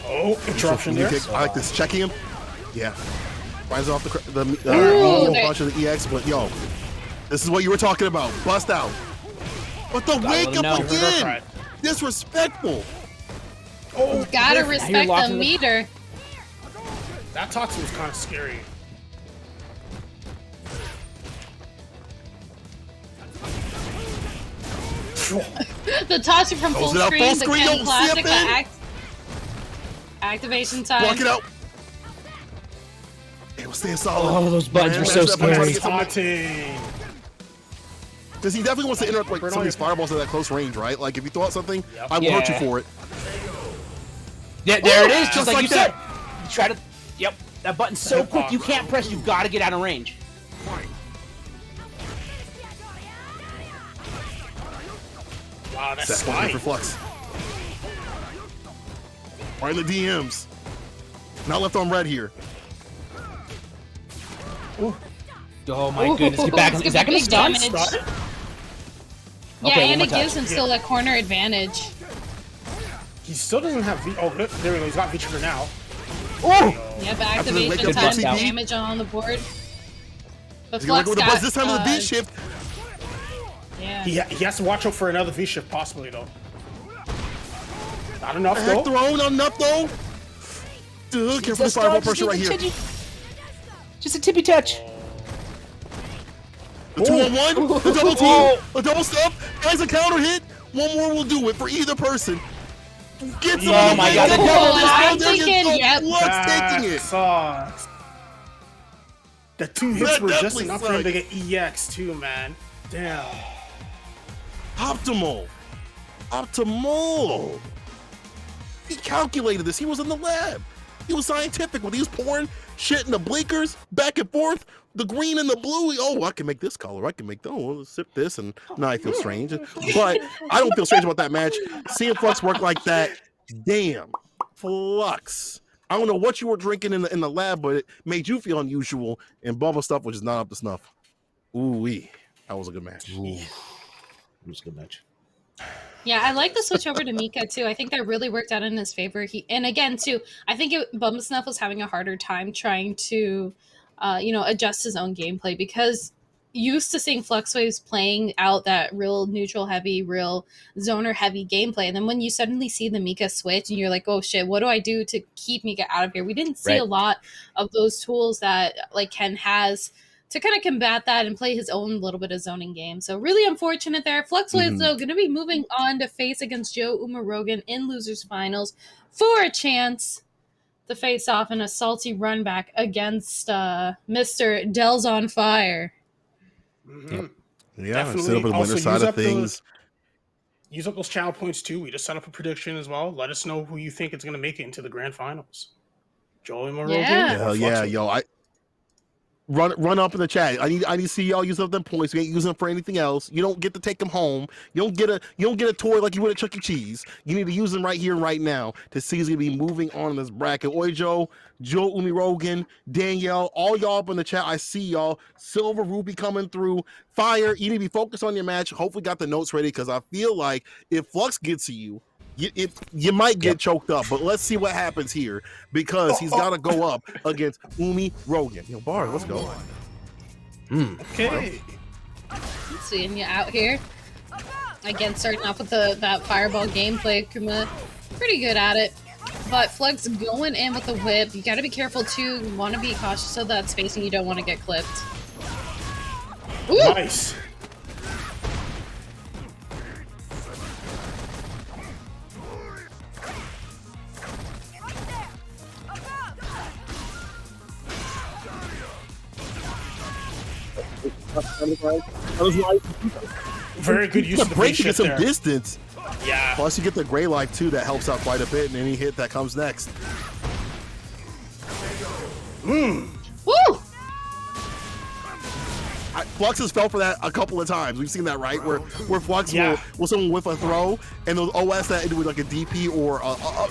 Speaker 3: Oh, interruption there.
Speaker 1: I like this. Checking him. Yeah. Finds off the punch of the EX, but yo, this is what you were talking about. Bust out. But the wake up again. Disrespectful.
Speaker 2: Oh, gotta respect the meter.
Speaker 3: That toxin was kind of scary.
Speaker 2: The tossing from full screen, the Ken classic, activation time.
Speaker 1: Block it out. It was staying solid.
Speaker 4: Oh, those buttons were so scary.
Speaker 1: Because he definitely wants to interrupt like some of these fireballs at that close range, right? Like if you throw out something, I will hurt you for it.
Speaker 4: Yeah, there it is, just like you said. You try to. Yep, that button's so quick you can't press. You've got to get out of range.
Speaker 3: Wow, that's fine
Speaker 1: for Flux. Right in the DMs. Not left on red here.
Speaker 4: Ooh. Oh my goodness! Get back. Is that going to stun?
Speaker 2: Yeah, okay, and it gives him still that corner advantage.
Speaker 3: He still doesn't have V. Oh, there we go. He's got V-trigger now.
Speaker 4: Oh!
Speaker 2: Yep, activation time, damage on the board. But Flux
Speaker 1: got this time of the V shift.
Speaker 2: Yeah.
Speaker 3: He has to watch out for another V shift, possibly though. Not enough though.
Speaker 1: Throw, not enough though. Dude, careful with fireball pressure right here.
Speaker 4: Just a tippy touch.
Speaker 1: The 2-on-1, the double team, a double step. Guys, a counter hit. One more will do it for either person. Get some.
Speaker 4: Oh my god!
Speaker 2: I'm thinking, yep.
Speaker 1: Taking it.
Speaker 3: Sucks. The two hits were just enough for him to get EX too, man. Damn.
Speaker 1: Optimal. He calculated this. He was in the lab. He was scientific when he was pouring shit in the blinkers, back and forth, the green and the blue. Oh, I can make this color. I can make sip this, and now I feel strange. But I don't feel strange about that match. Seeing Flux work like that, damn, Flux. I don't know what you were drinking in the lab, but it made you feel unusual. And bubble stuff, which is not up to snuff. Ooh-wee. That was a good match.
Speaker 4: Ooh. It was a good match.
Speaker 2: Yeah, I like the switch over to Mika too. I think that really worked out in his favor. And again too, I think Bumba Snuff was having a harder time trying to, adjust his own gameplay because used to seeing Fluxwaves playing out that real neutral heavy, real zoner heavy gameplay, and then when you suddenly see the Mika switch and you're like, oh shit, what do I do to keep Mika out of here? We didn't see a lot of those tools that like Ken has to kind of combat that and play his own little bit of zoning game. So really unfortunate there. Fluxwaves, though, going to be moving on to face against Joe Umarogan in Losers Finals for a chance to face off in a salty run back against Mr. Del's on Fire.
Speaker 3: Mm-hmm.
Speaker 1: Yeah,
Speaker 3: definitely.
Speaker 1: Sit up on the winner side of things.
Speaker 3: Use up those channel points too. We just set up a prediction as well. Let us know who you think is going to make it into the grand finals. Joe Umarogan.
Speaker 2: Yeah.
Speaker 1: Hell yeah, yo. Run up in the chat. I need to see y'all use up them points. You ain't using them for anything else. You don't get to take them home. You don't get a toy like you would at Chuck E. Cheese. You need to use them right here and right now to see who's gonna be moving on in this bracket. Oi Joe Umarogan, Danielle, all y'all up in the chat. I see y'all. Silver Ruby coming through. Fire. You need to be focused on your match. Hopefully got the notes ready because I feel like if Flux gets to you, you might get choked up, but let's see what happens here because he's got to go up against Umi Rogan. Yo, Bard, let's go.
Speaker 3: Okay.
Speaker 2: Seeing you out here. Again, starting off with that fireball gameplay. Akuma, pretty good at it. But Flux going in with the whip. You got to be careful, too. You want to be cautious of that spacing. You don't want to get clipped. Ooh.
Speaker 3: Nice. Very good use of the
Speaker 1: break to get some
Speaker 3: there.
Speaker 1: distance.
Speaker 3: Yeah.
Speaker 1: Plus, you get the gray life too. That helps out quite a bit. And any hit that comes next.
Speaker 2: Woo!
Speaker 1: Flux has fell for that a couple of times. We've seen that, right? Where Flux will someone whiff a throw, and those OS that into like a DP or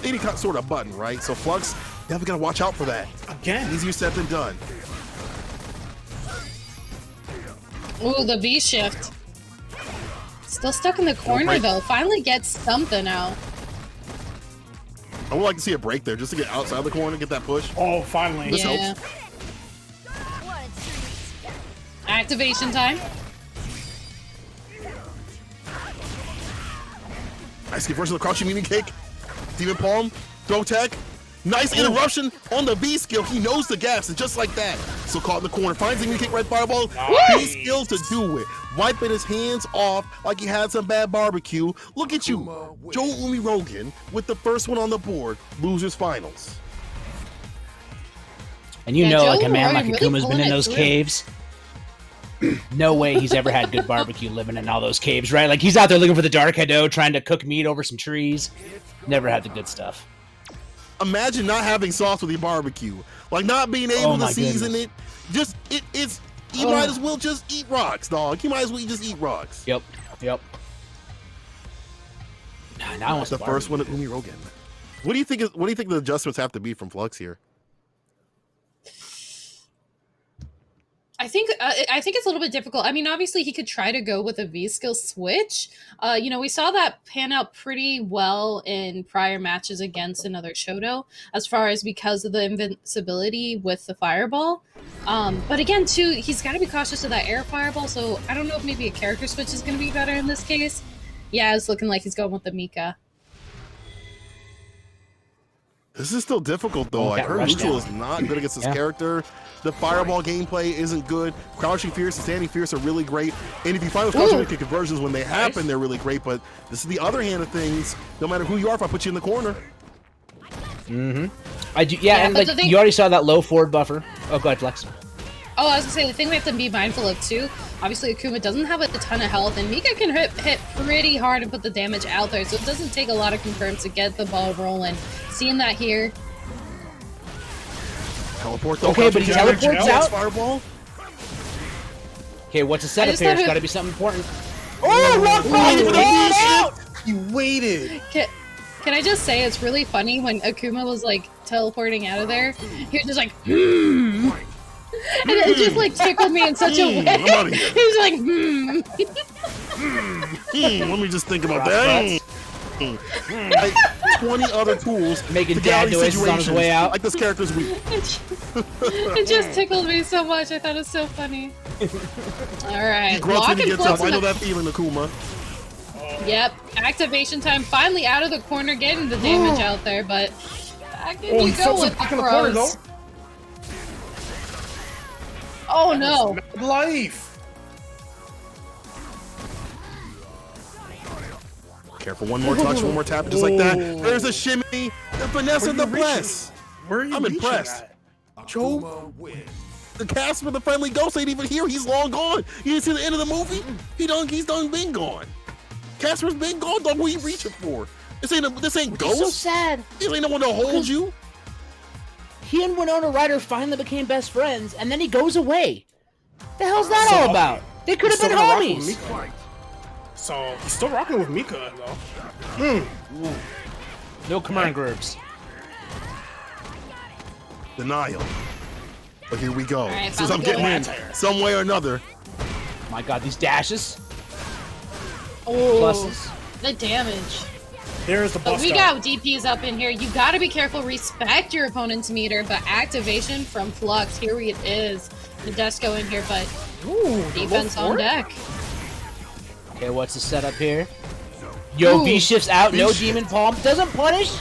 Speaker 1: any kind sort of button, right? So Flux, definitely gotta watch out for that.
Speaker 3: Again,
Speaker 1: easier said than done.
Speaker 2: Ooh, the V shift. Still stuck in the corner though. Finally gets something out.
Speaker 1: I would like to see a break there just to get outside the corner, get that push.
Speaker 3: Oh, finally.
Speaker 1: This helps.
Speaker 2: Activation time.
Speaker 1: Nice skip versus the crouching medium kick. Demon palm, throw tech. Nice interruption on the V skill. He knows the gaps, and just like that. So caught in the corner, finds the medium kick, right fireball. V skill to do it. Wiping his hands off like he had some bad barbecue. Look at you, Joe Umarogan with the first one on the board. Losers finals.
Speaker 4: And you know, like a man like Akuma's been in those caves. No way he's ever had good barbecue living in all those caves, right? Like he's out there looking for the dark Hado, trying to cook meat over some trees. Never had the good stuff.
Speaker 1: Imagine not having sauce with your barbecue, like not being able to season it. Just it's you might as well just eat rocks, dog. You might as well just eat rocks.
Speaker 4: Yep. Now I want
Speaker 1: the first one at Umarogan. What do you think? What do you think the adjustments have to be from Flux here?
Speaker 2: I think it's a little bit difficult. I mean, obviously he could try to go with a V skill switch. We saw that pan out pretty well in prior matches against another Shoto, as far as because of the invincibility with the fireball. But again, too, he's got to be cautious of that air fireball. So I don't know if maybe a character switch is going to be better in this case. Yeah, it's looking like he's going with the Mika.
Speaker 1: This is still difficult though. Like her neutral is not good against this character. The fireball gameplay isn't good. Crouching Fierce and Standing Fierce are really great. And if you find those crouching kick conversions when they happen, they're really great. But this is the other hand of things. No matter who you are, if I put you in the corner.
Speaker 4: I do. Yeah, and like you already saw that low forward buffer. Oh, go ahead, Flex.
Speaker 2: Oh, I was gonna say the thing we have to be mindful of too. Obviously, Akuma doesn't have a ton of health, and Mika can hit pretty hard and put the damage out there. So it doesn't take a lot of confirms to get the ball rolling. Seeing that here.
Speaker 1: Teleport though.
Speaker 4: Okay, but he teleports out.
Speaker 1: Fireball.
Speaker 4: Okay, what's a setup here? It's got to be something important.
Speaker 3: Oh, he waited.
Speaker 2: Can I just say it's really funny when Akuma was like teleporting out of there? He was just like, and it just like tickled me in such a way. He was like,
Speaker 1: Let me just think about that. Like 20 other tools
Speaker 4: making dad noises on his way out.
Speaker 1: Like this character's weak.
Speaker 2: It just tickled me so much. I thought it was so funny. All right,
Speaker 1: lock and flux. I know that feeling, Akuma.
Speaker 2: Yep, activation time. Finally out of the corner, getting the damage out there, but back in you go with the throws. Oh no!
Speaker 3: Life.
Speaker 1: Careful, one more touch, one more tap, just like that. There's a shimmy, the finesse and the press.
Speaker 3: Where are you?
Speaker 1: I'm impressed. Joe, the cast for the friendly ghost ain't even here. He's long gone. You didn't see the end of the movie? He's done been gone. Casper's been gone. Dog, what are you reaching for? This ain't Ghost.
Speaker 4: So sad.
Speaker 1: This ain't no one to hold you.
Speaker 4: He and Winona Ryder finally became best friends, and then he goes away. The hell's that all about? They could have been homies.
Speaker 3: So he's still rocking with Mika though.
Speaker 4: No command groups.
Speaker 1: Denial. But here we go.
Speaker 2: Right,
Speaker 1: since I'm getting in some way or another.
Speaker 4: My God, these dashes.
Speaker 2: Oh,
Speaker 4: pluses.
Speaker 2: The damage.
Speaker 3: There's the bust.
Speaker 2: But we got DPs up in here. You got to be careful. Respect your opponent's meter. But activation from Flux. Here it is. Nadesco in here, but defense on deck.
Speaker 4: Okay, what's the setup here? Yo, V shifts out. No demon palm. Doesn't punish.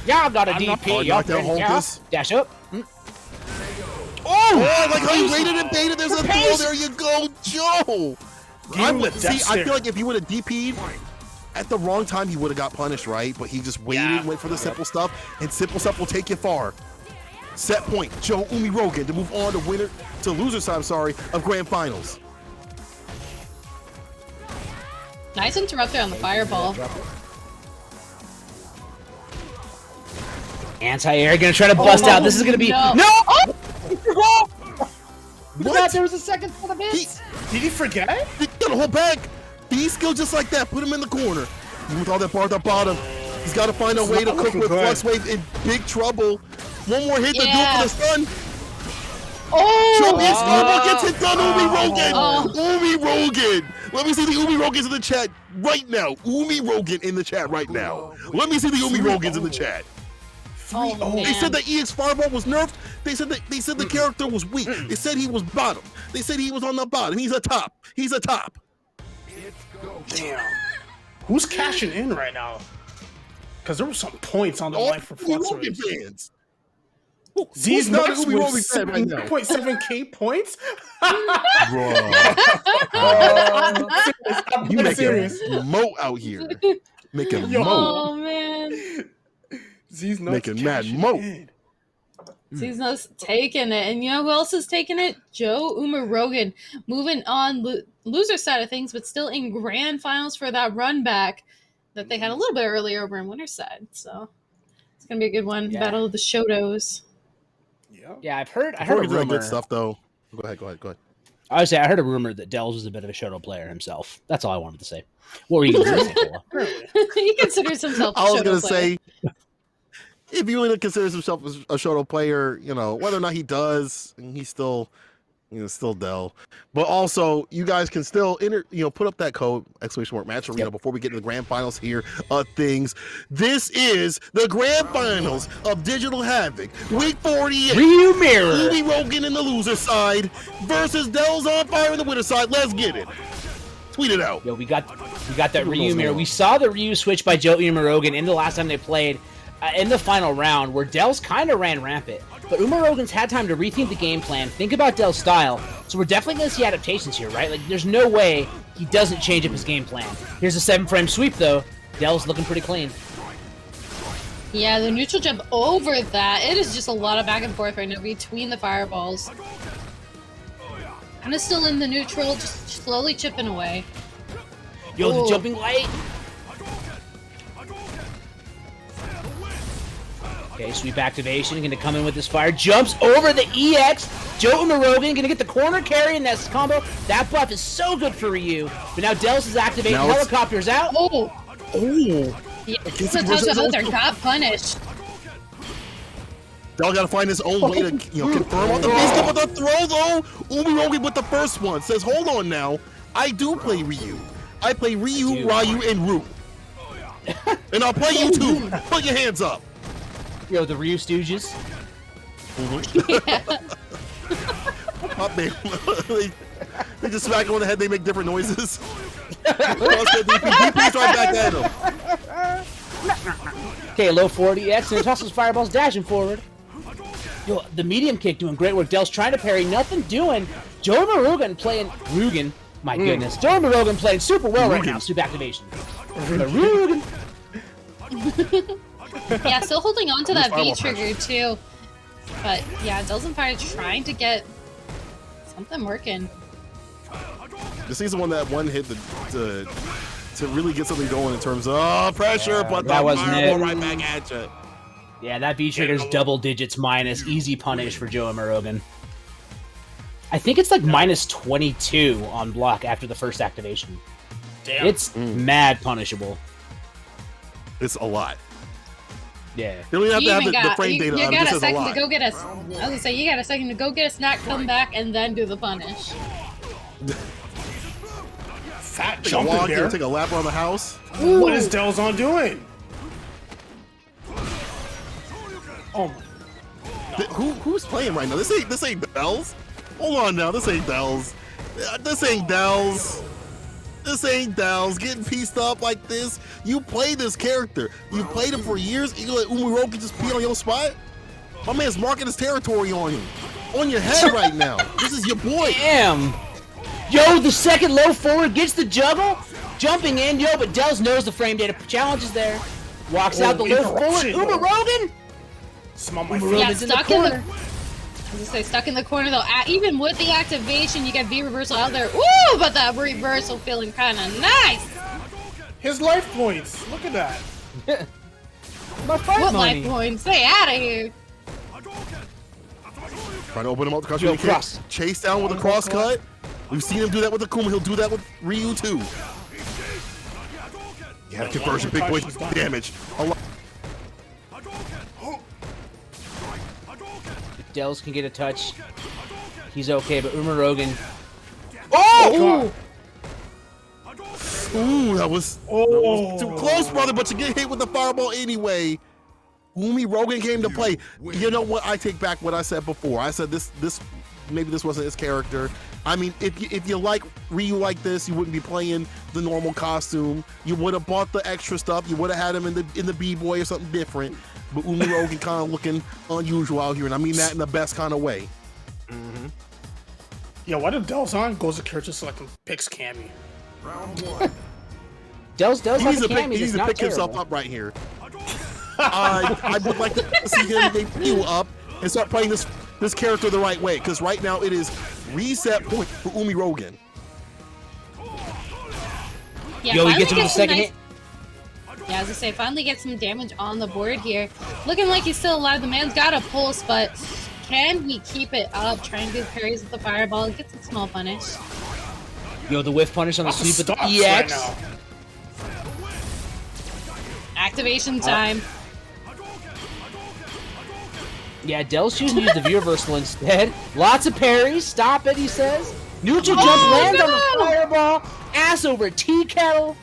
Speaker 4: Y'all got a DP. Y'all dash up.
Speaker 1: Oh, I like how you waited and baited. There's a throw. There you go, Joe. I feel like if he would have DP'd at the wrong time, he would have got punished, right? But he just waited, went for the simple stuff, and simple stuff will take you far. Set point, Joe Umirogen to move on to loser side, of Grand Finals.
Speaker 2: Nice interrupt there on the fireball.
Speaker 4: Anti-air gonna try to bust out. This is gonna be no.
Speaker 1: What?
Speaker 4: There was a second for the miss.
Speaker 3: Did he forget?
Speaker 1: He got a whole bag. B skill just like that. Put him in the corner. With all that bar at the bottom, he's got to find a way to cook with Flux Wave in big trouble. One more hit to do it for the stun.
Speaker 2: Oh!
Speaker 1: Starbuck gets it done. Umirogen. Let me see the Umirogans in the chat right now. Umirogen in the chat right now. Let me see the Umirogans in the chat. They said that EX Fireball was nerfed. They said the character was weak. They said he was bottom. They said he was on the bottom. He's a top. He's a top.
Speaker 3: Damn. Who's cashing in right now? Because there were some points on the line for Flux fans. Z's not a Umirogen right now. 0.7k points.
Speaker 1: You making moat out here. Making moat.
Speaker 2: Oh man.
Speaker 3: Z's
Speaker 1: making mad moat.
Speaker 2: Z's nuts taking it. And you know who else is taking it? Joe Umirogen. Moving on loser side of things, but still in grand finals for that run back that they had a little bit earlier over in winner's side. So it's gonna be a good one. Yeah. Battle of the Shotos.
Speaker 4: Yeah, I heard a rumor.
Speaker 1: Good stuff though. Go ahead.
Speaker 4: I would say I heard a rumor that Dells was a bit of a Shoto player himself. That's all I wanted to say. What were you going to say?
Speaker 2: He considers himself a Shoto player.
Speaker 1: I was going to say, if he really considers himself a Shoto player, whether or not he does, he's still Dell. But also, you guys can still put up that code !match arena before we get to the grand finals here of things. This is the grand finals of Digital Havoc, week 48.
Speaker 4: Ryu Mirror.
Speaker 1: Umirogen in the loser side versus Dell's on fire in the winner side. Let's get it. Tweet it out.
Speaker 4: Yo, we got that Ryu Mirror. We saw the Ryu switch by Joe Umirogen in the last time they played in the final round, where Dell's kind of ran rampant. But Umirogen's had time to rethink the game plan, think about Dell's style, so we're definitely going to see adaptations here, right? Like, there's no way he doesn't change up his game plan. Here's a 7-frame sweep, though. Dell's looking pretty clean.
Speaker 2: Yeah, the neutral jump over that. It is just a lot of back and forth right now between the fireballs. Kind of still in the neutral, just slowly chipping away.
Speaker 4: Yo, the jumping light. Okay, sweep activation, gonna come in with this fire, jumps over the EX, Joe Umirogen gonna get the corner carry in that combo. That buff is so good for Ryu, but now Dells is activating, helicopter's out.
Speaker 2: Yeah, Hunter got punished.
Speaker 1: Dell gotta find his own way to confirm on the base with the throw though. Umirogen with the first one says, hold on now. I do play Ryu. I play Ryu, Ryu, and Ryu. And I'll play you too. Put your hands up.
Speaker 4: Yo, the Ryu Stooges.
Speaker 1: They just smack him on the head. They make different noises. DP's right back at him.
Speaker 4: Okay, low 40X and tosses fireballs, dashing forward. Yo, the medium kick doing great work. Dell's trying to parry, nothing doing. Joe Murugan playing Rugen. My goodness, Joe Murugan playing super well right now. Soup activation. Murugan.
Speaker 2: Yeah, still holding on to that V trigger too. But yeah, Dell's on fire trying to get something working.
Speaker 1: This is the one hit to really get something going in terms of pressure, but that was right back at you.
Speaker 4: Yeah, that V trigger's double digits minus, easy punish for Joe Murugan. I think it's like minus 22 on block after the first activation. Damn. It's mad punishable.
Speaker 1: It's a lot.
Speaker 4: Yeah.
Speaker 1: You don't even have to have the frame data
Speaker 2: you
Speaker 1: on.
Speaker 2: got a second to go get us. I was gonna say, you got a second to go get a snack, come back, and then do the punish.
Speaker 3: Fat jumping there.
Speaker 1: Take a lap around the house.
Speaker 3: Ooh. What is Delzon doing? Oh my.
Speaker 1: Who's playing right now? This ain't Bells. Hold on now. This ain't Dells. This ain't Dells. This ain't Dells. Getting pieced up like this. You play this character. You played him for years. You let Umiroki just pee on your spot? My man's marking his territory on you. On your head right now. This is your boy.
Speaker 4: Damn. Yo, the second low forward gets the juggle. Jumping in, yo, but Dells knows the frame data challenge is there. Walks out the low forward. Umirogan.
Speaker 2: Yeah, stuck in the corner. I was gonna say, stuck in the corner though. Even with the activation, you get V reversal out there. Ooh, but that reversal feeling kind of nice.
Speaker 3: His life points. Look at that.
Speaker 4: My fight
Speaker 2: what
Speaker 4: money.
Speaker 2: Life points? Stay out of here.
Speaker 1: Trying to open him up. Cross. Chase down with a cross cut. We've seen him do that with Akuma. He'll do that with Ryu too. Yeah, conversion, big boy damage.
Speaker 4: If Dells can get a touch, he's okay, but Umirogan.
Speaker 1: Oh! Ooh, that was too close, brother, but you get hit with the fireball anyway. Umirogan came to play. You know what? I take back what I said before. I said this maybe this wasn't his character. I mean, if you like Ryu like this, you wouldn't be playing the normal costume. You would have bought the extra stuff. You would have had him in the B-boy or something different. But Umirogan kind of looking unusual out here, and I mean that in the best kind of way.
Speaker 3: Mm-hmm. Yeah, what if Delzon goes to character select and picks Cammy?
Speaker 5: Round one.
Speaker 4: Dells has a Cammy.
Speaker 1: He needs to pick himself up right here. I would like to see him debut up and start playing this character the right way, because right now it is reset point for Umirogan.
Speaker 2: Yeah,
Speaker 4: yo, he gets him the second hit.
Speaker 2: Yeah, as I say, finally get some damage on the board here. Looking like he's still alive. The man's got a pulse, but can he keep it up? Try and do parries with the fireball. Gets a small punish.
Speaker 4: Yo, the whiff punish on the sweep with the EX.
Speaker 3: Right
Speaker 2: Activation time.
Speaker 4: Yeah, Dell's choosing to use the V reversal instead. Lots of parries. Stop it, he says. Neutral jump lands on the fireball. Ass over tea kettle.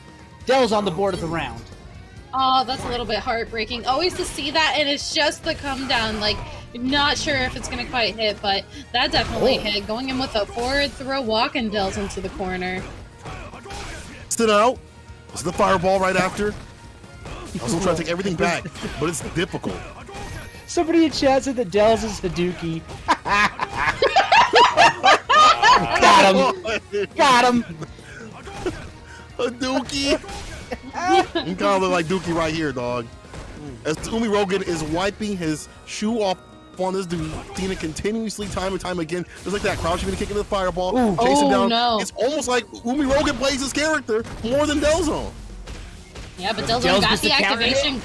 Speaker 4: Dell's on the board of the round.
Speaker 2: Oh, that's a little bit heartbreaking. Always to see that, and it's just the come down. Like, not sure if it's gonna quite hit, but that definitely hit. Going in with a forward throw, walking Dells into the corner.
Speaker 1: Stood out. This is the fireball right after. I was gonna try to take everything back, but it's difficult.
Speaker 4: Somebody in chat said that Dells is Hadouki. Got him. Got him.
Speaker 1: Hadouki. You kind of look like Dookie right here, dog. As Umirogan is wiping his shoe off on this dude, Tina continuously, time and time again. Just like that, crouching and kicking the fireball, chasing down.
Speaker 2: No.
Speaker 1: It's almost like Umirogan plays his character more than Delzon.
Speaker 2: Yeah, but Delzon got the activation,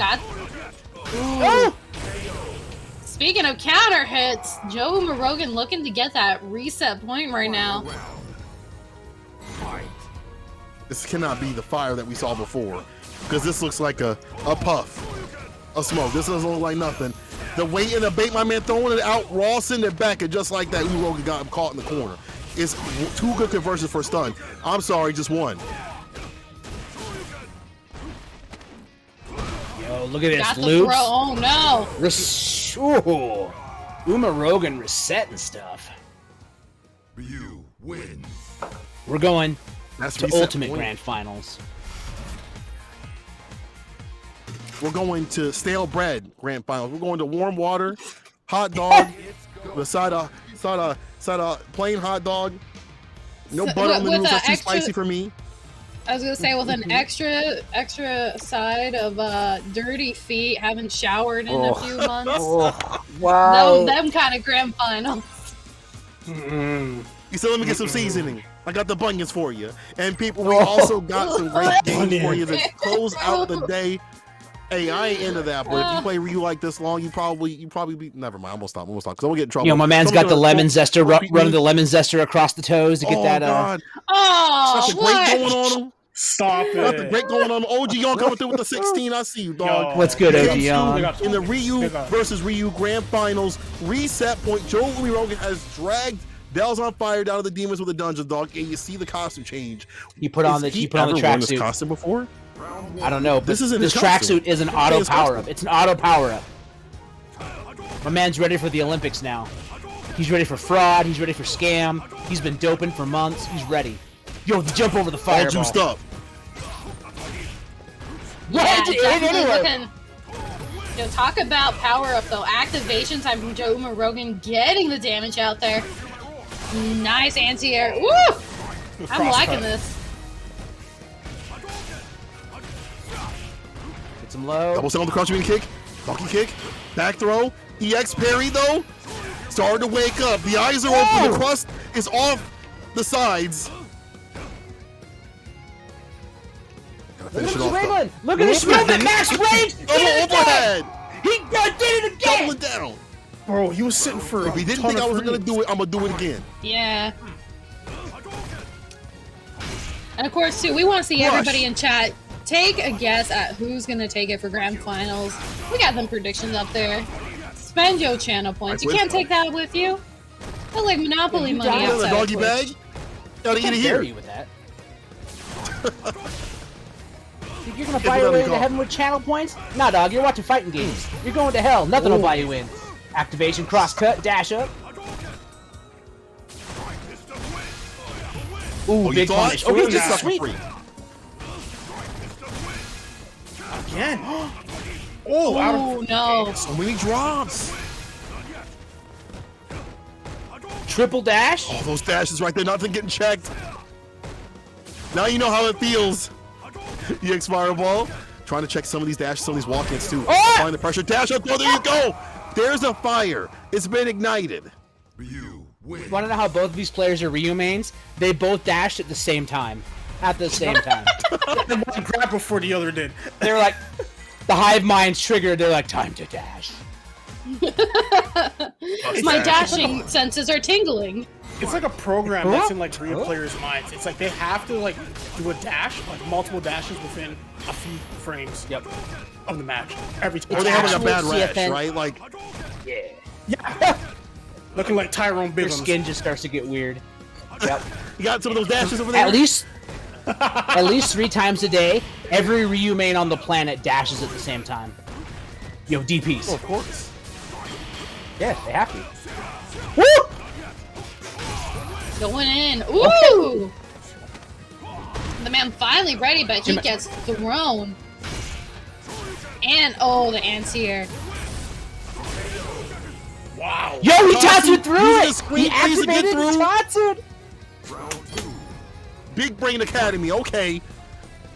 Speaker 2: Speaking of counter hits, Joe Murogan looking to get that reset point right now.
Speaker 1: This cannot be the fire that we saw before, because this looks like a puff of smoke. This doesn't look like nothing. The weight and the bait, my man throwing it out, raw, sending it back, and just like that, Umirogan got him caught in the corner. is two good conversions for stun. I'm sorry, just one.
Speaker 4: Yo, look at this,
Speaker 2: Got the
Speaker 4: loops.
Speaker 2: throw. Oh no!
Speaker 4: Ooh, Uma Rogan resetting stuff.
Speaker 5: Ryu wins.
Speaker 4: We're going
Speaker 1: That's
Speaker 4: to
Speaker 1: reset
Speaker 4: Ultimate
Speaker 1: point.
Speaker 4: Grand Finals.
Speaker 1: We're going to stale bread grand finals. We're going to warm water, hot dog, the side of plain hot dog. No butter on the noodles. That's too spicy for me.
Speaker 2: I was gonna say with an extra side of dirty feet, haven't showered in a few months.
Speaker 4: Wow.
Speaker 2: Them kind of grand finals.
Speaker 1: You said let me get some seasoning. I got the bunions for you. And people, we also got some great games for you to close out the day. Hey, I ain't into that, but if you play Ryu like this long, you probably be. Never mind, I'm gonna stop. Because I'm gonna get in trouble.
Speaker 4: Yo, my man's got the lemon zester, running the lemon zester across the toes to get that.
Speaker 1: God.
Speaker 2: Oh,
Speaker 1: Got the great going on him.
Speaker 3: Stop it.
Speaker 1: Got the great going on him. OG Young coming through with the 16. I see you, dog.
Speaker 3: Yo.
Speaker 4: What's good, OG Young?
Speaker 1: In the Ryu versus Ryu Grand Finals reset point, Joe Umirogan has dragged Dell's on fire down to the demons with a dungeon dog, and you see the costume change.
Speaker 4: He put on the tracksuit.
Speaker 1: Costume before?
Speaker 4: I don't know. But
Speaker 1: This isn't
Speaker 4: this
Speaker 1: his costume.
Speaker 4: tracksuit is an auto power up. It's an auto power up. My man's ready for the Olympics now. He's ready for fraud. He's ready for scam. He's been doping for months. He's ready. Yo, jump over the
Speaker 1: All
Speaker 4: fireball.
Speaker 1: juiced up.
Speaker 2: yeah,
Speaker 4: it
Speaker 2: definitely
Speaker 4: anyway.
Speaker 2: looking. Yo, talk about power up though. Activation time from Joe Rogan getting the damage out there. Nice anti-air. Woo! I'm liking this.
Speaker 4: Get him low.
Speaker 1: Double on the crouching kick. Donkey kick. Back throw. EX parry though. Starting to wake up. The eyes are open. The crust is off the sides. Gotta
Speaker 4: Look
Speaker 1: finish
Speaker 4: at
Speaker 1: it
Speaker 4: this
Speaker 1: off, though.
Speaker 4: movement! Look at this movement! Max range!
Speaker 1: Double overhead.
Speaker 4: He did it again!
Speaker 1: Double it down.
Speaker 3: Bro, he was sitting for
Speaker 1: If he didn't think I was gonna do it, I'm gonna do it again.
Speaker 2: Yeah. And of course, too, we want to see
Speaker 1: Crush.
Speaker 2: everybody in chat take a guess at who's going to take it for grand finals. We got them predictions up there. Spend your channel points. You can't take that with you. That's like Monopoly money
Speaker 1: Got
Speaker 2: outside
Speaker 1: a
Speaker 2: of
Speaker 1: doggy
Speaker 2: Twitch.
Speaker 1: bag. Gotta eat
Speaker 4: Can't
Speaker 1: it
Speaker 4: dare
Speaker 1: here.
Speaker 4: you with that. Think you're gonna
Speaker 1: Get
Speaker 4: buy
Speaker 1: it
Speaker 4: your
Speaker 1: on
Speaker 4: way
Speaker 1: the
Speaker 4: into
Speaker 1: go.
Speaker 4: heaven with channel points? Nah, dog, you're watching fighting games. You're going to hell. Nothing will buy you in. Activation, cross cut, dash up. Ooh,
Speaker 1: Oh, you
Speaker 4: big
Speaker 1: thought?
Speaker 4: punish.
Speaker 1: Oh,
Speaker 4: Okay,
Speaker 1: he just
Speaker 4: just
Speaker 1: sucker
Speaker 4: sweet.
Speaker 1: free.
Speaker 3: again. Oh, out
Speaker 2: Oh,
Speaker 3: of
Speaker 2: no.
Speaker 1: So many drops.
Speaker 4: Triple dash.
Speaker 1: Oh, those dashes right there, nothing getting checked. Now you know how it feels. EX Fireball. Trying to check some of these dashes, some of these walk-ins too.
Speaker 4: Ah!
Speaker 1: Applying the pressure. Dash up. Oh, there you go. There's a fire. It's been ignited.
Speaker 5: Ryu wins.
Speaker 4: Want to know how both of these players are Ryu mains? They both dashed at the same time. At the same time.
Speaker 3: one grab before the other did.
Speaker 4: They were like, the hive minds triggered. They're like, time to dash.
Speaker 2: My dashing senses are tingling.
Speaker 3: It's like a program that's in like real players' minds. It's like they have to like do a dash, like multiple dashes within a few frames.
Speaker 4: Yep.
Speaker 3: Of the match every time.
Speaker 1: Or they have like a
Speaker 4: actual
Speaker 1: bad rash,
Speaker 4: CFN.
Speaker 1: right? Like,
Speaker 3: Yeah. Looking like Tyrone
Speaker 4: Their
Speaker 3: Biggums.
Speaker 4: skin just starts to get weird. Yep.
Speaker 1: you got some of those dashes over there?
Speaker 4: At least 3 times a day, every Ryu main on the planet dashes at the same time. Yo, DPs.
Speaker 1: Oh, of course.
Speaker 4: Yeah, they have to.
Speaker 2: Woo! Going in. Ooh! The man finally ready, but he gets thrown. And, oh, the anti-air.
Speaker 3: Wow.
Speaker 4: Yo, he Tatsu'd through
Speaker 1: Using
Speaker 4: it!
Speaker 1: the screen
Speaker 4: He
Speaker 1: freeze to get
Speaker 4: activated
Speaker 1: through.
Speaker 4: Tatsu'd!
Speaker 1: Big Brain Academy, okay.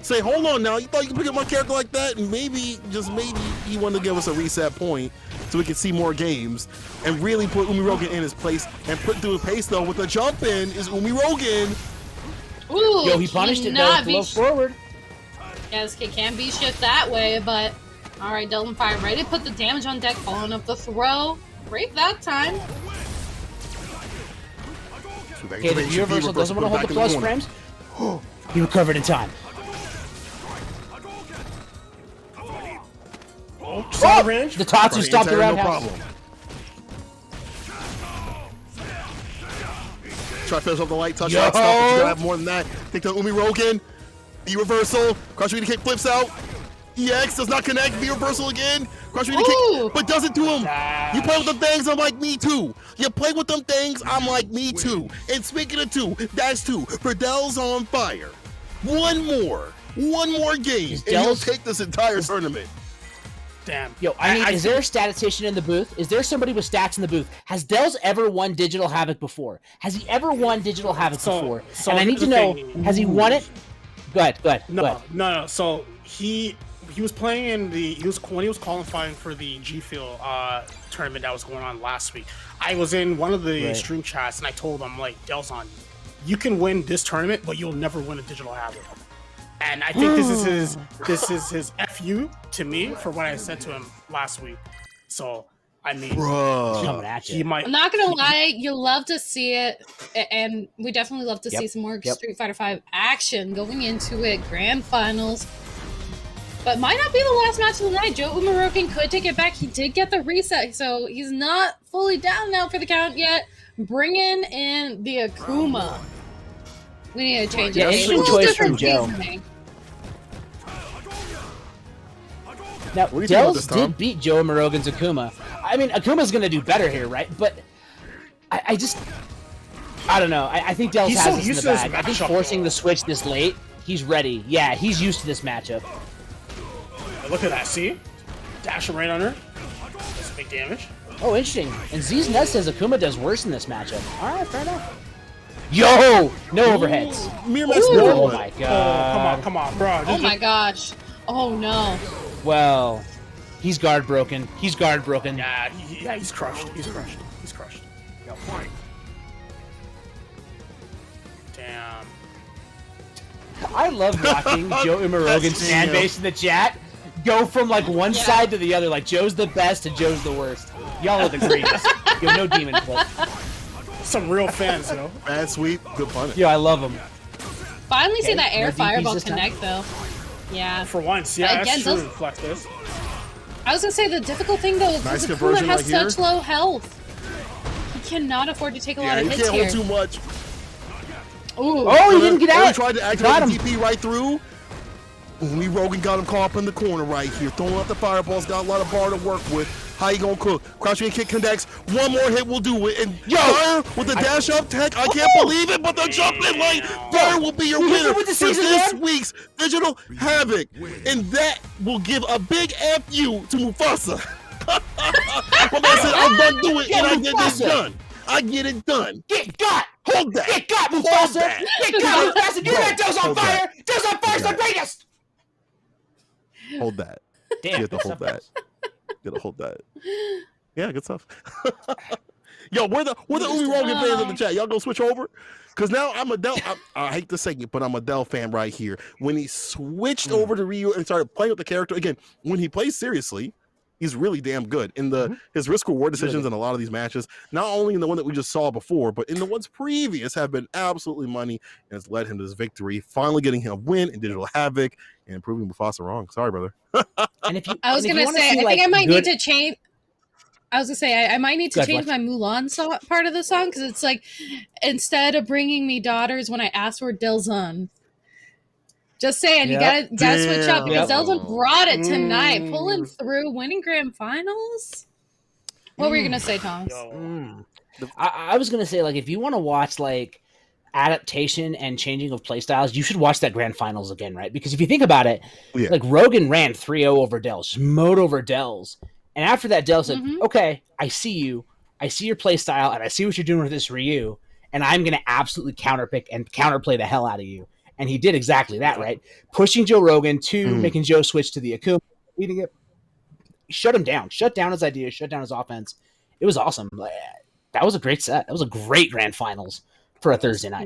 Speaker 1: Say, hold on now. You thought you could pick up my character like that? And maybe, just maybe, he wanted to give us a reset point so we could see more games and really put Umirogen in his place and put through the pace, though. With the jump in is Umirogen.
Speaker 2: Ooh,
Speaker 4: Yo, he punished it, though.
Speaker 2: cannot
Speaker 4: Blow
Speaker 2: be
Speaker 4: forward.
Speaker 2: Yeah, this kid can be shift that way, but alright, Delvin Fire ready to put the damage on deck, following up the throw. Great that time.
Speaker 4: Okay, the Universal doesn't want to hold the plus frames. He recovered in time.
Speaker 3: Side range.
Speaker 4: The Tatsu stopped the
Speaker 1: No
Speaker 4: roundhouse.
Speaker 1: problem. Try to finish off the light touch. Stuff, but you gotta have more than that. Take the Umi Rogan. B reversal. Crouch Rita kick flips out. EX does not connect. B reversal again. Crouch Rita kick, but does it to him. You play with them things, I'm like, me too. You play with them things, I'm like, me too. And speaking of two, that's two. Verdell's on fire. One more game, and he'll take this entire tournament.
Speaker 3: Damn.
Speaker 4: Yo, I mean, is there a statistician in the booth? Is there somebody with stats in the booth? Has Dells ever won Digital Havoc before? Has he ever won Digital Havoc before? And I need to know, has he won it? Go ahead.
Speaker 3: No. So he was playing in when he was qualifying for the G Fuel tournament that was going on last week. I was in one of the stream chats and I told him, like, Delson, you can win this tournament, but you'll never win a Digital Havoc. And I think this is his FU to me for what I said to him last week. So I mean, he might.
Speaker 2: I'm not gonna lie, you'll love to see it, and we definitely love to see some more Street Fighter V action going into it. Grand finals, but might not be the last match of the night. Joe Umarokin could take it back. He did get the reset, so he's not fully down now for the count yet. Bringing in the Akuma. We need to change it.
Speaker 4: Interesting choice from Joe. Now, Dells did beat Joe Morogan's Akuma. I mean, Akuma's going to do better here, right? But I don't know. I think Dells has this in the bag. I think forcing the switch this late, he's ready. Yeah, he's used to this matchup.
Speaker 3: Look at that, see? Dash him right on her. That's big damage.
Speaker 4: Oh, interesting. And Z's Nut says Akuma does worse in this matchup. All right, fair enough. Yo! No overheads. Oh my god.
Speaker 3: Come on, bro.
Speaker 2: Oh my gosh. Oh no.
Speaker 4: Well, he's guard broken. He's crushed.
Speaker 3: Yeah, he's crushed. Yo, fine. Damn.
Speaker 4: I love watching Joe Umarogan's fan base in the chat go from like one side to the other. Like Joe's the best and Joe's the worst. Y'all are the greatest. You have no demon flip.
Speaker 3: Some real fans, though.
Speaker 1: Bad sweep, good punish.
Speaker 4: Yeah, I love them.
Speaker 2: Finally see that air fireball connect, though. Yeah.
Speaker 3: For once, yeah, that's true. Flex this.
Speaker 2: I was gonna say the difficult thing though is Akuma has such low health. He cannot afford to take a lot of hits here.
Speaker 1: He can't hold too much.
Speaker 2: Ooh.
Speaker 4: Oh, he didn't get out.
Speaker 1: He tried to activate the DP right through. Umi Rogan got him caught up in the corner right here. Throwing out the fireballs, got a lot of bar to work with. How you gonna cook? Crouching kick connects. One more hit will do it. And Fire with the dash up tech. I can't believe it, but the jump in lane. Fire will be your winner for this week's Digital Havoc. And that will give a big FU to Mufasa. But I said, I'm done doing it, and I get this done. I get it done.
Speaker 4: Get got!
Speaker 1: Hold that!
Speaker 4: Get got, Mufasa! Get got, Mufasa! Get that Dell's on fire! Dell's on fire! It's the greatest!
Speaker 1: Hold that.
Speaker 4: Damn.
Speaker 1: You have to hold that. You gotta hold that. Yeah, good stuff. Yo, we're the Umi Rogan fans in the chat. Y'all go switch over? Because now I'm a Dell. I hate to say it, but I'm a Dell fan right here. When he switched over to Ryu and started playing with the character, again, when he plays seriously, he's really damn good in his risk reward decisions in a lot of these matches. Not only in the one that we just saw before, but in the ones previous have been absolutely money, and it's led him to this victory. Finally, getting him a win in Digital Havoc and proving Mufasa wrong. Sorry, brother.
Speaker 2: And if you, I was gonna say, I think I might need to change. I was gonna say I might need to change my Mulan part of the song because it's like instead of bringing me daughters when I asked for Delzon. Just saying, you gotta switch up because Delzon brought it tonight, pulling through, winning grand finals. What were you gonna say, Thomas?
Speaker 4: I was gonna say, like, if you want to watch like adaptation and changing of playstyles, you should watch that grand finals again, right? Because if you think about it, like Rogan ran 3-0 over Dells, just mowed over Dells, and after that, Dells said, "Okay, I see you, I see your playstyle, and I see what you're doing with this Ryu, and I'm gonna absolutely counterpick and counterplay the hell out of you." And he did exactly that, right? Pushing Joe Rogan to making Joe switch to the Akuma, leading it, shut him down, shut down his ideas, shut down his offense. It was awesome. That was a great set. That was a great grand finals for a Thursday night.